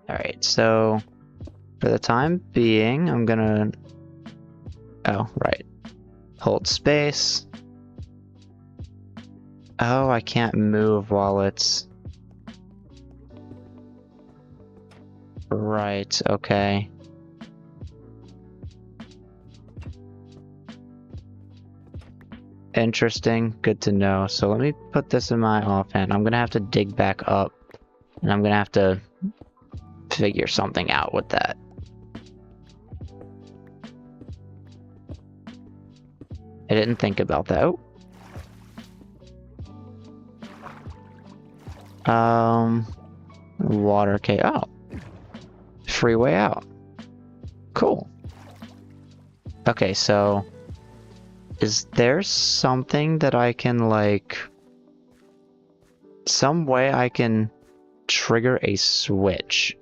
Alright, so for the time being, I'm gonna... Oh, right. Hold space. Oh, I can't move while it's... Right, okay. Interesting, good to know. So let me put this in my offhand. I'm gonna have to dig back up, and I'm gonna have to figure something out with that. I didn't think about that. Oh. Water cave. Oh. Freeway out. Cool. Okay, so is there something that I can, like, some way I can trigger a switch?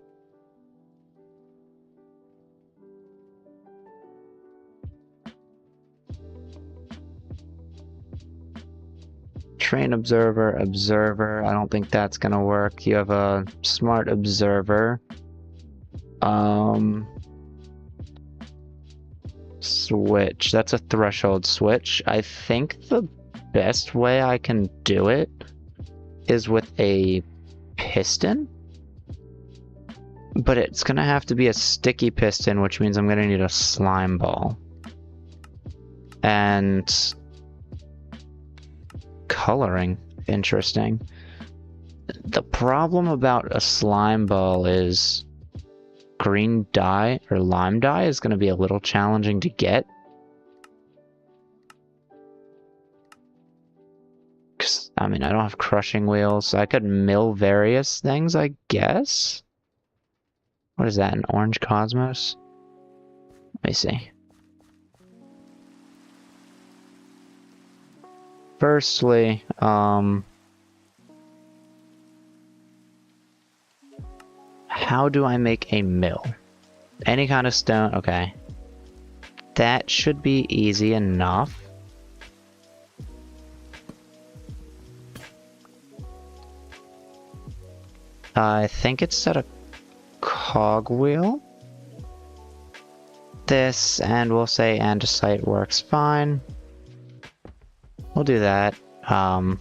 Train observer, observer. I don't think that's gonna work. You have a smart observer. Switch. That's a threshold switch. I think the best way I can do it is with a piston. But it's gonna have to be a sticky piston, which means I'm gonna need a slime ball. And coloring. Interesting. The problem about a slime ball is green dye or lime dye is going to be a little challenging to get. Because, I mean, I don't have crushing wheels. I could mill various things, I guess. What is that, an orange cosmos? Let me see. Firstly, how do I make a mill? Any kind of stone, okay. That should be easy enough. I think it's set a cogwheel. This, and we'll say andesite works fine. We'll do that. Yeah,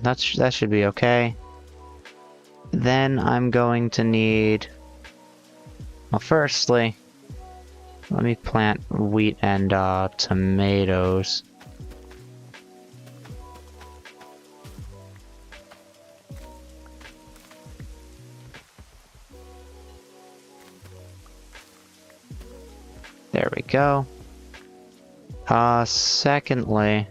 that should be okay. Then I'm going to need... Well, firstly, let me plant wheat and tomatoes. There we go. Secondly,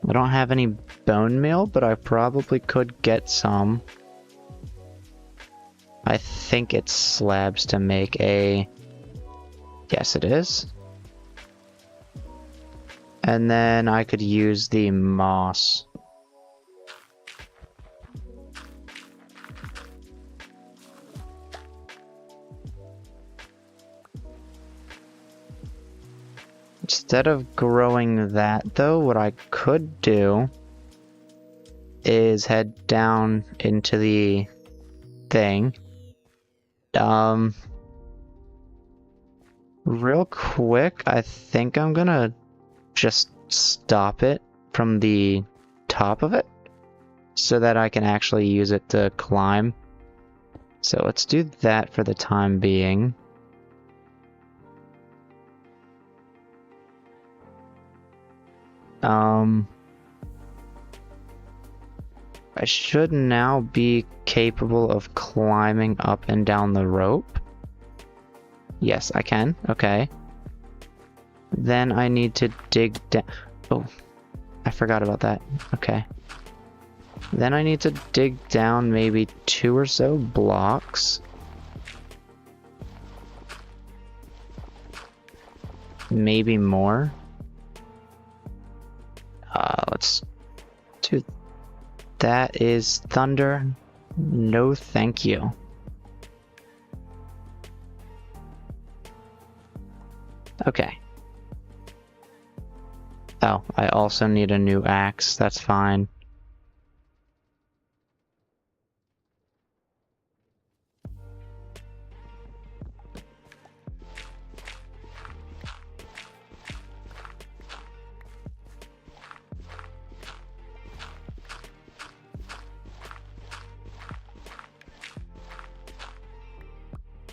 I don't have any bone meal, but I probably could get some. I think it's slabs to make a... Yes, it is. And then I could use the moss. Instead of growing that, though, what I could do is head down into the thing. Real quick, I think I'm gonna just stop it from the top of it so that I can actually use it to climb. So let's do that for the time being. I should now be capable of climbing up and down the rope. Yes, I can. Okay. Then I need to dig down. Oh, I forgot about that. Okay. Then I need to dig down maybe 2 or so blocks. Maybe more. Let's do... That is thunder. No, thank you. Okay. Oh, I also need a new axe. That's fine.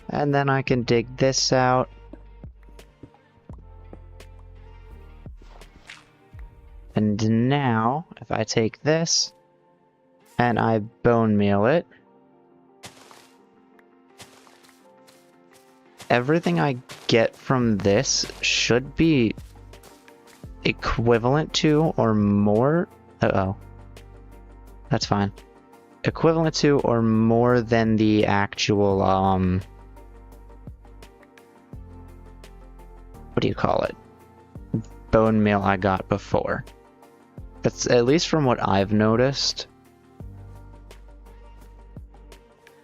And then I can dig this out. And now, if I take this and I bone meal it, everything I get from this should be equivalent to or more. Uh-oh. That's fine. Equivalent to or more than the actual, what do you call it? Bone meal I got before. That's at least from what I've noticed.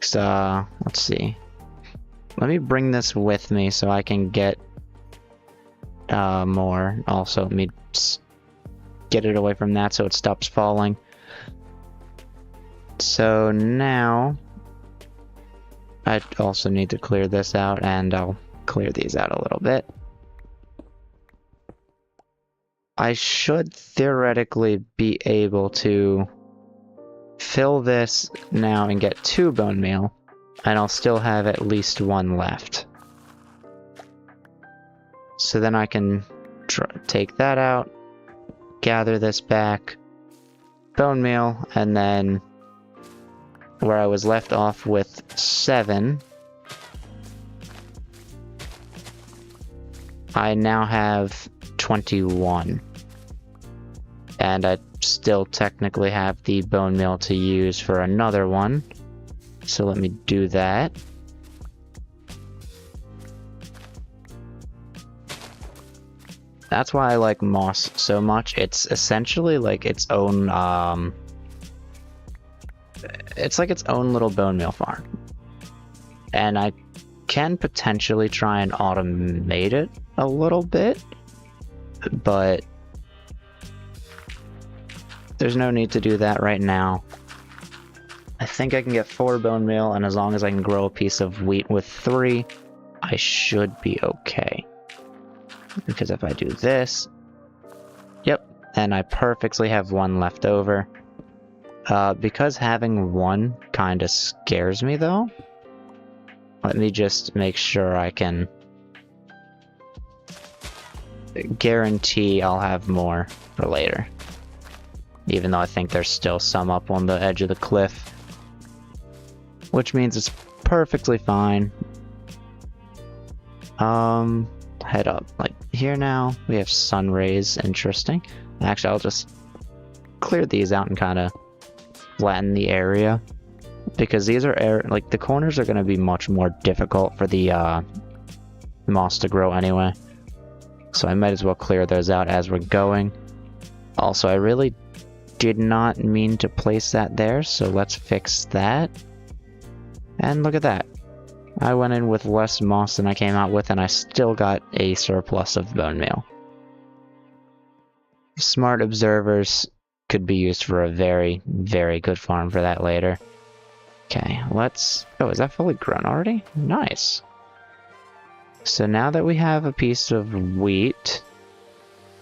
So, let's see. Let me bring this with me so I can get more. Also, let me get it away from that so it stops falling. So now, I also need to clear this out, and I'll clear these out a little bit. I should theoretically be able to fill this now and get 2 bone meal, and I'll still have at least 1 left. So then I can take that out, gather this back, bone meal, and then where I was left off with 7, I now have 21. And I still technically have the bone meal to use for another one. So let me do that. That's why I like moss so much. It's essentially like its own, it's like its own little bone meal farm. And I can potentially try and automate it a little bit, but there's no need to do that right now. I think I can get 4 bone meal, and as long as I can grow a piece of wheat with 3, I should be okay. Because if I do this, yep, and I perfectly have 1 left over. Because having 1 kind of scares me though, let me just make sure I can guarantee I'll have more for later. Even though I think there's still some up on the edge of the cliff. Which means it's perfectly fine. Head up. Like, here now, we have sun rays. Interesting. Actually, I'll just clear these out and kind of flatten the area. Because these are, like, the corners are going to be much more difficult for the, moss to grow anyway. So I might as well clear those out as we're going. Also, I really did not mean to place that there, so let's fix that. And look at that. I went in with less moss than I came out with, and I still got a surplus of bone meal. Smart observers could be used for a very, very good farm for that later. Okay, let's... Oh, is that fully grown already? Nice. So now that we have a piece of wheat,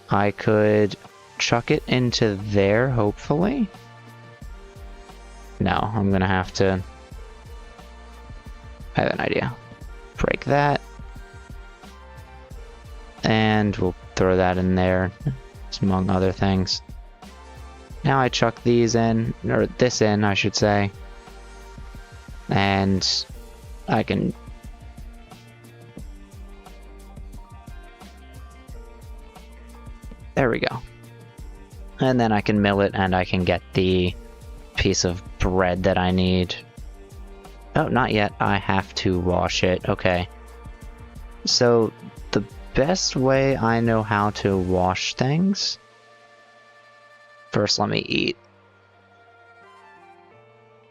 I could chuck it into there, hopefully. No, I'm gonna have to... I have an idea. Break that. And we'll throw that in there, among other things. Now I chuck these in, or this in, I should say. And I can... There we go. And then I can mill it and I can get the piece of bread that I need. Oh, not yet. I have to wash it. Okay. So, the best way I know how to wash things... First, let me eat.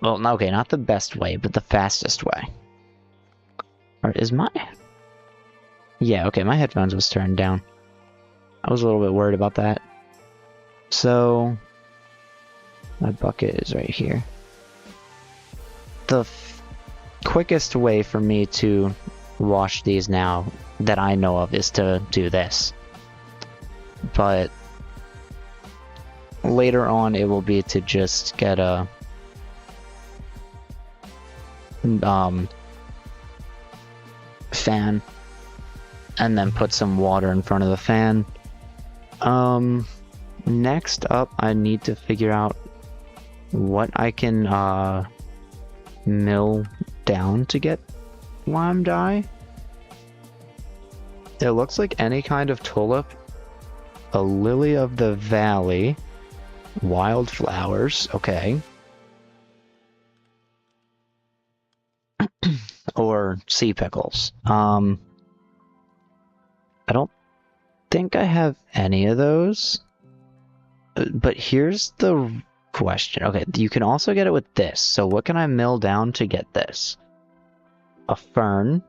Well, okay, not the best way, but the fastest way. Or is my... Yeah, okay, my headphones was turned down. I was a little bit worried about that. So... My bucket is right here. The quickest way for me to wash these now that I know of is to do this. But later on it will be to just get a fan, and then put some water in front of the fan. Next up, I need to figure out what I can mill down to get lime dye. It looks like any kind of tulip, a lily of the valley, wildflowers, okay. Or sea pickles. I don't think I have any of those. But here's the question. Okay, you can also get it with this. So what can I mill down to get this? A fern,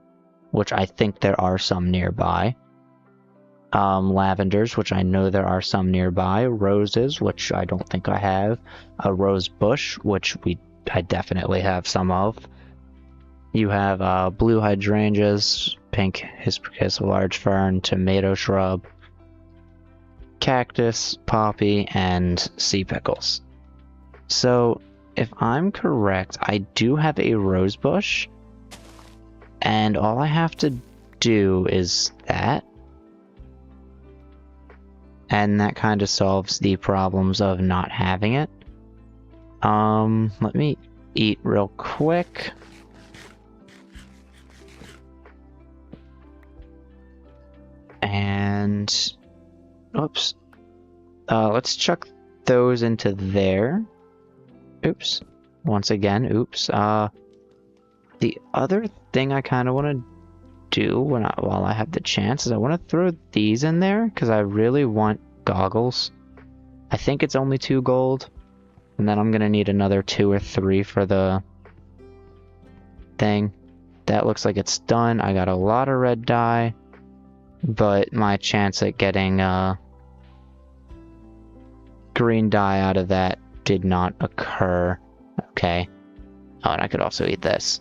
which I think there are some nearby. Lavenders, which I know there are some nearby. Roses, which I don't think I have. A rose bush, which I definitely have some of. You have blue hydrangeas, pink hibiscus, large fern, tomato shrub, cactus, poppy, and sea pickles. So, if I'm correct, I do have a rose bush, and all I have to do is that. And that kind of solves the problems of not having it. Let me eat real quick. And oops. Let's chuck those into there. Oops. Once again, oops. The other thing I kind of want to do while I have the chance is I want to throw these in there because I really want goggles. I think it's only 2 gold, and then I'm gonna need another 2 or 3 for the thing. That looks like it's done. I got a lot of red dye, but my chance at getting green dye out of that did not occur. Okay. Oh, and I could also eat this.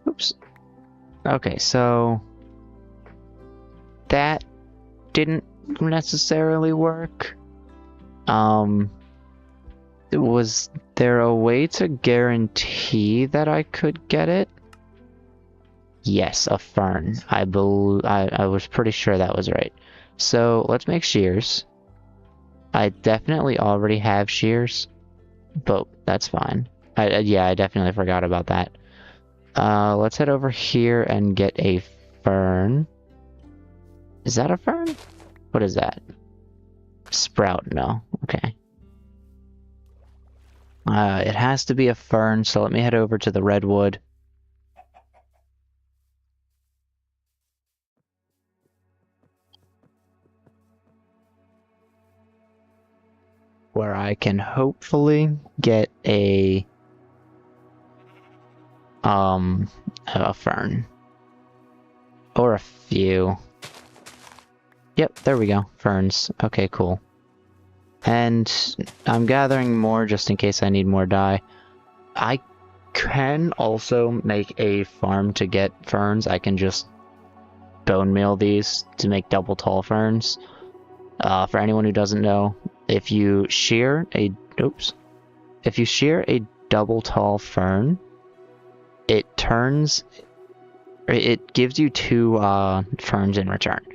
Oops. Okay, so that didn't necessarily work. Was there a way to guarantee that I could get it? Yes, a fern. I was pretty sure that was right. So let's make shears. I definitely already have shears, but that's fine. Yeah, I definitely forgot about that. Let's head over here and get a fern. Is that a fern? What is that? Sprout, no. Okay. It has to be a fern, so let me head over to the redwood. Where I can hopefully get a fern. Or a few. Yep, there we go. Ferns. Okay, cool. And I'm gathering more just in case I need more dye. I can also make a farm to get ferns. I can just bone meal these to make double tall ferns. For anyone who doesn't know, if you shear a double tall fern, it gives you 2 ferns in return.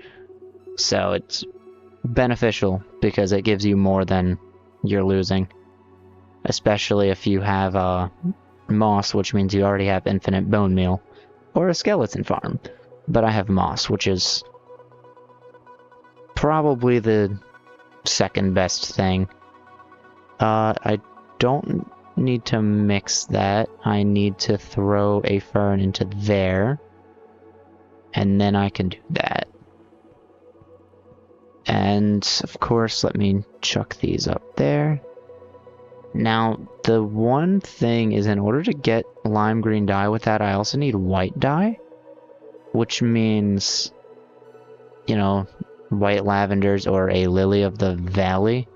So it's beneficial because it gives you more than you're losing. Especially if you have moss, which means you already have infinite bone meal. Or a skeleton farm. But I have moss, which is probably the second best thing. I don't need to mix that. I need to throw a fern into there. And then I can do that. And, of course, let me chuck these up there. Now, the one thing is in order to get lime green dye with that, I also need white dye. Which means, you know, white lavenders or a lily of the valley.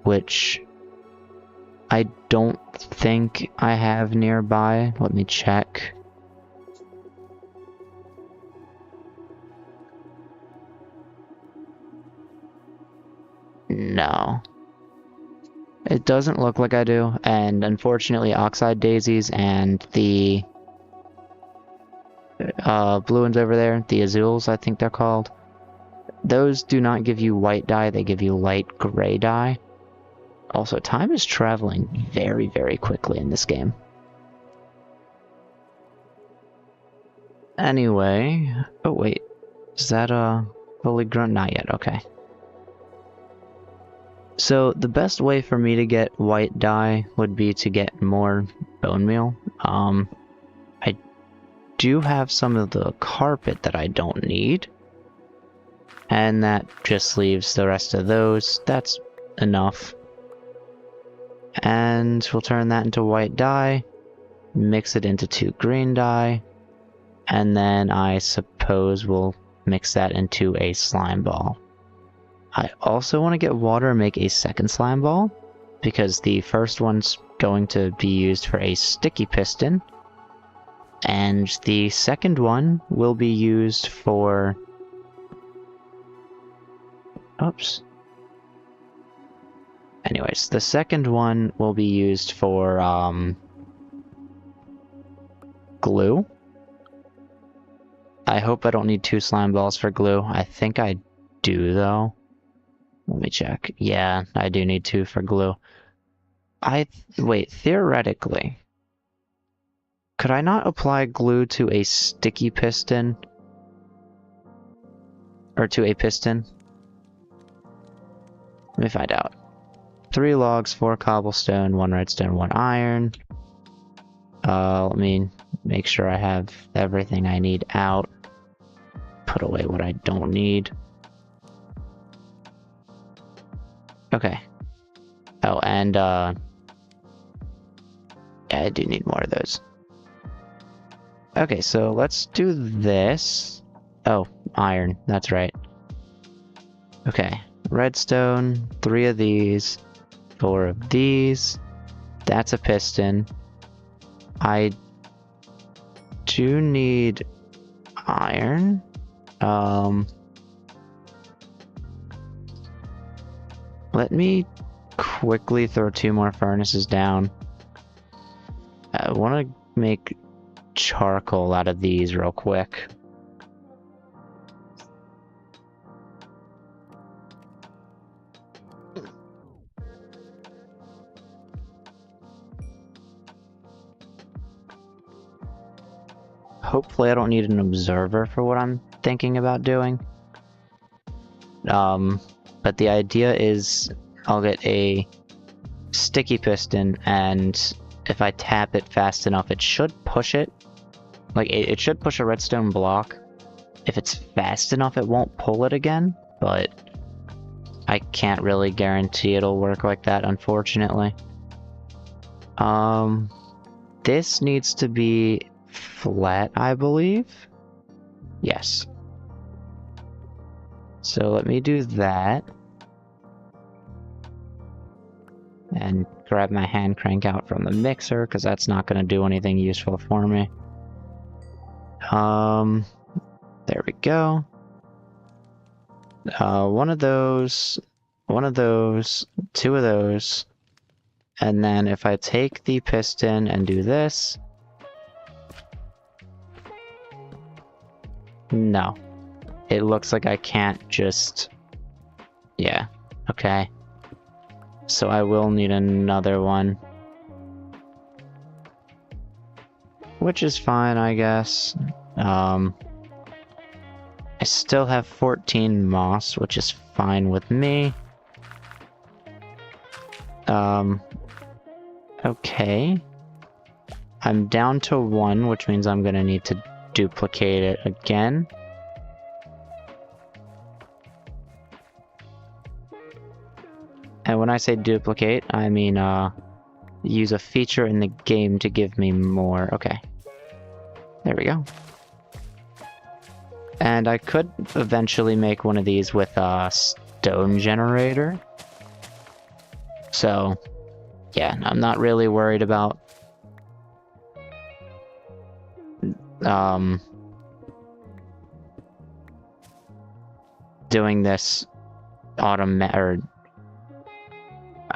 Which I don't think I have nearby. Let me check. No. It doesn't look like I do, and unfortunately oxide daisies and the blue ones over there, the azules, I think they're called. Those do not give you white dye, they give you light gray dye. Also, time is traveling very, very quickly in this game. Anyway, oh wait, is that fully grown? Not yet, okay. So the best way for me to get white dye would be to get more bone meal. I do have some of the carpet that I don't need. And that just leaves the rest of those. That's enough. And we'll turn that into white dye, mix it into 2 green dye, and then I suppose we'll mix that into a slime ball. I also want to get water and make a second slime ball, because the first one's going to be used for a sticky piston, and the second one will be used for... Oops. Anyways, the second one will be used for, glue. I hope I don't need 2 slime balls for glue. I think I do, though. Let me check. Yeah, I do need 2 for glue. Wait, theoretically, could I not apply glue to a sticky piston? Or to a piston? Let me find out. 3 logs, 4 cobblestone, 1 redstone, 1 iron. Let me make sure I have everything I need out. Put away what I don't need. Okay. Oh, and, yeah, I do need more of those. Okay, so let's do this. Oh, iron, that's right. Okay, redstone, 3 of these, 4 of these. That's a piston. I do need iron. Let me quickly throw 2 more furnaces down. I want to make charcoal out of these real quick. Hopefully I don't need an observer for what I'm thinking about doing. But the idea is I'll get a sticky piston, and if I tap it fast enough, it should push it. Like, it should push a redstone block. If it's fast enough, it won't pull it again, but I can't really guarantee it'll work like that, unfortunately. This needs to be flat, I believe. Yes. So let me do that. And grab my hand crank out from the mixer, because that's not going to do anything useful for me. There we go. One of those, 2 of those. And then if I take the piston and do this... No. It looks like I can't just... Yeah, okay. So I will need another one. Which is fine, I guess. I still have 14 moss, which is fine with me. Okay. I'm down to 1, which means I'm gonna need to duplicate it again. And when I say duplicate, I mean, use a feature in the game to give me more. Okay. There we go. And I could eventually make one of these with a stone generator. So, yeah, I'm not really worried about doing this I'm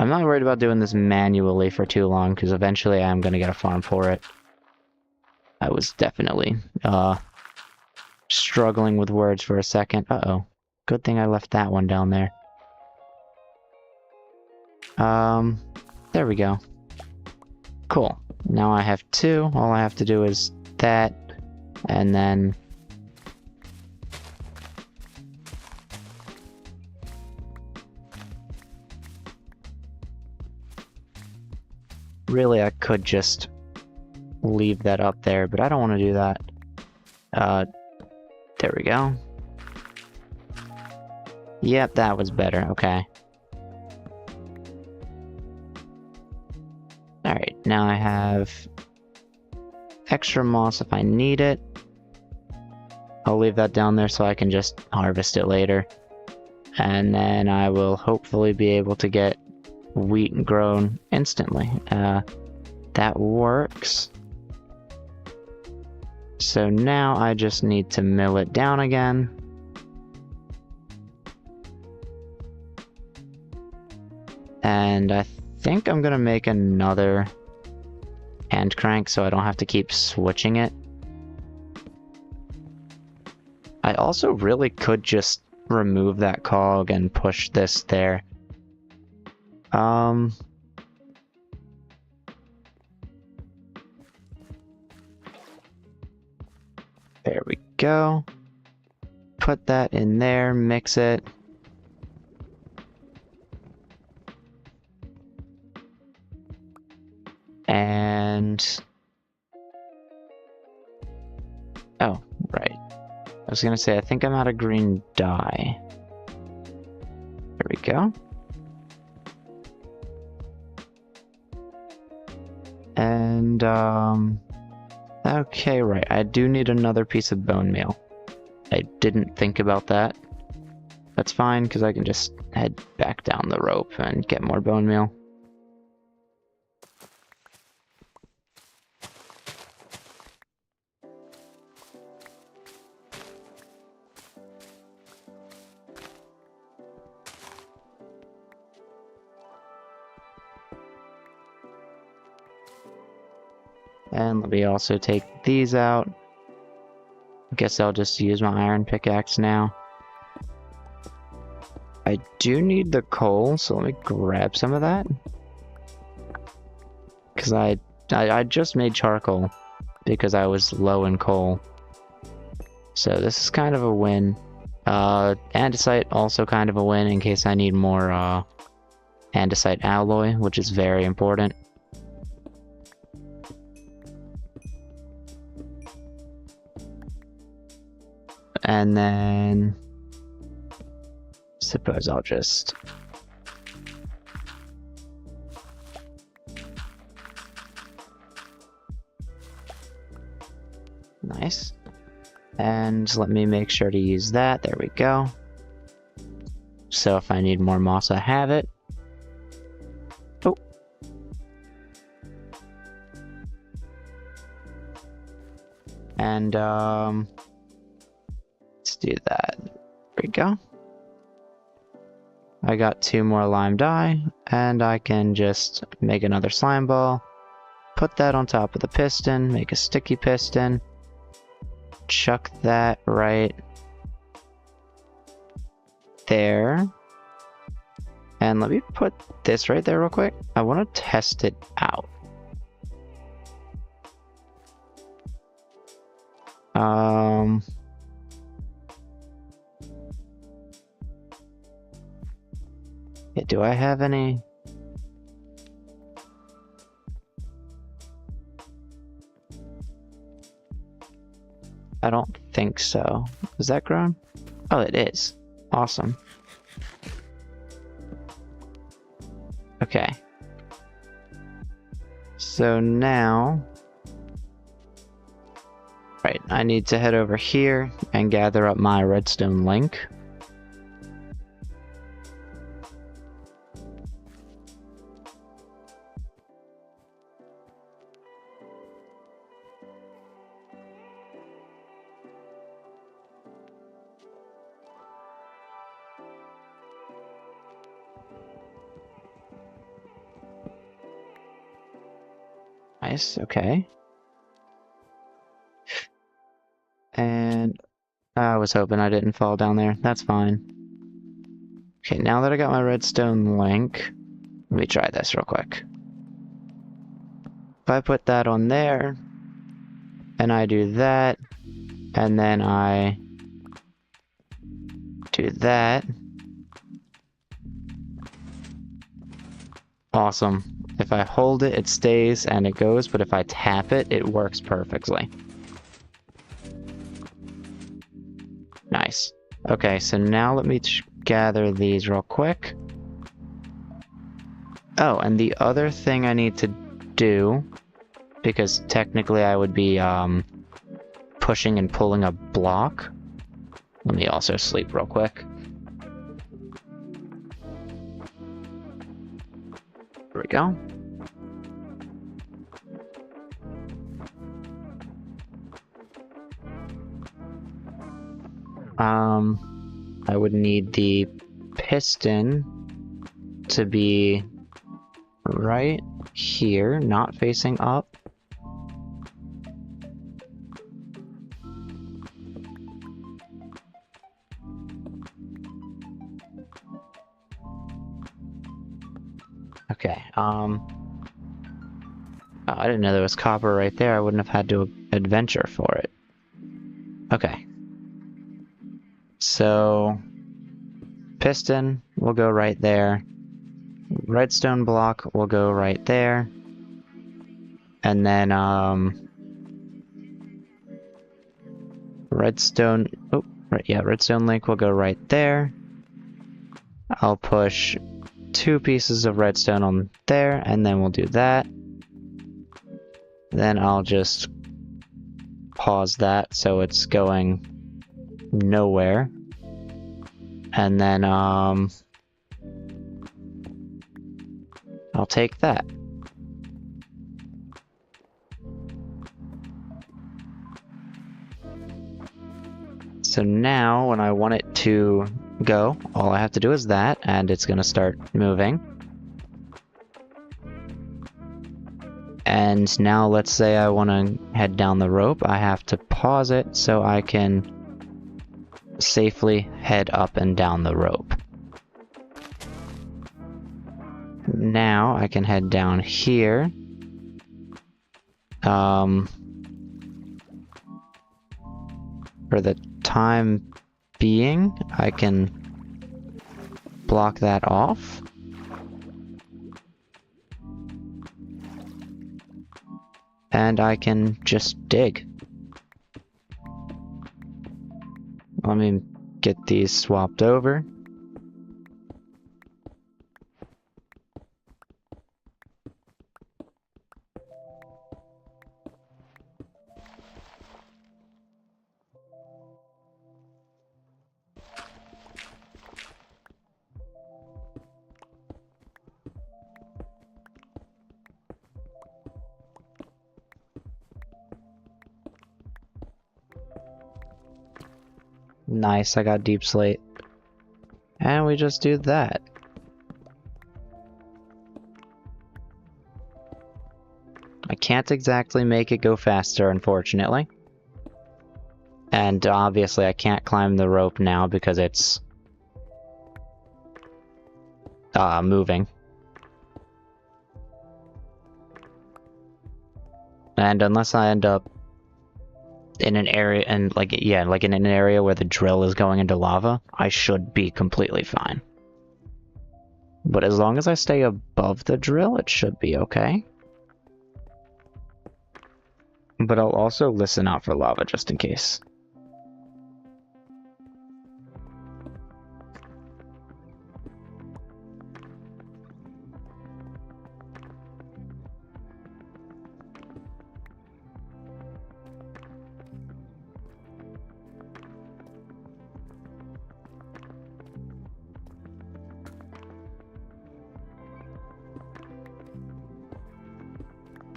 not worried about doing this manually for too long, because eventually I'm going to get a farm for it. I was definitely struggling with words for a second. Uh-oh. Good thing I left that one down there. There we go. Cool. Now I have 2. All I have to do is that, and then... Really, I could just leave that up there, but I don't want to do that. There we go. Yep, that was better. Okay. Alright, now I have extra moss if I need it. I'll leave that down there so I can just harvest it later. And then I will hopefully be able to get wheat grown instantly. That works. So now I just need to mill it down again. And I think I'm gonna make another hand crank so I don't have to keep switching it. I also really could just remove that cog and push this there. There we go. Put that in there, mix it. And... oh, right. I was gonna say, I think I'm out of green dye. There we go. And, okay, right. I do need another piece of bone meal. I didn't think about that. That's fine, because I can just head back down the rope and get more bone meal. And let me also take these out. I guess I'll just use my iron pickaxe now. I do need the coal, so let me grab some of that. Because I just made charcoal because I was low in coal. So this is kind of a win. Andesite also kind of a win in case I need more andesite alloy, which is very important. And then, suppose I'll just... nice. And let me make sure to use that. There we go. So if I need more moss, I have it. Oh. And, let's do that. There we go. I got 2 more lime dye, and I can just make another slime ball, put that on top of the piston, make a sticky piston, chuck that right there, and let me put this right there real quick. I want to test it out. Yeah, do I have any? I don't think so. Is that grown? Oh, it is. Awesome. Okay. So now... right, I need to head over here and gather up my redstone link. Nice, okay. And was hoping I didn't fall down there. That's fine. Okay, now that I got my redstone link, let me try this real quick. If I put that on there, and I do that, and then I do that. Awesome. If I hold it, it stays and it goes, but if I tap it, it works perfectly. Nice. Okay, so now let me gather these real quick. Oh, and the other thing I need to do, because technically I would be pushing and pulling a block. Let me also sleep real quick. There we go. I would need the piston to be right here, not facing up. Okay, oh, I didn't know there was copper right there. I wouldn't have had to adventure for it. Okay. So, piston will go right there. Redstone block will go right there. And then, redstone link will go right there. I'll push 2 pieces of redstone on there, and then we'll do that. Then I'll just pause that so it's going nowhere. And then, I'll take that. So now, when I want it to go, all I have to do is that, and it's gonna start moving. And now let's say I want to head down the rope. I have to pause it so I can safely head up and down the rope. Now I can head down here. For the time being, I can block that off. And I can just dig. Let me get these swapped over. Nice, I got deep slate. And we just do that. I can't exactly make it go faster, unfortunately. And obviously I can't climb the rope now because it's moving. And unless I end up in an area, and like in an area where the drill is going into lava, I should be completely fine. But as long as I stay above the drill, it should be okay. But I'll also listen out for lava just in case.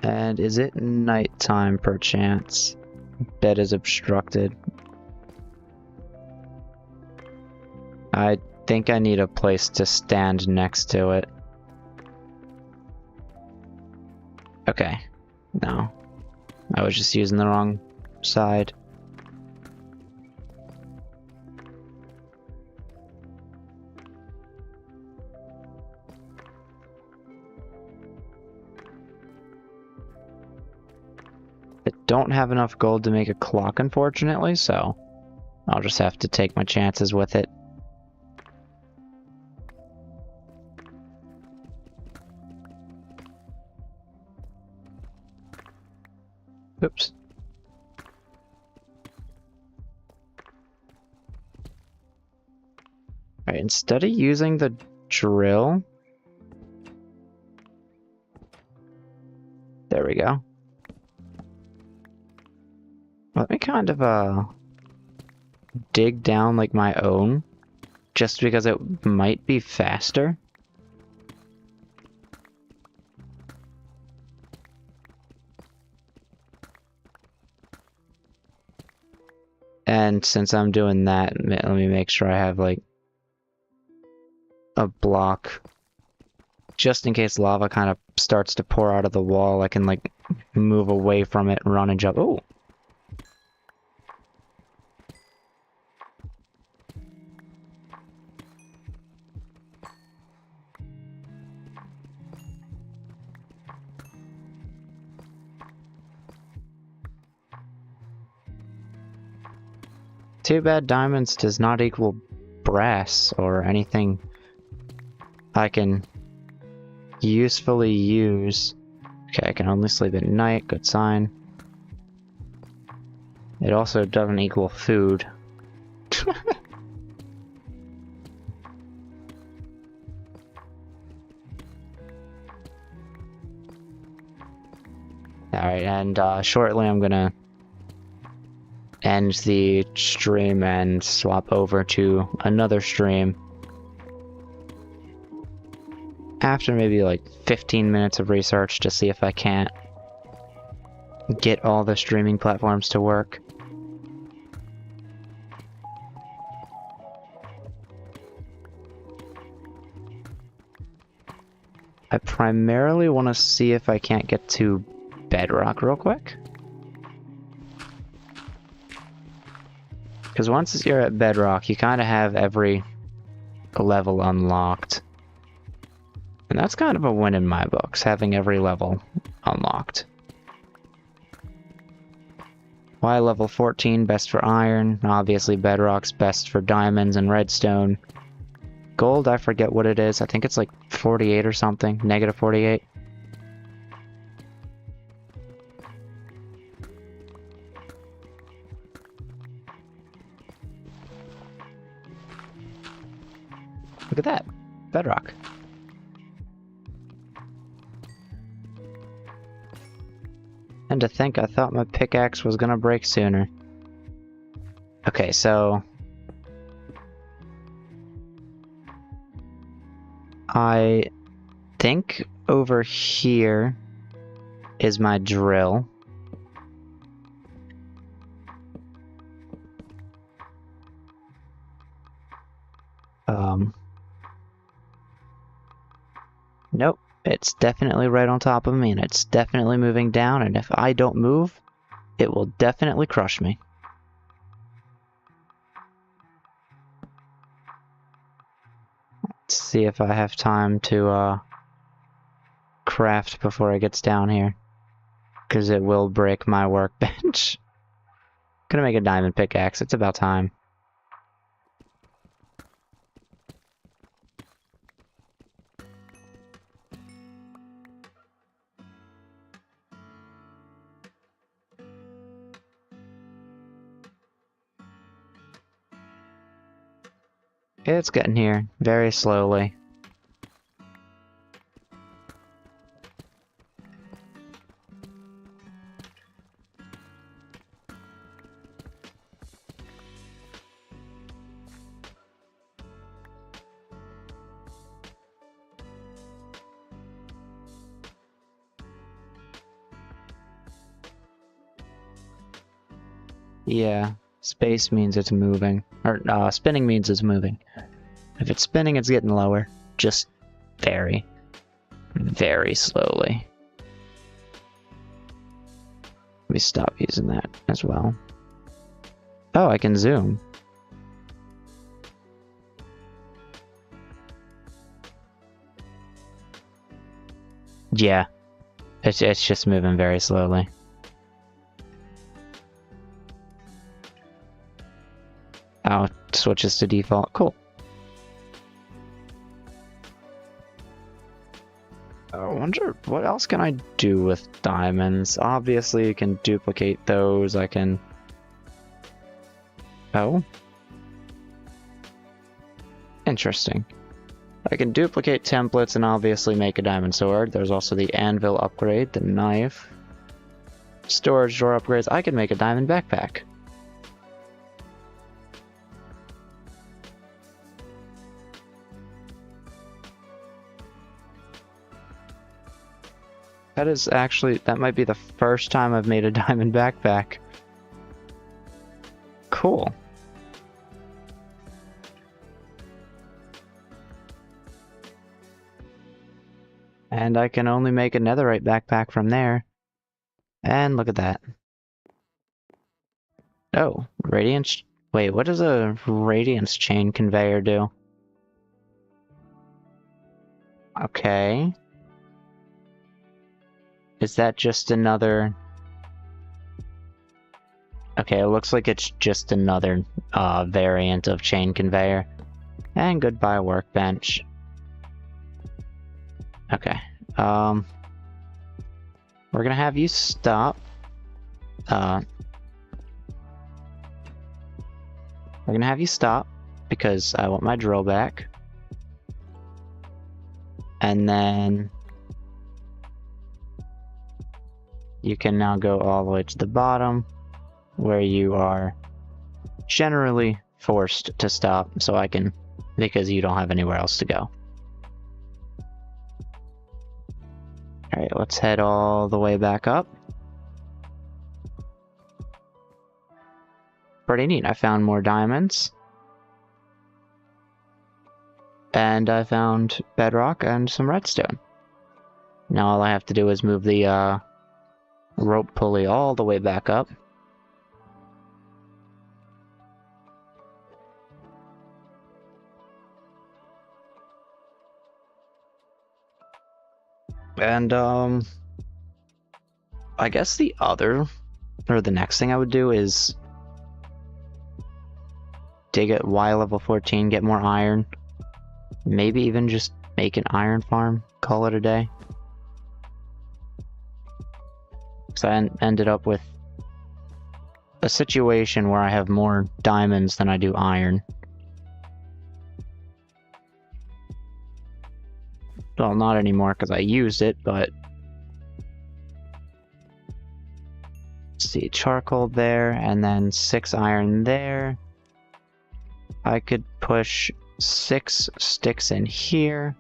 And is it nighttime perchance? Bed is obstructed. I think I need a place to stand next to it. Okay. No. I was just using the wrong side. don't have enough gold to make a clock, unfortunately, so I'll just have to take my chances with it. Oops. Alright, instead of using the drill... There we go. Let me kind of, dig down like my own, just because it might be faster. And since I'm doing that, let me make sure I have like a block, just in case lava kind of starts to pour out of the wall. I can like move away from it, run and jump. Ooh. Too bad diamonds does not equal brass or anything I can usefully use. Okay, I can only sleep at night, good sign. It also doesn't equal food. Alright, and shortly I'm gonna end the stream and swap over to another stream. After maybe like 15 minutes of research to see if I can't get all the streaming platforms to work. I primarily want to see if I can't get to bedrock real quick. Because once you're at bedrock, you kind of have every level unlocked. And that's kind of a win in my books, having every level unlocked. Why level 14, best for iron. Obviously bedrock's best for diamonds and redstone. Gold, I forget what it is. I think it's like 48 or something. Negative 48. Look at that. Bedrock. And to think, I thought my pickaxe was gonna break sooner. Okay, so... I think over here is my drill. Nope, it's definitely right on top of me, and it's definitely moving down, and if I don't move, it will definitely crush me. Let's see if I have time to, craft before it gets down here, because it will break my workbench. Gonna make a diamond pickaxe, it's about time. It's getting here, very slowly. Yeah, space means it's moving. Or, spinning means it's moving. If it's spinning, it's getting lower. Just very, very slowly. Let me stop using that as well. Oh, I can zoom. Yeah, it's just moving very slowly. switches to default. Cool. I wonder what else can I do with diamonds. Obviously, you can duplicate those. I can... Oh. Interesting. I can duplicate templates and obviously make a diamond sword. There's also the anvil upgrade, the knife. Storage drawer upgrades. I can make a diamond backpack. That is actually, that might be the first time I've made a diamond backpack. Cool. And I can only make a netherite backpack from there. And look at that. Oh, radiance. Wait, what does a radiance chain conveyor do? Okay. Is that just another... Okay, it looks like it's just another variant of chain conveyor. And goodbye workbench. Okay. We're gonna have you stop. We're gonna have you stop because I want my drill back. And then you can now go all the way to the bottom where you are generally forced to stop so I can, because you don't have anywhere else to go. Alright, let's head all the way back up. Pretty neat. I found more diamonds. And I found bedrock and some redstone. Now all I have to do is move the rope pulley all the way back up. And I guess the next thing I would do is dig at Y level 14, get more iron. Maybe even just make an iron farm, call it a day. Because I ended up with a situation where I have more diamonds than I do iron. Well, not anymore because I used it, but... Let's see, charcoal there, and then 6 iron there. I could push 6 sticks in here,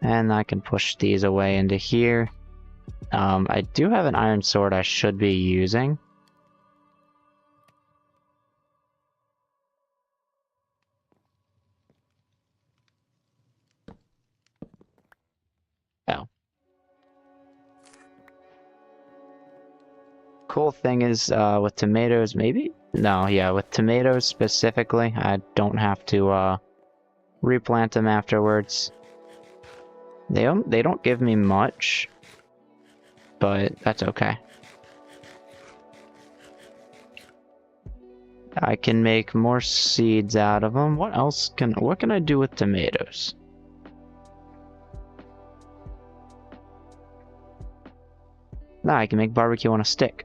and I can push these away into here. I do have an iron sword I should be using. Oh. Cool thing is, with tomatoes, maybe? No, yeah, with tomatoes specifically, I don't have to, replant them afterwards. They don't give me much, but that's okay. I can make more seeds out of them. What can I do with tomatoes? Nah, I can make barbecue on a stick.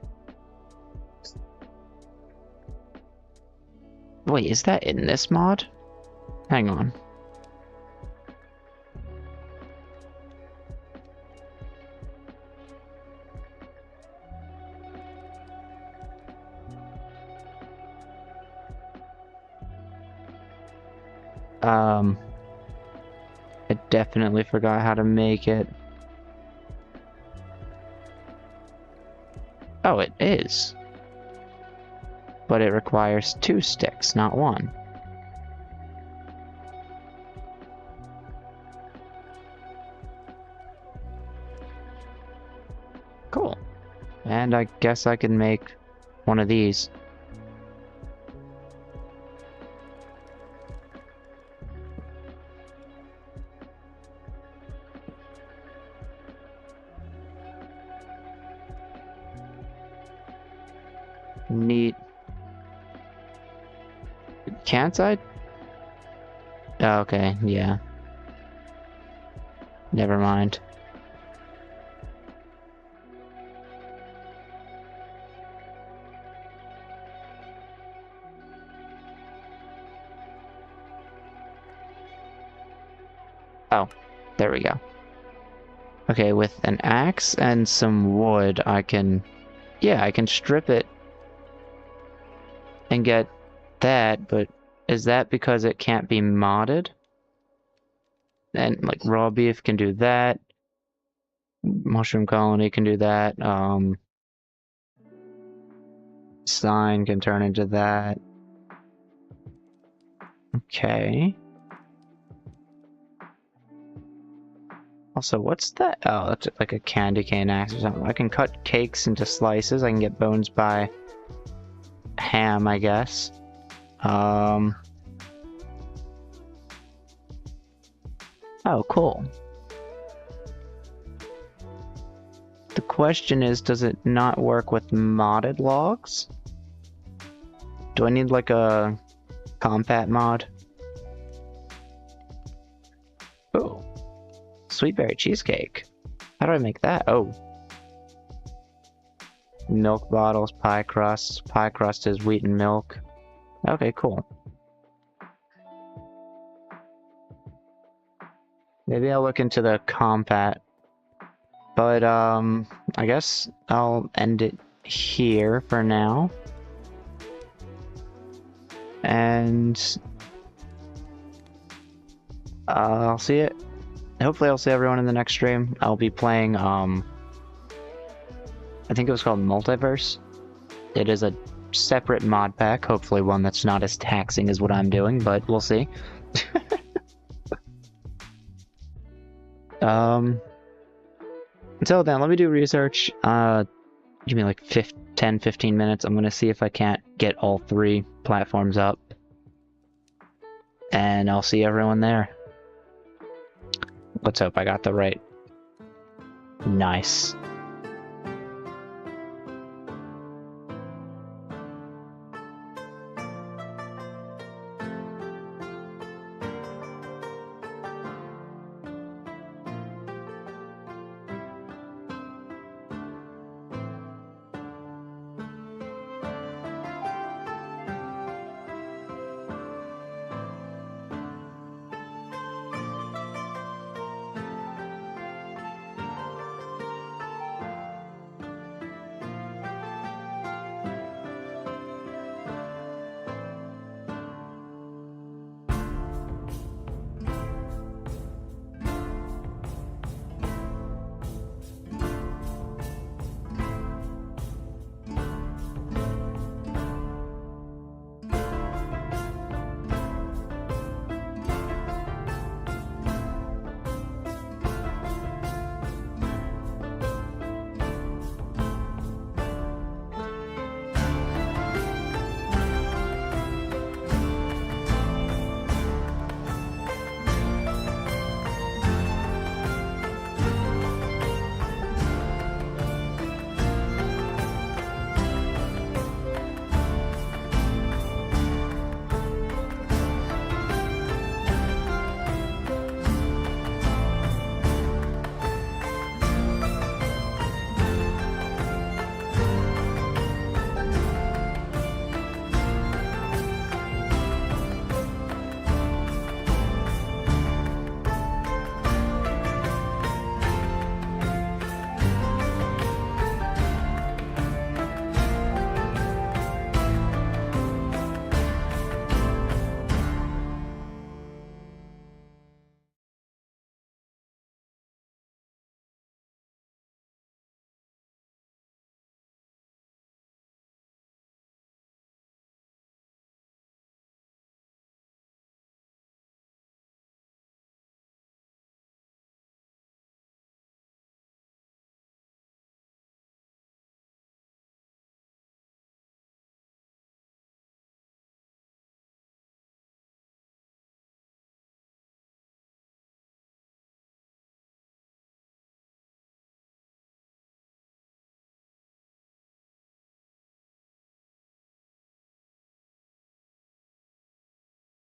Wait, is that in this mod? Hang on. I definitely forgot how to make it. Oh, it is. But it requires 2 sticks, not 1. Cool. And I guess I can make one of these. Neat. Can't I Oh, okay, yeah. Never mind. Oh, there we go. Okay, with an axe and some wood, I can... Yeah, I can strip it and get that, but is that because it can't be modded? And, like, raw beef can do that. Mushroom colony can do that. Sign can turn into that. Okay. Also, what's that? Oh, that's like a candy cane axe or something. I can cut cakes into slices. I can get bones by ham, I guess. Oh, cool. The question is, does it not work with modded logs? Do I need like a compat mod? Oh, sweetberry cheesecake. How do I make that? Oh. Milk bottles, pie crust. Pie crust is wheat and milk. Okay, cool. Maybe I'll look into the compat. But, I guess I'll end it here for now. And I'll see it. Hopefully I'll see everyone in the next stream. I'll be playing, I think it was called Multiverse. It is a separate mod pack, hopefully one that's not as taxing as what I'm doing, but we'll see. Until then, let me do research. Give me like 10-15 minutes. I'm gonna see if I can't get all 3 platforms up. And I'll see everyone there. Let's hope I got the right. Nice.